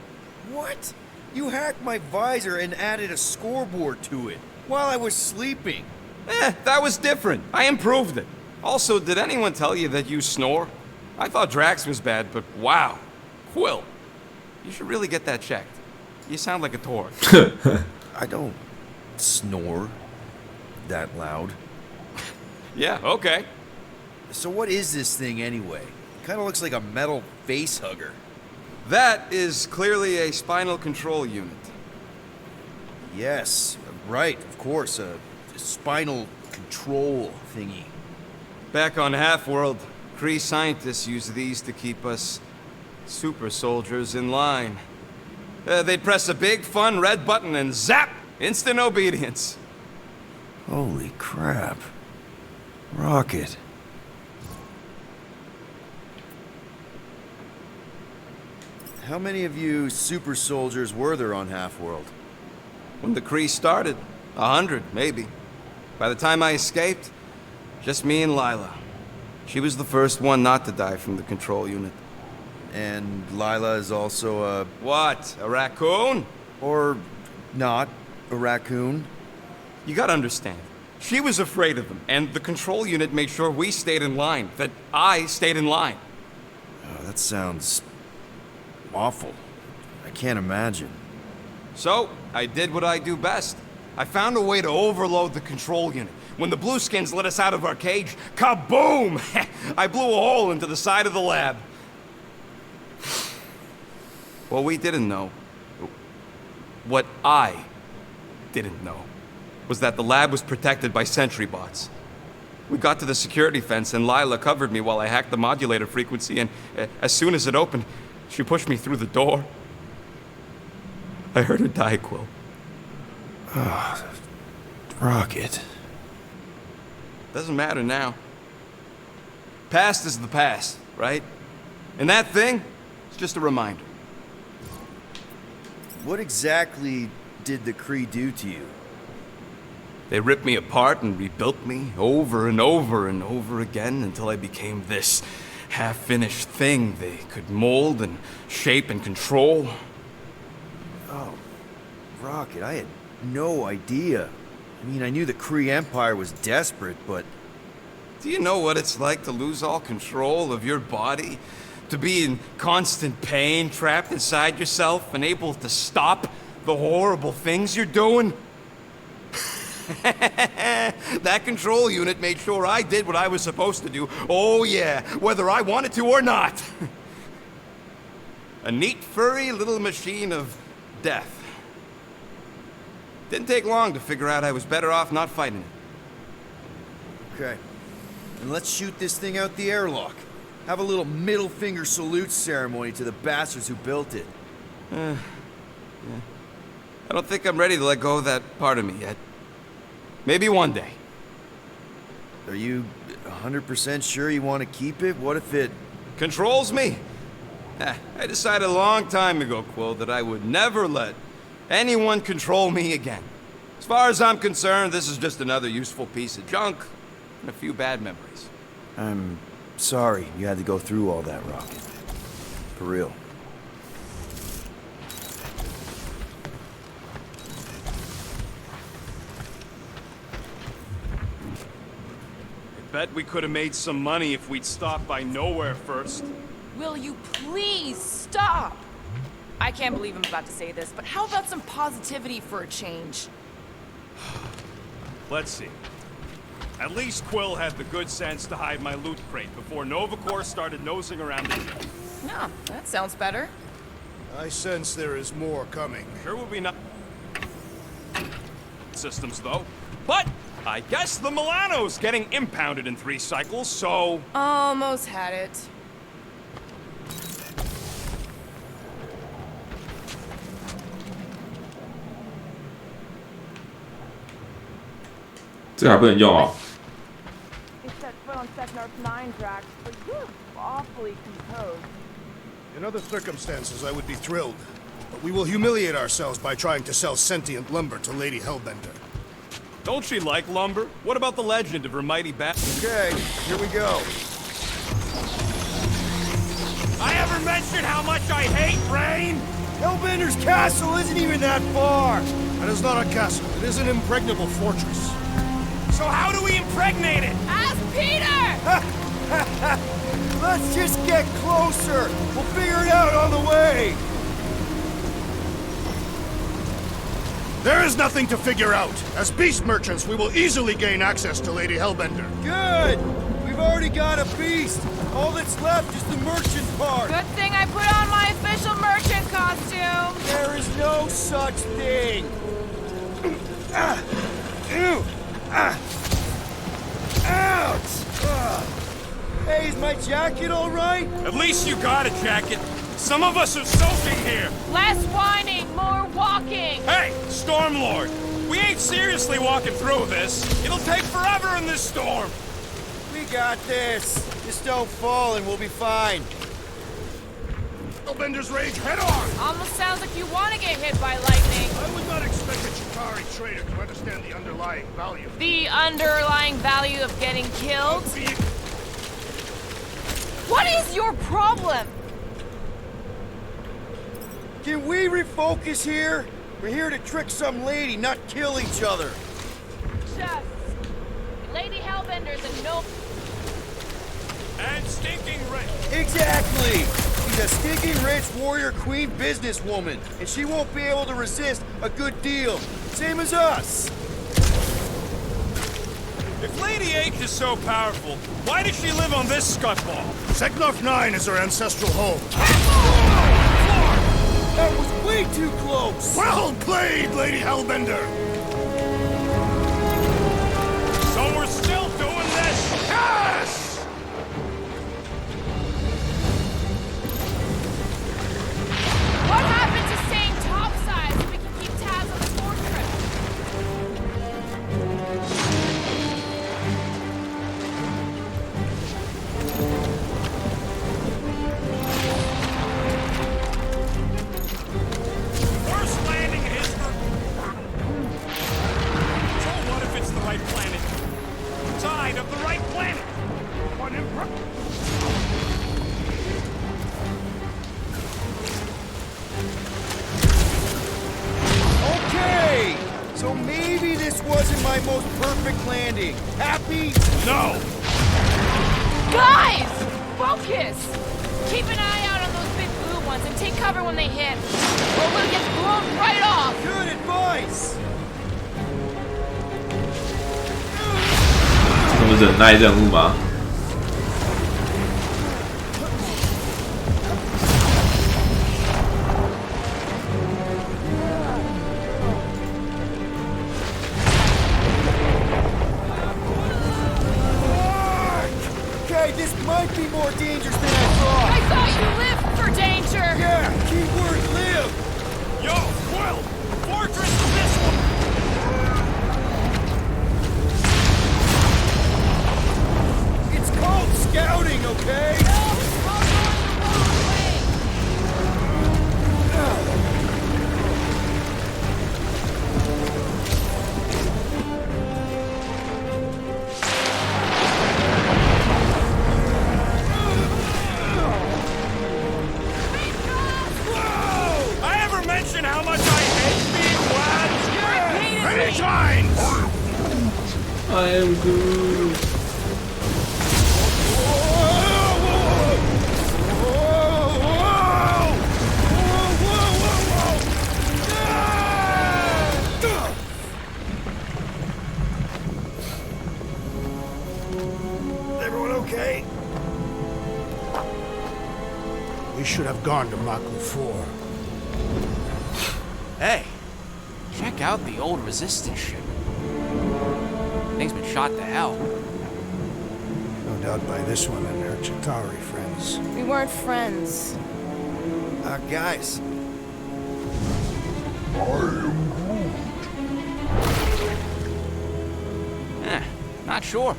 What? You hacked my visor and added a scoreboard to it while I was sleeping. That was different. I improved it. Also, did anyone tell you that you snore? I thought Drax was bad, but wow. Quill, you should really get that checked. You sound like a tour. I don't snore that loud. Yeah, okay. So what is this thing anyway? Kind of looks like a metal face hugger. That is clearly a spinal control unit. Yes, right, of course, a spinal control thingy. Back on Half-World, Kree scientists use these to keep us super soldiers in line. They'd press a big, fun red button and zap! Instant obedience. Holy crap. Rocket. How many of you super soldiers were there on Half-World? When the Kree started, 100, maybe. By the time I escaped, just me and Lila. She was the first one not to die from the control unit. And Lila is also a... What? A raccoon? Or not a raccoon? You gotta understand. She was afraid of them, and the control unit made sure we stayed in line, that I stayed in line. Oh, that sounds awful. I can't imagine. So, I did what I do best. I found a way to overload the control unit. When the Blueskins let us out of our cage, kaboom! I blew a hole into the side of the lab. What we didn't know, what I didn't know, was that the lab was protected by sentry bots. We got to the security fence and Lila covered me while I hacked the modulator frequency, and as soon as it opened, she pushed me through the door. I heard her die, Quill. Oh, Rocket. Doesn't matter now. Past is the past, right? And that thing, it's just a reminder. What exactly did the Kree do to you? They ripped me apart and rebuilt me over and over and over again until I became this half-finished thing they could mold and shape and control. Oh, Rocket, I had no idea. I mean, I knew the Kree Empire was desperate, but... Do you know what it's like to lose all control of your body? To be in constant pain, trapped inside yourself, unable to stop the horrible things you're doing? That control unit made sure I did what I was supposed to do. Oh yeah, whether I wanted to or not. A neat, furry little machine of death. Didn't take long to figure out I was better off not fighting it. Okay. And let's shoot this thing out the airlock. Have a little middle finger salute ceremony to the bastards who built it. Yeah. I don't think I'm ready to let go of that part of me yet. Maybe one day. Are you 100% sure you want to keep it? What if it... Controls me? I decided a long time ago, Quill, that I would never let anyone control me again. As far as I'm concerned, this is just another useful piece of junk and a few bad memories. I'm sorry you had to go through all that, Rocket. For real. bet we could have made some money if we'd stopped by nowhere first. Will you please stop? I can't believe I'm about to say this, but how about some positivity for a change? Let's see. At least Quill had the good sense to hide my loot crate before Novacore started nosing around the ship. No, that sounds better. I sense there is more coming. Sure will be not systems, though. But I guess the Milano's getting impounded in 3 cycles, so... Almost had it. 这还不能用哦。 In other circumstances, I would be thrilled. But we will humiliate ourselves by trying to sell sentient lumber to Lady Hellbender. Don't she like lumber? What about the legend of her mighty bat? Okay, here we go. I ever mentioned how much I hate rain? Hellbender's castle isn't even that far! That is not a castle. It is an impregnable fortress. So how do we impregnate it? Ask Peter! Let's just get closer. We'll figure it out on the way. There is nothing to figure out. As beast merchants, we will easily gain access to Lady Hellbender. Good. We've already got a beast. All that's left is the merchant part. Good thing I put on my official merchant costume. There is no such thing. Ouch! Hey, is my jacket all right? At least you got a jacket. Some of us are soaking here. Less whining, more walking. Hey, Stormlord, we ain't seriously walking through this. It'll take forever in this storm. We got this. Just don't fall and we'll be fine. Hellbender's rage head on! Almost sounds like you want to get hit by lightning. I would not expect a Chitauri trader to understand the underlying value. The underlying value of getting killed? What is your problem? Can we refocus here? We're here to trick some lady, not kill each other. Just... Lady Hellbender's a no... And stinking rich. Exactly! She's a stinking rich warrior queen businesswoman, and she won't be able to resist a good deal. Same as us. If Lady H is so powerful, why does she live on this scuttball? Seknarf 9 is her ancestral home. That was way too close! Well played, Lady Hellbender! So we're still doing this? Yes! What happened to staying topside so we can keep tabs on the fortress? Worst landing in history. So what if it's the right planet? Side of the right planet. One Okay! So maybe this wasn't my most perfect landing. Happy? No! Guys! Focus! Keep an eye out on those big blue ones and take cover when they hit, or we'll get blown right off! Good advice! 什么忍耐任务吗？ Okay, this might be more dangerous than I thought. I thought you lived for danger! Yeah, keyword live. Yo, Quill! Fortress is this one! It's called scouting, okay? No, we're all going the wrong way! I ever mention how much I hate being lads? Many times! I am good. gone to Mach 4. Hey, check out the old resistance ship. Thing's been shot to hell. No doubt by this one and her Chitauri friends. We weren't friends. Guys. Not sure.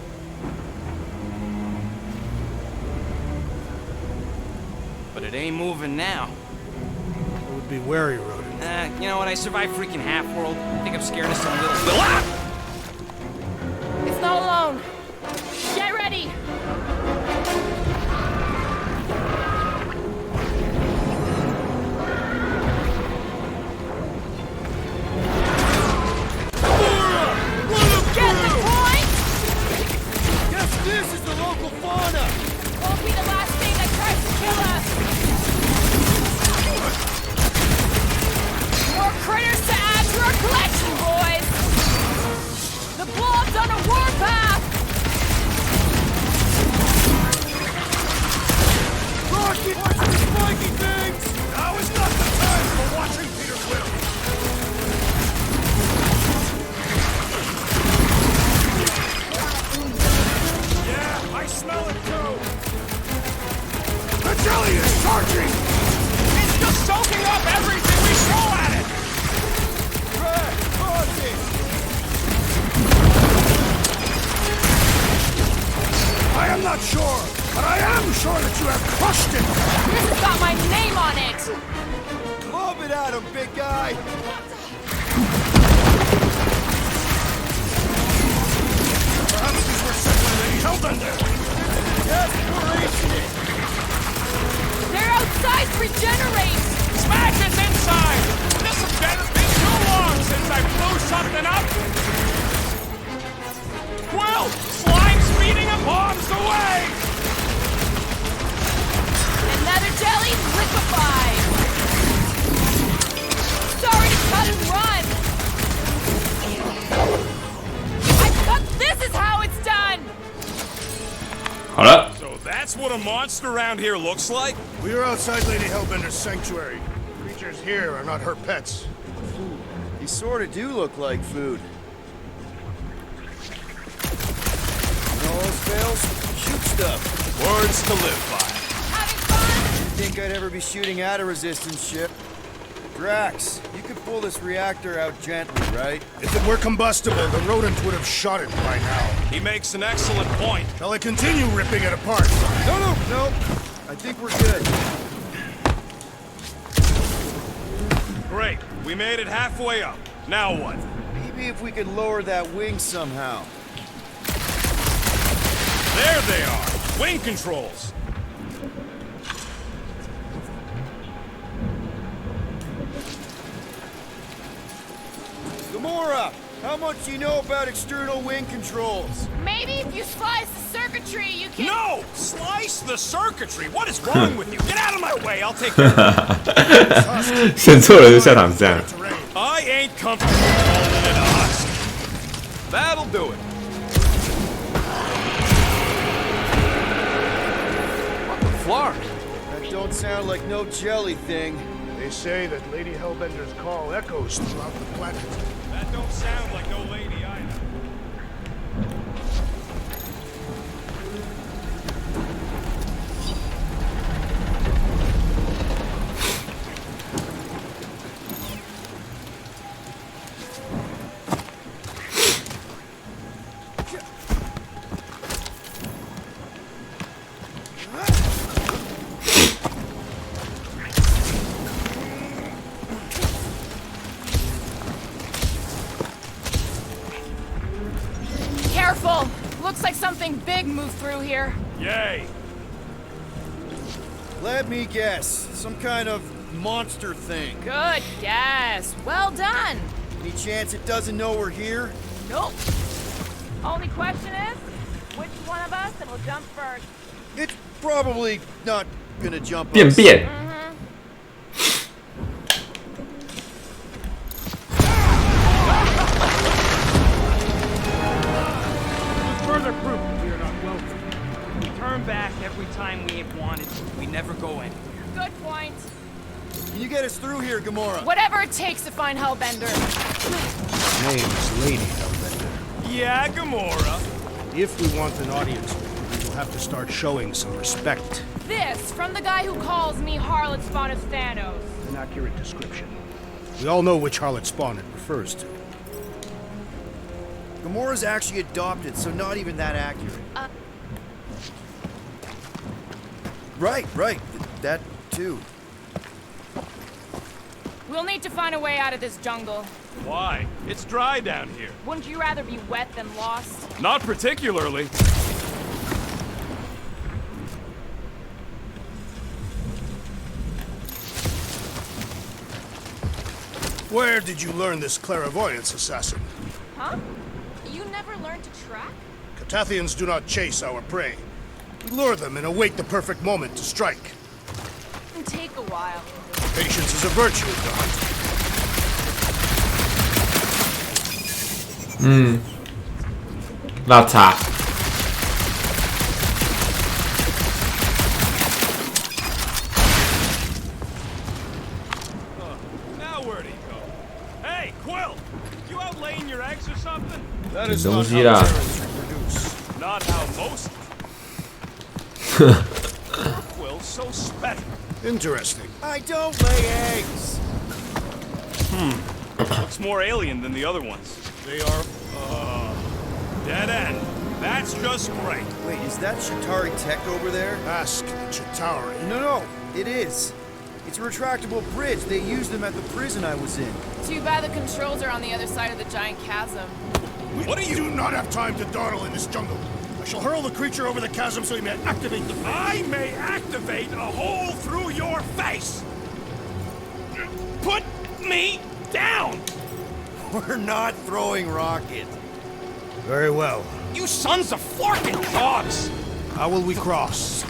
But it ain't moving now. I would be wary, Rodent. You know what? I survived freaking Half-World. I think I'm scared of some little... Ah! It's not alone. Get ready. Get the point? Guess this is the local fauna! Won't be the last thing that tries to kill us. More critters to add to our collection, boys. The blob's on a warpath. Rocket! Watch the spiky things! Now is not the time for watching Peter Quill. Yeah, I smell it too. The jelly is charging! It's just soaking up everything we throw at it. I am not sure, but I am sure that you have crushed it! This has got my name on it. Lob it at him, big guy! Perhaps these were set by Lady Hellbender! Desperation it! They're outside to regenerate. Smash is inside. This has been too long since I blew something up. Quill, slime speeding up bombs away. Another jelly liquefied. Sorry to cut and run. I thought this is how it's done. 好了， So that's what a monster around here looks like? We are outside Lady Hellbender's sanctuary. Creatures here are not her pets. They sort of do look like food. When all else fails, shoot stuff. Words to live by. Having fun? Didn't think I'd ever be shooting at a resistance ship. Drax, you could pull this reactor out gently, right? If it were combustible, the rodent would have shot it by now. He makes an excellent point. Shall I continue ripping it apart? No. I think we're good. Great. We made it halfway up. Now what? Maybe if we could lower that wing somehow. There they are. Wing controls. Gamora, how much do you know about external wing controls? Maybe if you slice the circuitry, you can... No! Slice the circuitry! What is wrong with you? Get out of my way! I'll take care of it. 选错人就下场这样。 I ain't comfortable calling it a husk. That'll do it. What the flark? That don't sound like no jelly thing. They say that Lady Hellbender's call echoes throughout the planet. That don't sound like no lady either. Careful! Looks like something big moved through here. Yay! Let me guess. Some kind of monster thing. Good guess. Well done. Any chance it doesn't know we're here? Nope. Only question is, which one of us will jump first? It's probably not gonna jump便 us. 便。 Further proof that we are not welcome. We turn back every time we have wanted to. We never go anywhere. Good point. us through here, Gamora? Whatever it takes to find Hellbender. His name is Lady Hellbender. Yeah, Gamora. If we want an audience, we will have to start showing some respect. This from the guy who calls me Harlot Spawn of Thanos. An accurate description. We all know which harlot spawn it refers to. Gamora's actually adopted, so not even that accurate. Right. That too. We'll need to find a way out of this jungle. Why? It's dry down here. Wouldn't you rather be wet than lost? Not particularly. Where did you learn this clairvoyance, assassin? Huh? You never learned to track? Catathians do not chase our prey. We lure them and await the perfect moment to strike. It'll take a while. Patience is a virtue, God.那差。Now where'd he go? Hey, Quill! You out laying your eggs or something? That is 东 not 西 how 啦。 terrorists reproduce. Not how most. Quill's so special. Interesting. I don't lay eggs. Looks more alien than the other ones. They are... Dead end. That's just great. Wait, is that Chitauri tech over there? Ask the Chitauri. No, it is. It's a retractable bridge. They used them at the prison I was in. Too bad the controls are on the other side of the giant chasm. What are you... do not have time to dawdle in this jungle. I shall hurl the creature over the chasm so he may activate the... I may activate a hole through your face! Put me down! We're not throwing rockets. Very well. You sons of forking dogs! How will we cross?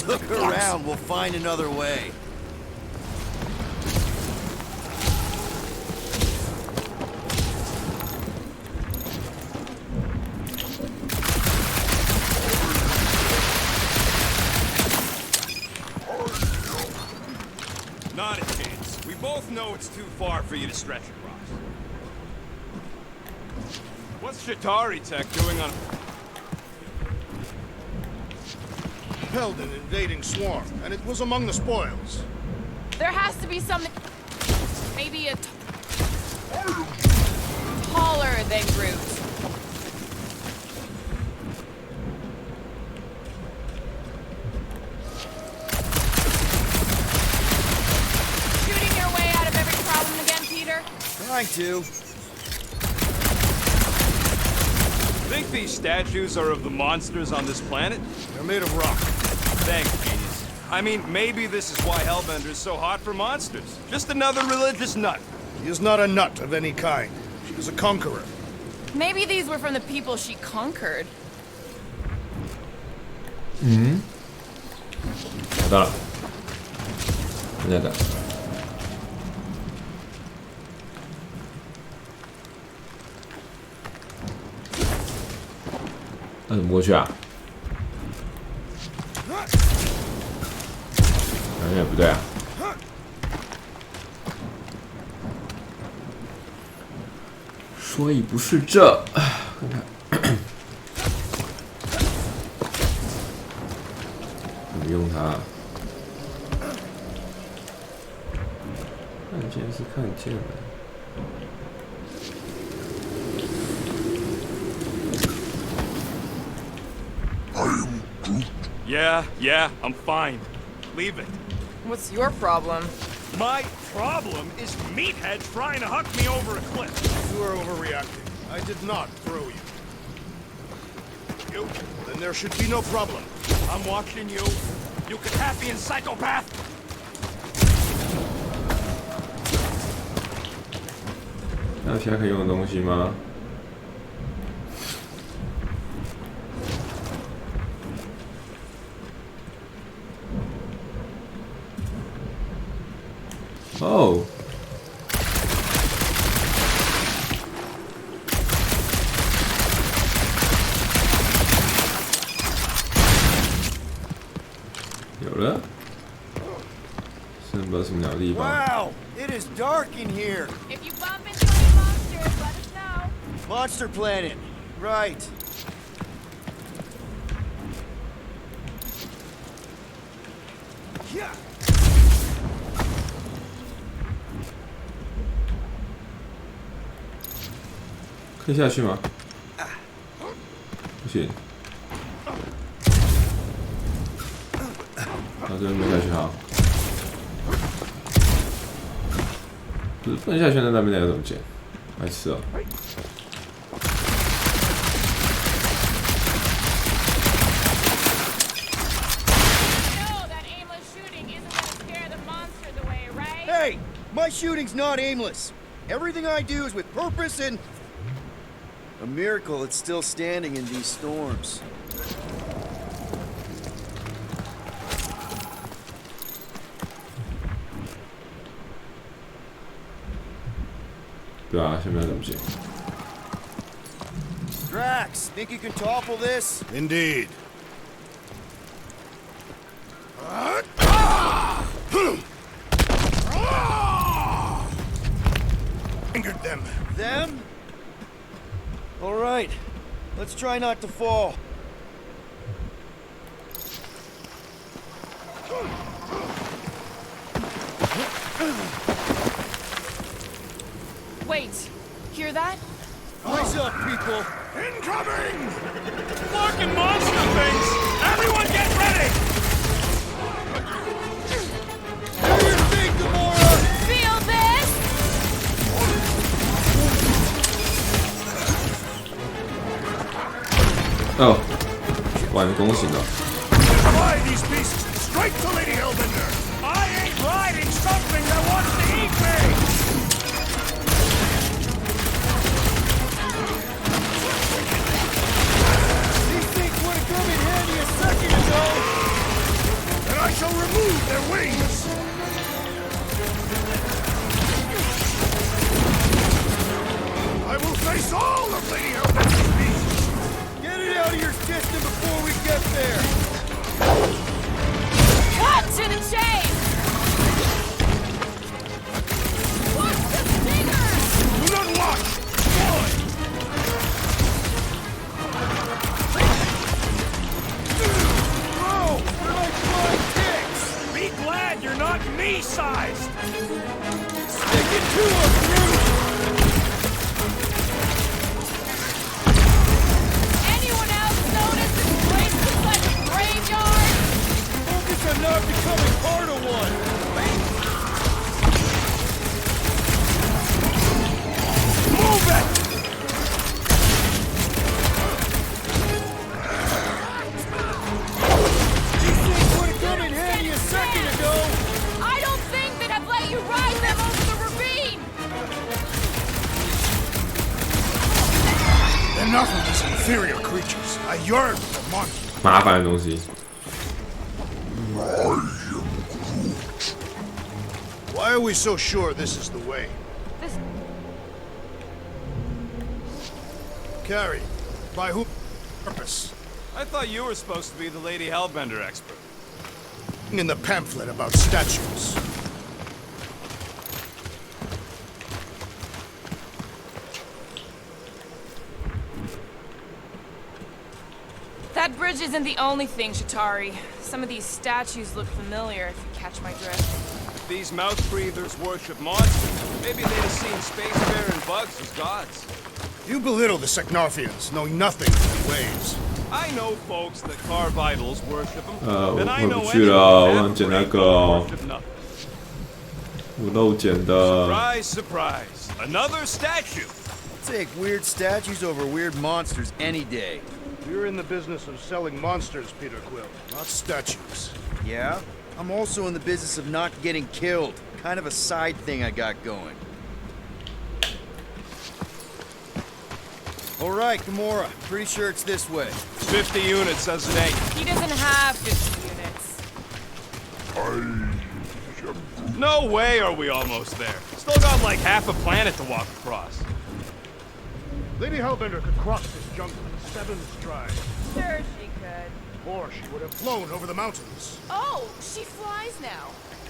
Look around. We'll find another way. Not a chance. We both know it's too far for you to stretch across. What's Chitauri Tech doing on... Held an invading swarm, and it was among the spoils. There has to be something... Maybe a... taller than Groot. Shooting your way out of every problem again, Peter? Trying to. Think these statues are of the monsters on this planet? They're made of rock. Thanks, genius. I mean, maybe this is why Hellbender is so hot for monsters. Just another religious nut. He is not a nut of any kind. She is a conqueror. Maybe these were from the people she conquered. 找到了，现在的。那怎么过去啊？好像也不对啊。所以不是这，看看怎么用它。看见是看见了。 Yeah, I'm fine. Leave it. What's your problem? My problem is meatheads trying to huck me over a cliff. You are overreacting. I did not throw you. You? Then there should be no problem. I'm watching you. You Catathian psychopath! 还有其他可以用的东西吗？哦。有了，是不是什么鸟的地方。Wow, it is dark in here. If you bump into any monsters, let us know. Monster Planet. Right. Yeah. 可以下去吗？不行。啊，这边没下去哈。不是不能下去，那边要怎么捡？白痴哦。Hey, my shooting's not aimless. Everything I do is with purpose and... A miracle it's still standing in these storms. 对啊，下面要怎么捡？ Drax, think you can topple this? Indeed. Angered them. Them? All right. Let's try not to fall. Wait, hear that? Eyes up, people. Incoming! Fucking monster things! Everyone get ready! Do your thing, Gamora! Feel this?哦，完工行了。 Fly these beasts straight to Lady Hellbender! I ain't riding something that wants to eat me! These things would have come in handy a second ago! And I shall remove their wings! I will face all of Lady Hellbender's beasts! Get it out of your system before we get there! Cut to the chase! What's the stingers? Do not watch! Boy! Bro, they're like flying ticks! Be glad you're not me-sized! Stick it to them, Groot! Anyone else notice this place looks like a graveyard? Focus on not becoming part of one! Move it! These things would have come in handy a second ago! I don't think they'd have let you ride them over the ravine! Enough of these inferior creatures. I yearn for monsters. 麻烦的东西。 Why are we so sure this is the way? Carrie, by whom purpose? I thought you were supposed to be the Lady Hellbender expert. In the pamphlet about statues. That bridge isn't the only thing, Shatari. Some of these statues look familiar, if you catch my drift. If these mouth breathers worship monsters, maybe they'd have seen Space Bear and bugs as gods. You belittle the Secnarfians, knowing nothing of their ways. I know folks that carve idols worship them, 我 and I 回 know 不去了，我 anyone 想捡那 that 个哦， worship nothing. 我漏捡的。 Surprise, surprise. Another statue. Take weird statues over weird monsters any day. We're in the business of selling monsters, Peter Quill, not statues. Yeah? I'm also in the business of not getting killed. Kind of a side thing I got going. All right, Gamora. Pretty sure it's this way. 50 units as an 8. He doesn't have 50 units. No way are we almost there. Still got like half a planet to walk across. Lady Hellbender could cross this jungle in 7 strides. Sure she could. Or she would have flown over the mountains. Oh, she flies now.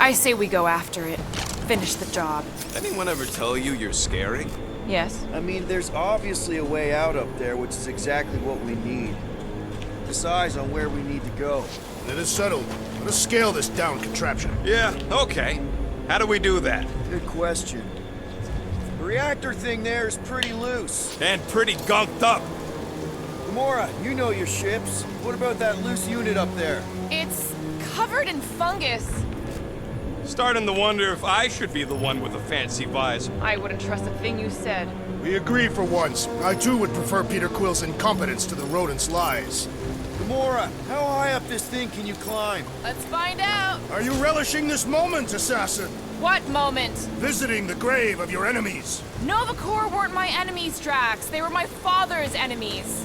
I say we go after it. Finish the job. Anyone ever tell you you're scary? Yes? I mean, there's obviously a way out up there, which is exactly what we need. Decide on where we need to go. It is settled. Let us scale this down contraption. Yeah, okay. How do we do that? Good question. The reactor thing there is pretty loose. And pretty gunked up. Gamora, you know your ships. What about that loose unit up there? It's covered in fungus. Starting to wonder if I should be the one with a fancy visor. I wouldn't trust a thing you said. We agree for once. I too would prefer Peter Quill's incompetence to the rodent's lies. Gamora, how high up this thing can you climb? Let's find out. Are you relishing this moment, assassin? What moment? Visiting the grave of your enemies. Nova Corps weren't my enemies, Drax. They were my father's enemies.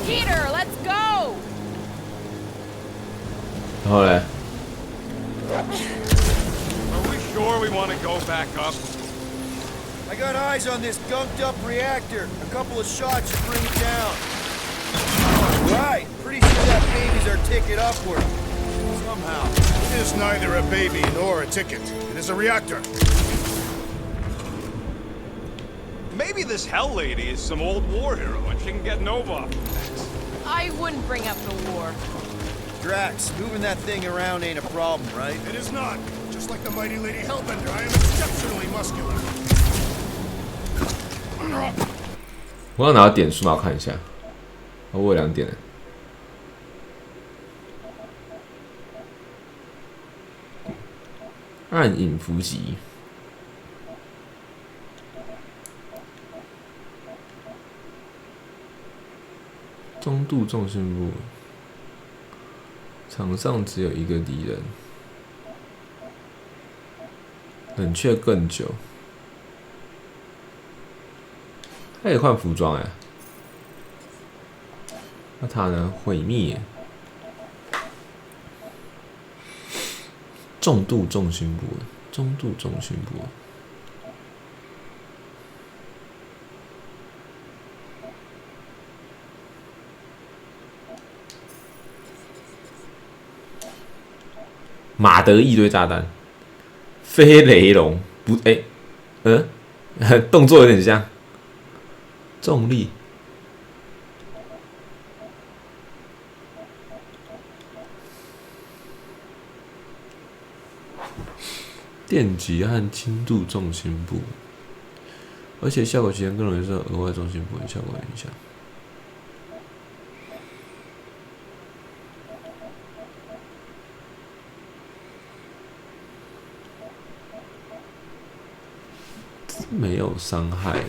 Peter, let's go! 然后嘞 Are we sure we want to go back up? I got eyes on this gunked up reactor. A couple of shots should bring it down. Right, pretty sure that baby's our ticket upward. Somehow. It is neither a baby nor a ticket. It is a reactor. Maybe this Hell Lady is some old war hero and she can get Nova off the backs. I wouldn't bring up the war. Drax, moving that thing around ain't a problem, right? It is not. Just like the mighty Lady Hellbender, I am exceptionally muscular. 我要拿到点数嘛，我看一下。哦，我有2点。暗影伏击。中度重心部，场上只有一个敌人，冷却更久。他也换服装哎，那他呢？毁灭，重度重心部，中度重心部。马德一堆炸弹，飞雷龙不动作有点像，重力，电击和轻度重心部，而且效果期间更容易受额外重心部的效果影响。没有伤害。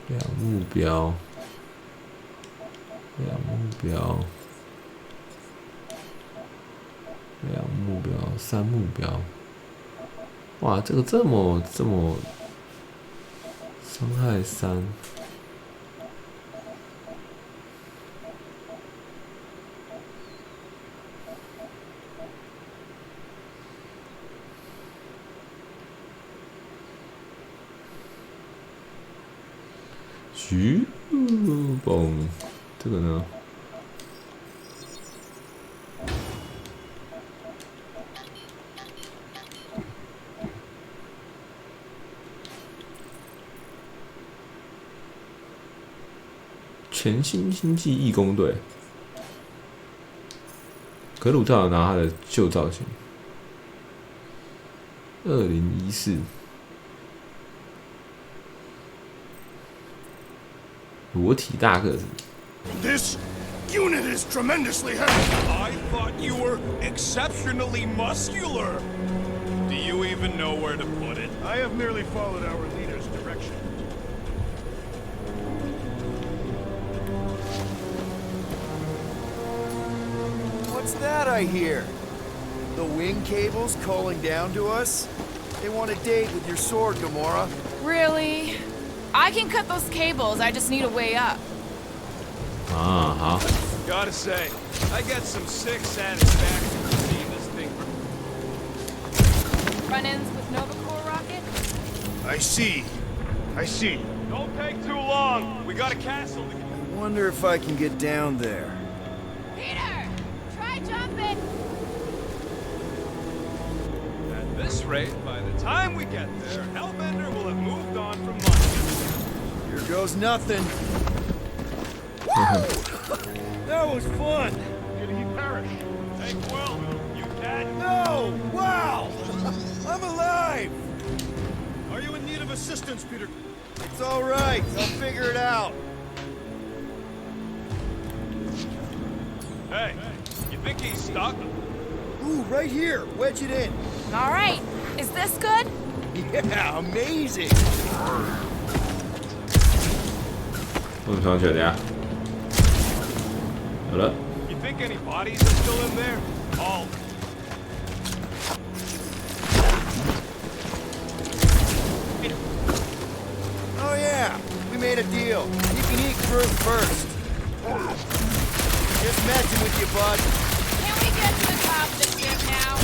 两目标，两目标，两目标，三目标。哇，这个这么伤害3。徐嘣，这个呢？全新星际义工队，可鲁特有拿他的旧造型。2014，裸体大个子。This unit is tremendously heavy. I thought you were exceptionally muscular. Do you even know where to put it? I have merely followed our leader's direction. What's that I hear? The wing cables calling down to us? They want a date with your sword, Gamora. Really? I can cut those cables, I just need a way up. Gotta say, I get some sick satisfaction from seeing this thing. Run-ins with Nova Corps rocket? I see. Don't take too long. We got a castle to get. I wonder if I can get down there. Peter! Try jumping! At this rate, by the time we get there, Hellbender will have moved on from London. Here goes nothing. Woo! That was fun. Did he perish? Hey, Quill, you dead? No! Wow! I'm alive! Are you in need of assistance, Peter? It's all right. I'll figure it out. Hey, you think he's stuck? Ooh, right here. Wedge it in. All right. Is this good? Yeah, amazing. 我们上去了呀。好了。 You think any bodies are still in there? All. Oh yeah, we made a deal. You can eat fruit first. Just messing with you, bud. Can we get to the top of the ship now?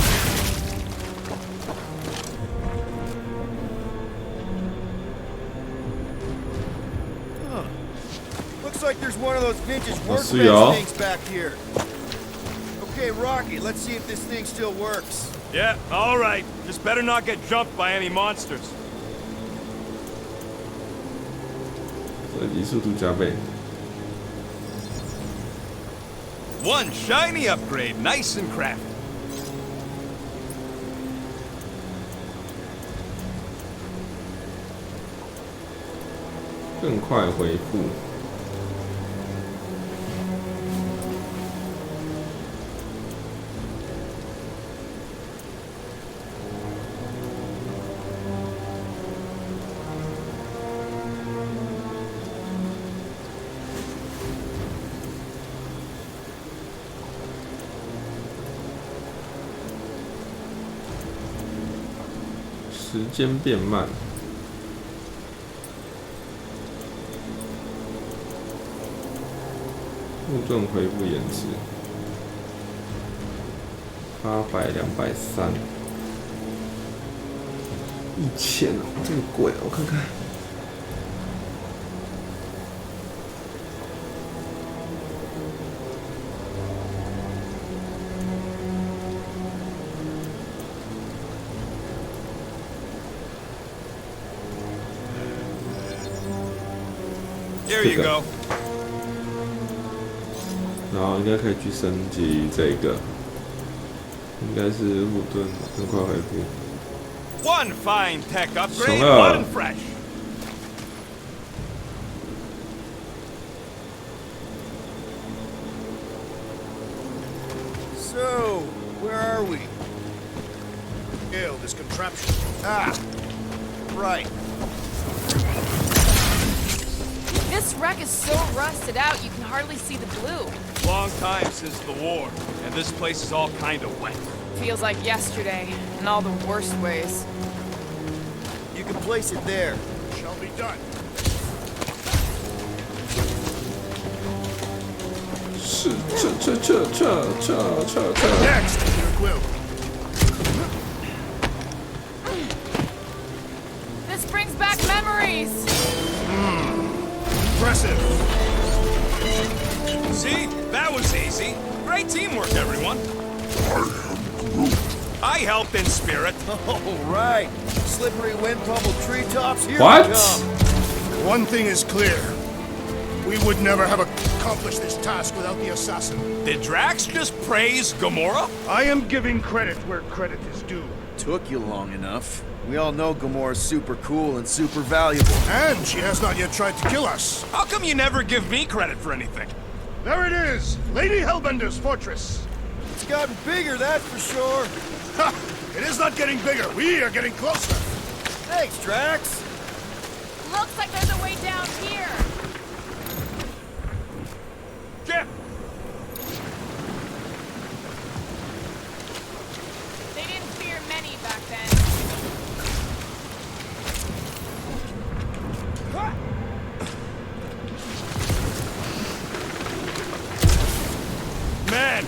Huh. Looks like there's one of those vintage see workbench y'all. things back here. Okay, Rocky, let's see if this thing still works. Yeah, all right. Just better not get jumped by any monsters. 射击速度加倍。 One shiny upgrade, nice and crafty. 更快回复。时间变慢。 护盾回复延迟，800、230、1000哦，这么贵，我看看。Here you go. 然后应该可以去升级这个，应该是护盾更快回复。 One fine tech upgrade, 行了。 one fresh. So, where are we? Scale this contraption. Ah, right. This wreck is so rusted out, you can hardly see the blue. Long time since the war, and this place is all kind of wet. Feels like yesterday, in all the worst ways. You can place it there. Shall be done. 是撤。 Next, Peter Quill. This brings back memories! Impressive. See? That was easy. Great teamwork, everyone. I helped in spirit. All right. Slippery wind pummeled treetops. Here What? we come. One thing is clear. We would never have accomplished this task without the assassin. Did Drax just praise Gamora? I am giving credit where credit is due. Took you long enough. We all know Gamora's super cool and super valuable. And she has not yet tried to kill us. How come you never give me credit for anything? There it is, Lady Hellbender's fortress. It's gotten bigger, that's for sure. Ha! It is not getting bigger. We are getting closer. Thanks, Drax. Looks like there's a way down here. Jim! They didn't fear many back then. Man,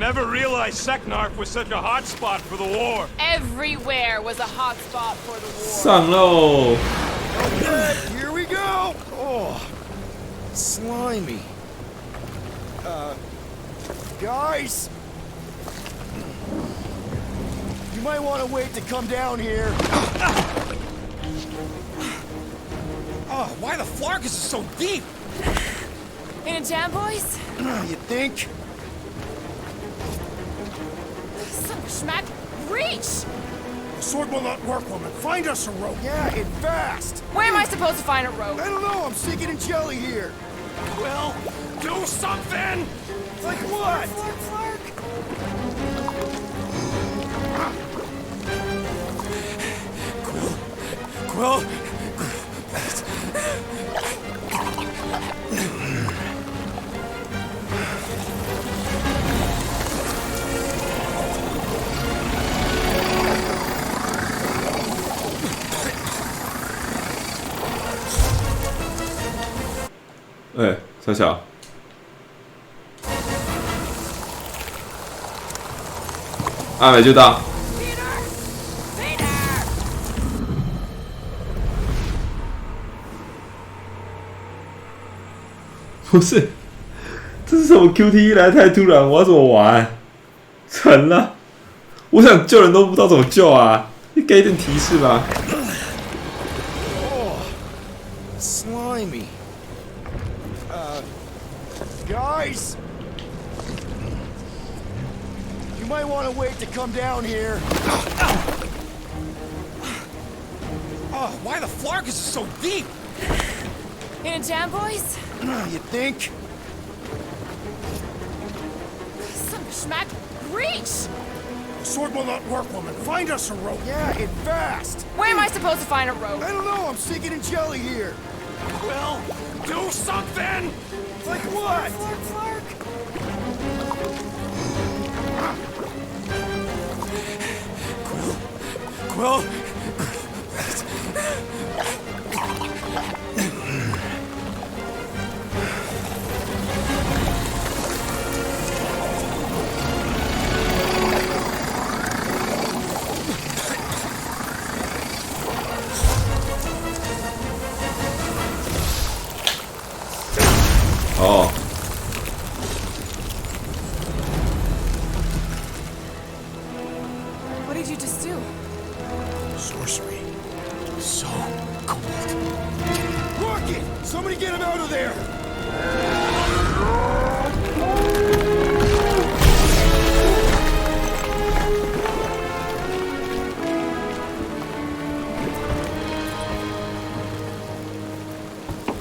Never realized Seknarf was such a hot spot for the war. Everywhere was a hot spot for the war. 上喽！ Okay, here we go. Oh, slimy. Guys, you might want to wait to come down here. Oh, why the Flarkus is so deep? In a jam, boys? You think? Son of a schmack, reach! The sword will not work, woman. Find us a rope. Yeah, and fast. Where am I supposed to find a rope? I don't know. I'm sinking in jelly here. Will, do something! Like what? Quill?哎，小小，阿美就到。不是，这是什么 QTE 来太突然，我要怎么玩？成了，我想救人都不知道怎么救啊！你给一点提示吧。Oh, slimy. Guys, you might want to wait to come down here. Oh, why the Flarkus is so deep? In a jam, boys? You think? Son of a schmack, reach! The sword will not work, woman. Find us a rope. Yeah, and fast. Where am I supposed to find a rope? I don't know. I'm sinking in jelly here. Will, do something! Like what? Quill? Oh. What did you just do? Sorcery. So cold. Rocket! Somebody get him out of there!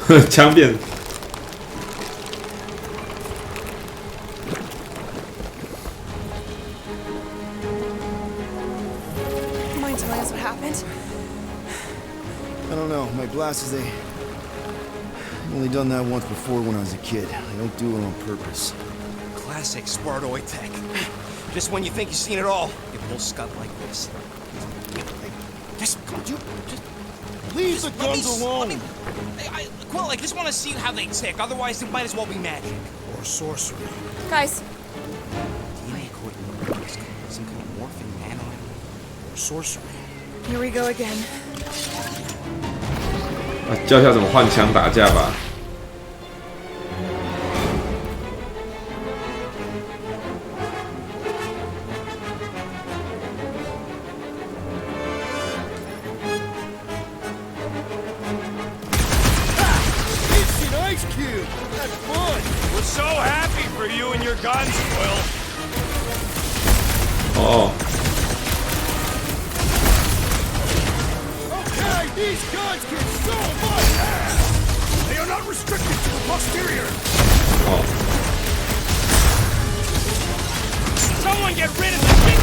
Huh, 枪变。Mind telling us what happened? I don't know. My glasses, I've only done that once before when I was a kid. I don't do it on purpose. Classic Spartoid tech. Just when you think you've seen it all, you pull scut like this. Just Leave the guns alone! Quill, I just want to see how they tick. Otherwise, it might as well be magic. Or sorcery. Guys, DNA code, some kind of morphing nanoid. Or sorcery. here we go again. 教一下怎么换枪打架吧。It's an ice cube! That's fun! We're so happy for you and your guns, Quill. 哦。 Okay, these guns can so much! They are not restricted to the posterior. 哦。 Someone get rid of the thing!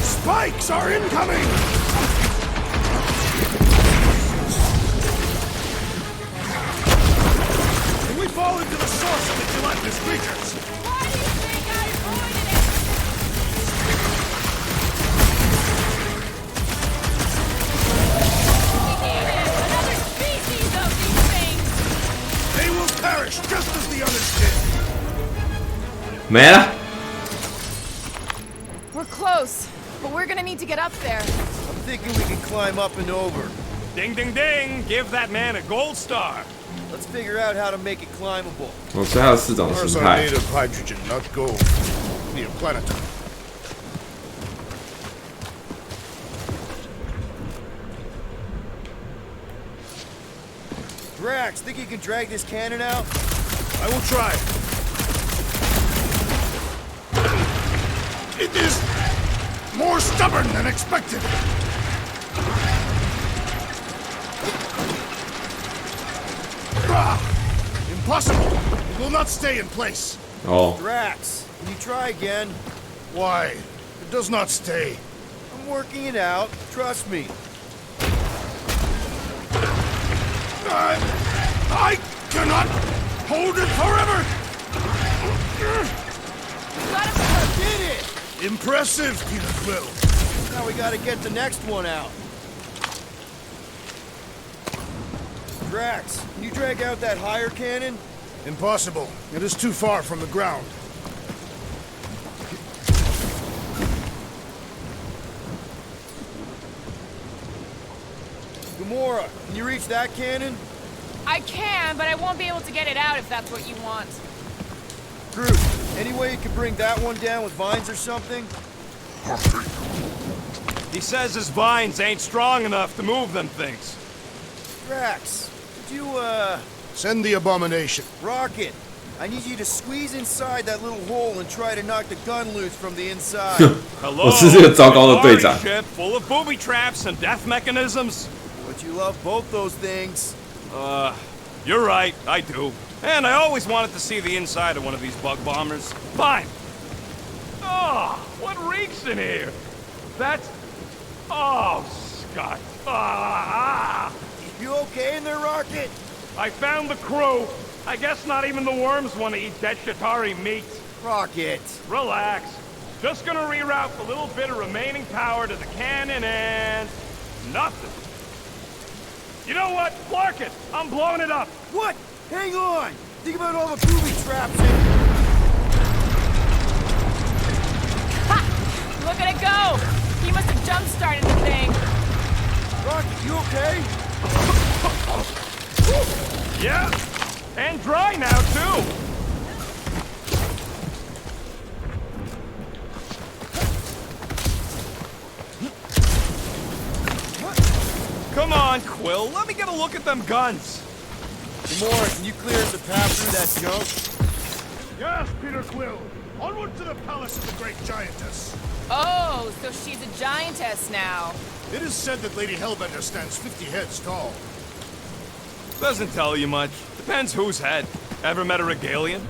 Spikes are incoming! We fall into the source of the gelatinous creatures. Why do you think I avoided it? Another species of these things! They will perish just as the others did. 没了。 We're close, but we're gonna need to get up there. I'm thinking we can climb up and over. Ding, ding, ding! Give that man a gold star. Let's figure out how to make it climbable. 哦，所以它有4种 Cars 形 are 态 made。of hydrogen, not gold. Neoplanetary. Drax, think you can drag this cannon out? I will try. It is more stubborn than expected. Impossible. It will not stay in place. Oh. Drax, can you try again? Why? It does not stay. I'm working it out. Trust me. I cannot hold it forever. I did it! Impressive, Peter Quill. Now we gotta get the next one out. Drax, can you drag out that higher cannon? Impossible. It is too far from the ground. Gamora, can you reach that cannon? I can, but I won't be able to get it out if that's what you want. Groot, any way you can bring that one down with vines or something? He says his vines ain't strong enough to move them things. Drax, could you, Send the abomination. Rocket, I need you to squeeze inside that little hole and try to knock the gun loose from the inside. Hello, 我是这个糟糕的队长。 ship full of booby traps and death mechanisms. But you love both those things. You're right, I do. And I always wanted to see the inside of one of these bug bombers. Fine. Oh, what reeks in here? That's... Oh, Scott. Ah! You okay in there, Rocket? I found the crew. I guess not even the worms want to eat dead Shatari meat. Rocket. Relax. Just gonna reroute the little bit of remaining power to the cannon and... nothing. You know what? Clark it! I'm blowing it up! What? Hang on! Think about all the booby traps in... Ha! Look at it go! He must have jump-started the thing. Rocket, you okay? Yeah! And dry now, too! Come on, Quill. Let me get a look at them guns. Gamora, can you clear us a path through that junk? Yes, Peter Quill. Onward to the palace of the great giantess. Oh, so she's a giantess now. It is said that Lady Hellbender stands 50 heads tall. Doesn't tell you much. Depends whose head. Ever met a Regalian?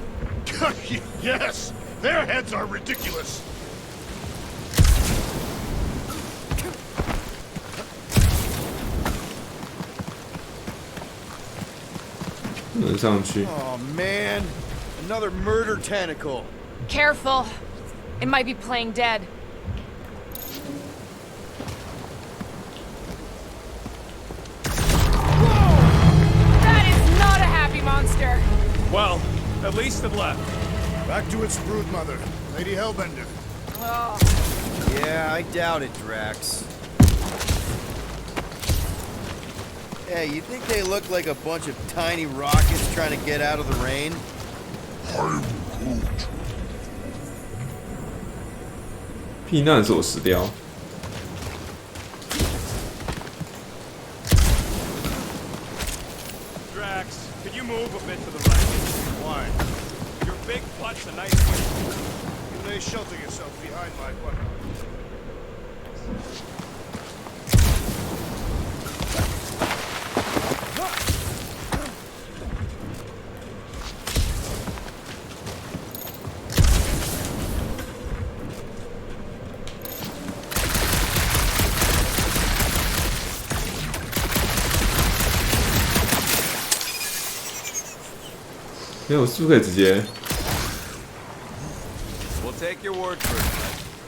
Yes, their heads are ridiculous. Oh man, another murder tentacle. Careful. It might be playing dead. Whoa! That is not a happy monster. Well, at least it left. Back to its brood mother, Lady Hellbender. Oh. Yeah, I doubt it, Drax. Hey, you think they look like a bunch of tiny rockets trying to get out of the rain? I'm Groot. 避难所死掉。 Drax, could you move a bit to the right? Why? Your big butt's a nice way. You may shelter yourself behind my butt. We'll take your word for it.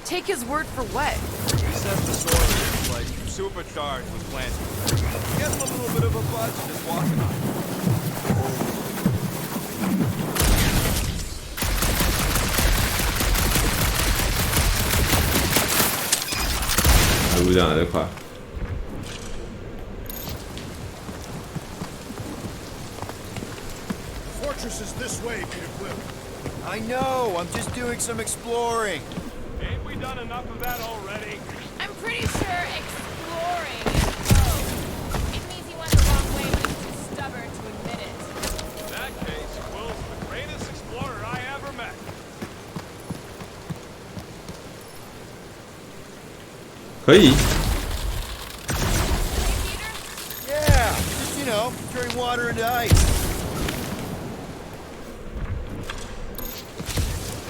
Take his word for what? He says the soil is like supercharged with plants. Gets a little bit of a buzz just walking on it. 还不如这样来得快。 Fortress is this way, Peter Quill. I know, I'm just doing some exploring. Ain't we done enough of that already? I'm pretty sure exploring is code. It means he went the wrong way, but he's too stubborn to admit it. In that case, Quill's the greatest explorer I ever met. 可以。 Yeah, just, you know, turning water into ice.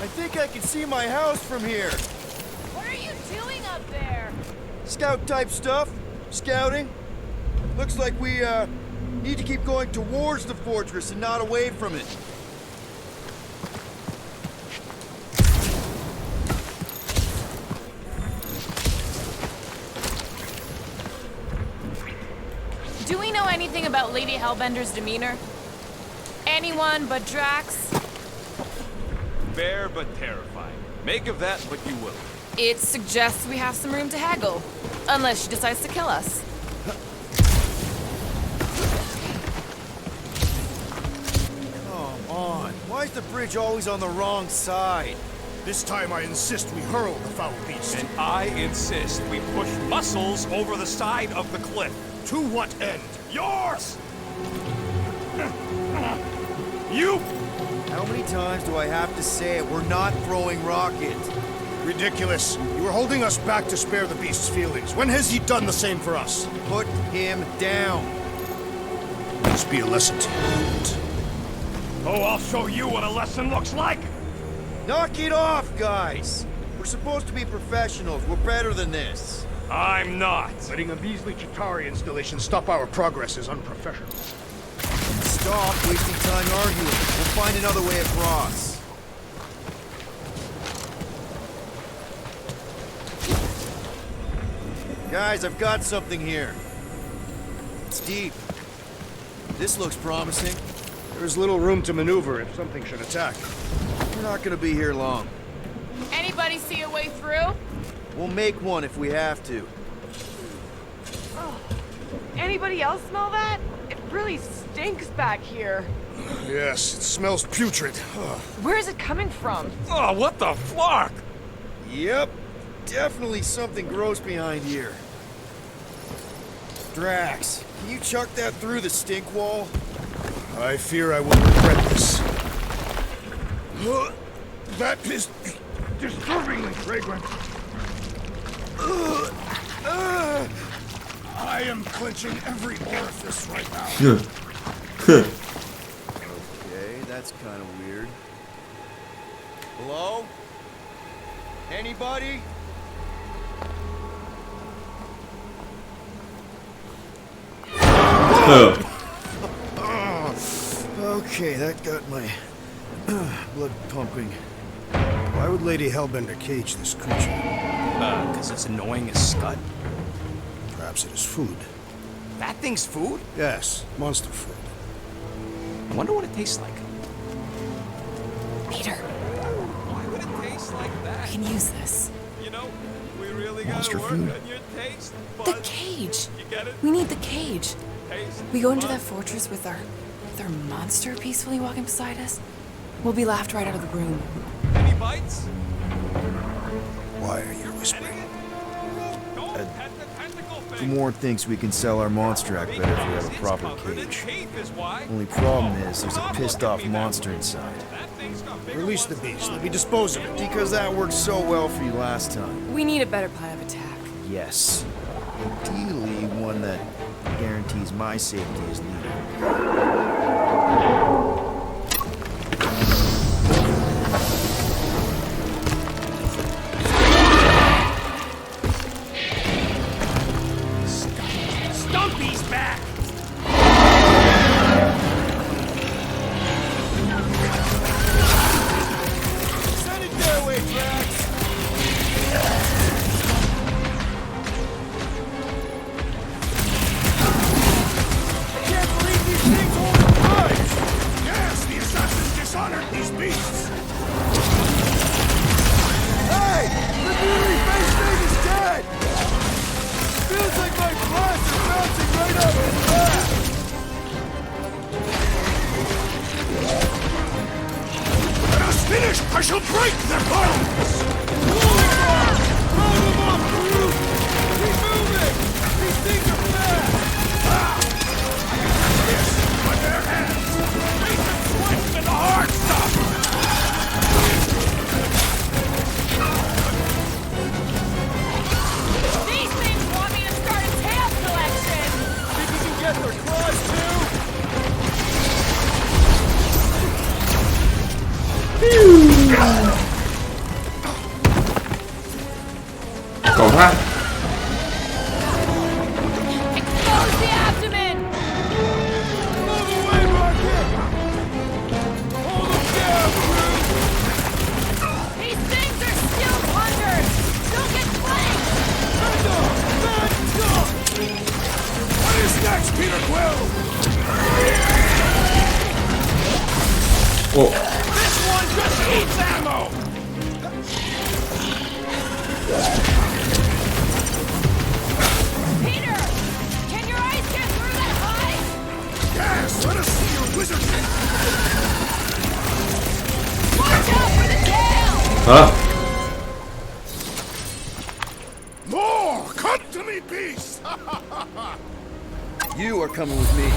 I think I can see my house from here. What are you doing up there? Scout type stuff. Scouting. Looks like we, need to keep going towards the fortress and not away from it. Do we know anything about Lady Hellbender's demeanor? Anyone but Drax? Fair but terrifying. Make of that what you will. It suggests we have some room to haggle. Unless she decides to kill us. Come on. Why is the bridge always on the wrong side? This time I insist we hurl the foul beast. And I insist we push muscles over the side of the cliff. To what end? Yours! You! How many times do I have to say it? We're not throwing rockets. Ridiculous. You were holding us back to spare the beast's feelings. When has he done the same for us? Put him down. This be a lesson to you. Oh, I'll show you what a lesson looks like! Knock it off, guys. We're supposed to be professionals. We're better than this. I'm not. Letting a measly Chitauri installation stop our progress is unprofessional. Stop wasting time arguing. We'll find another way across. Guys, I've got something here. It's deep. This looks promising. There is little room to maneuver if something should attack. We're not gonna be here long. Anybody see a way through? We'll make one if we have to. Anybody else smell that? It really stinks back here. Yes, it smells putrid. Where is it coming from? Oh, what the flark? Yep. Definitely something gross behind here. Drax, can you chuck that through the stink wall? I fear I will regret this. That is disturbingly fragrant. I am clenching every orifice right now. Okay, that's kind of weird. Hello? Anybody? Okay, that got my blood pumping. Why would Lady Hellbender cage this creature? 'Cause it's annoying as scud. Perhaps it is food. That thing's food? Yes, monster food. I wonder what it tastes like. Peter, Why would it taste like that? we can use this. You know, we really gotta Monster work food. on your taste The buds. cage. You get it? We need the cage. Taste We go into that buds. fortress with our monster peacefully walking beside us. We'll be laughed right out of the room. Any bites? Why are you whispering? Don't pet the tentacle The thing. Morn thinks we can sell our monster act better if we have a proper cage. Only problem is there's a pissed off monster inside. Release the beast. Let me dispose of it. Because that worked so well for you last time. We need a better plan of attack. Yes. Ideally, one that guarantees my safety as leader. Stumpy's back! Send it their way, Drax! I can't believe these things hold a grudge! 他。 Expose the abdomen! Move away, Rocket! Hold him down, Groot! These things are still plundered! Don't get flanked! What is next, Peter Quill? Oh. This one just eats ammo! Peter! Can your eyes get through that hide? Yes, let us see your wizard. Watch out for the tail! 好了， More! Come to me, beast! You are coming with me.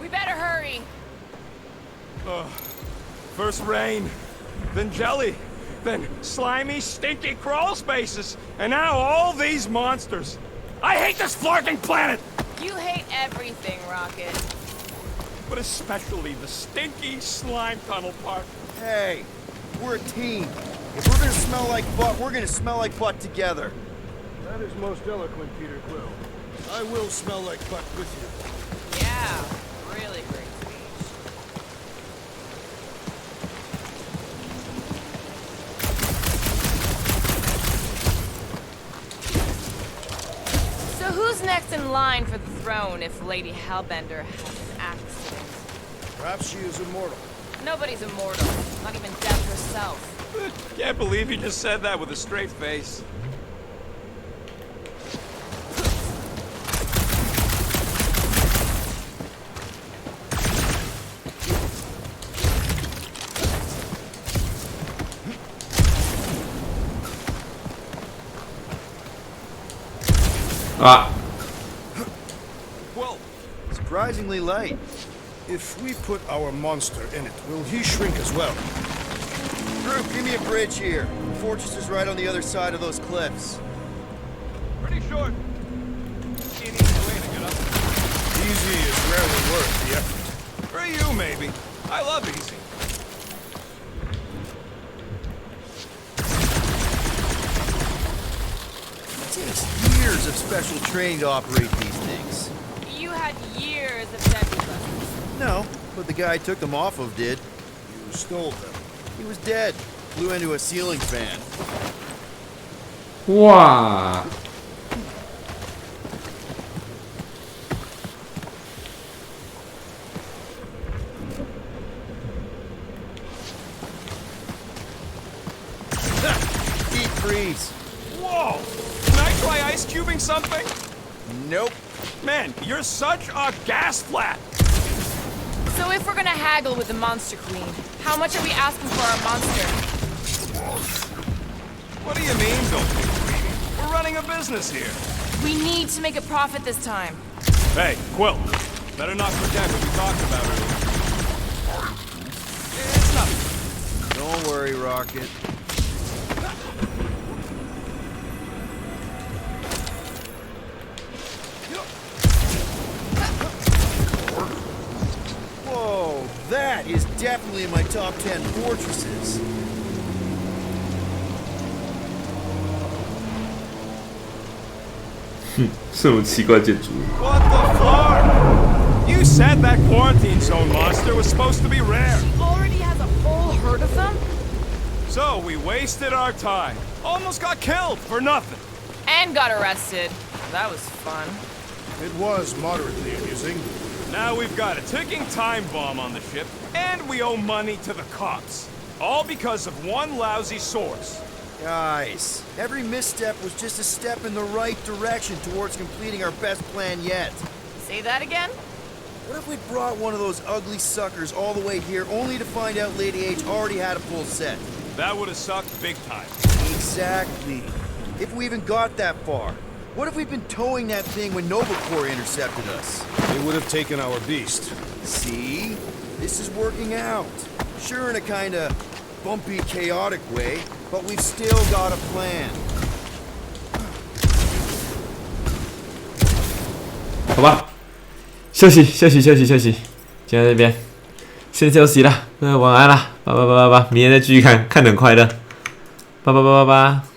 We better hurry. First rain, then jelly, then slimy, stinky crawl spaces, and now all these monsters. I hate this flarking planet! You hate everything, Rocket. But especially the stinky slime tunnel part. Hey, we're a team. If we're gonna smell like butt, we're gonna smell like butt together. That is most eloquent, Peter Quill. I will smell like butt with you. Yeah, really great speech. So who's next in line for the throne if Lady Hellbender has an accident? Perhaps she is immortal. Nobody's immortal, not even death herself. Can't believe you just said that with a straight face. Ah. Well, surprisingly light. If we put our monster in it, will he shrink as well? Groot, give me a bridge here. The fortress is right on the other side of those cliffs. pretty short. An easy way to get up. Easy is rarely worth the effort. For you, maybe. I love easy. It takes years of special training to operate these things. You had years of deadly lessons. No, but the guy I took them off of did. You stole them. He was dead. Flew into a ceiling fan. Wow. Deep freeze. Whoa! Can I try ice cubing something? Nope. Man, you're such a gas flat! So if we're gonna haggle with the Monster Queen, how much are we asking for our monster? What do you mean, don't be greedy? We're running a business here. We need to make a profit this time. Hey, Quill. Better not forget what we talked about earlier. It's nothing. Don't worry, Rocket. Whoa, that is definitely in my top 10 fortresses. What the fuck? You said that quarantine zone monster was supposed to be rare. She already has a whole herd of them? So we wasted our time. Almost got killed for nothing. And got arrested. That was fun. It was moderately amusing. Now we've got a ticking time bomb on the ship, and we owe money to the cops. All because of one lousy source. Guys, every misstep was just a step in the right direction towards completing our best plan yet. Say that again? What if we brought one of those ugly suckers all the way here only to find out Lady H already had a full set? That would have sucked big time. Exactly. If we even got that far. What if we'd been towing that thing when Nova Corps intercepted us? They would have taken our beast. See? This is working out. Sure, in a kinda bumpy, chaotic way, but we've still got a plan. 好吧，休息，今天这边先休息了，晚安啦。明天再继续看，看得很快乐。拜。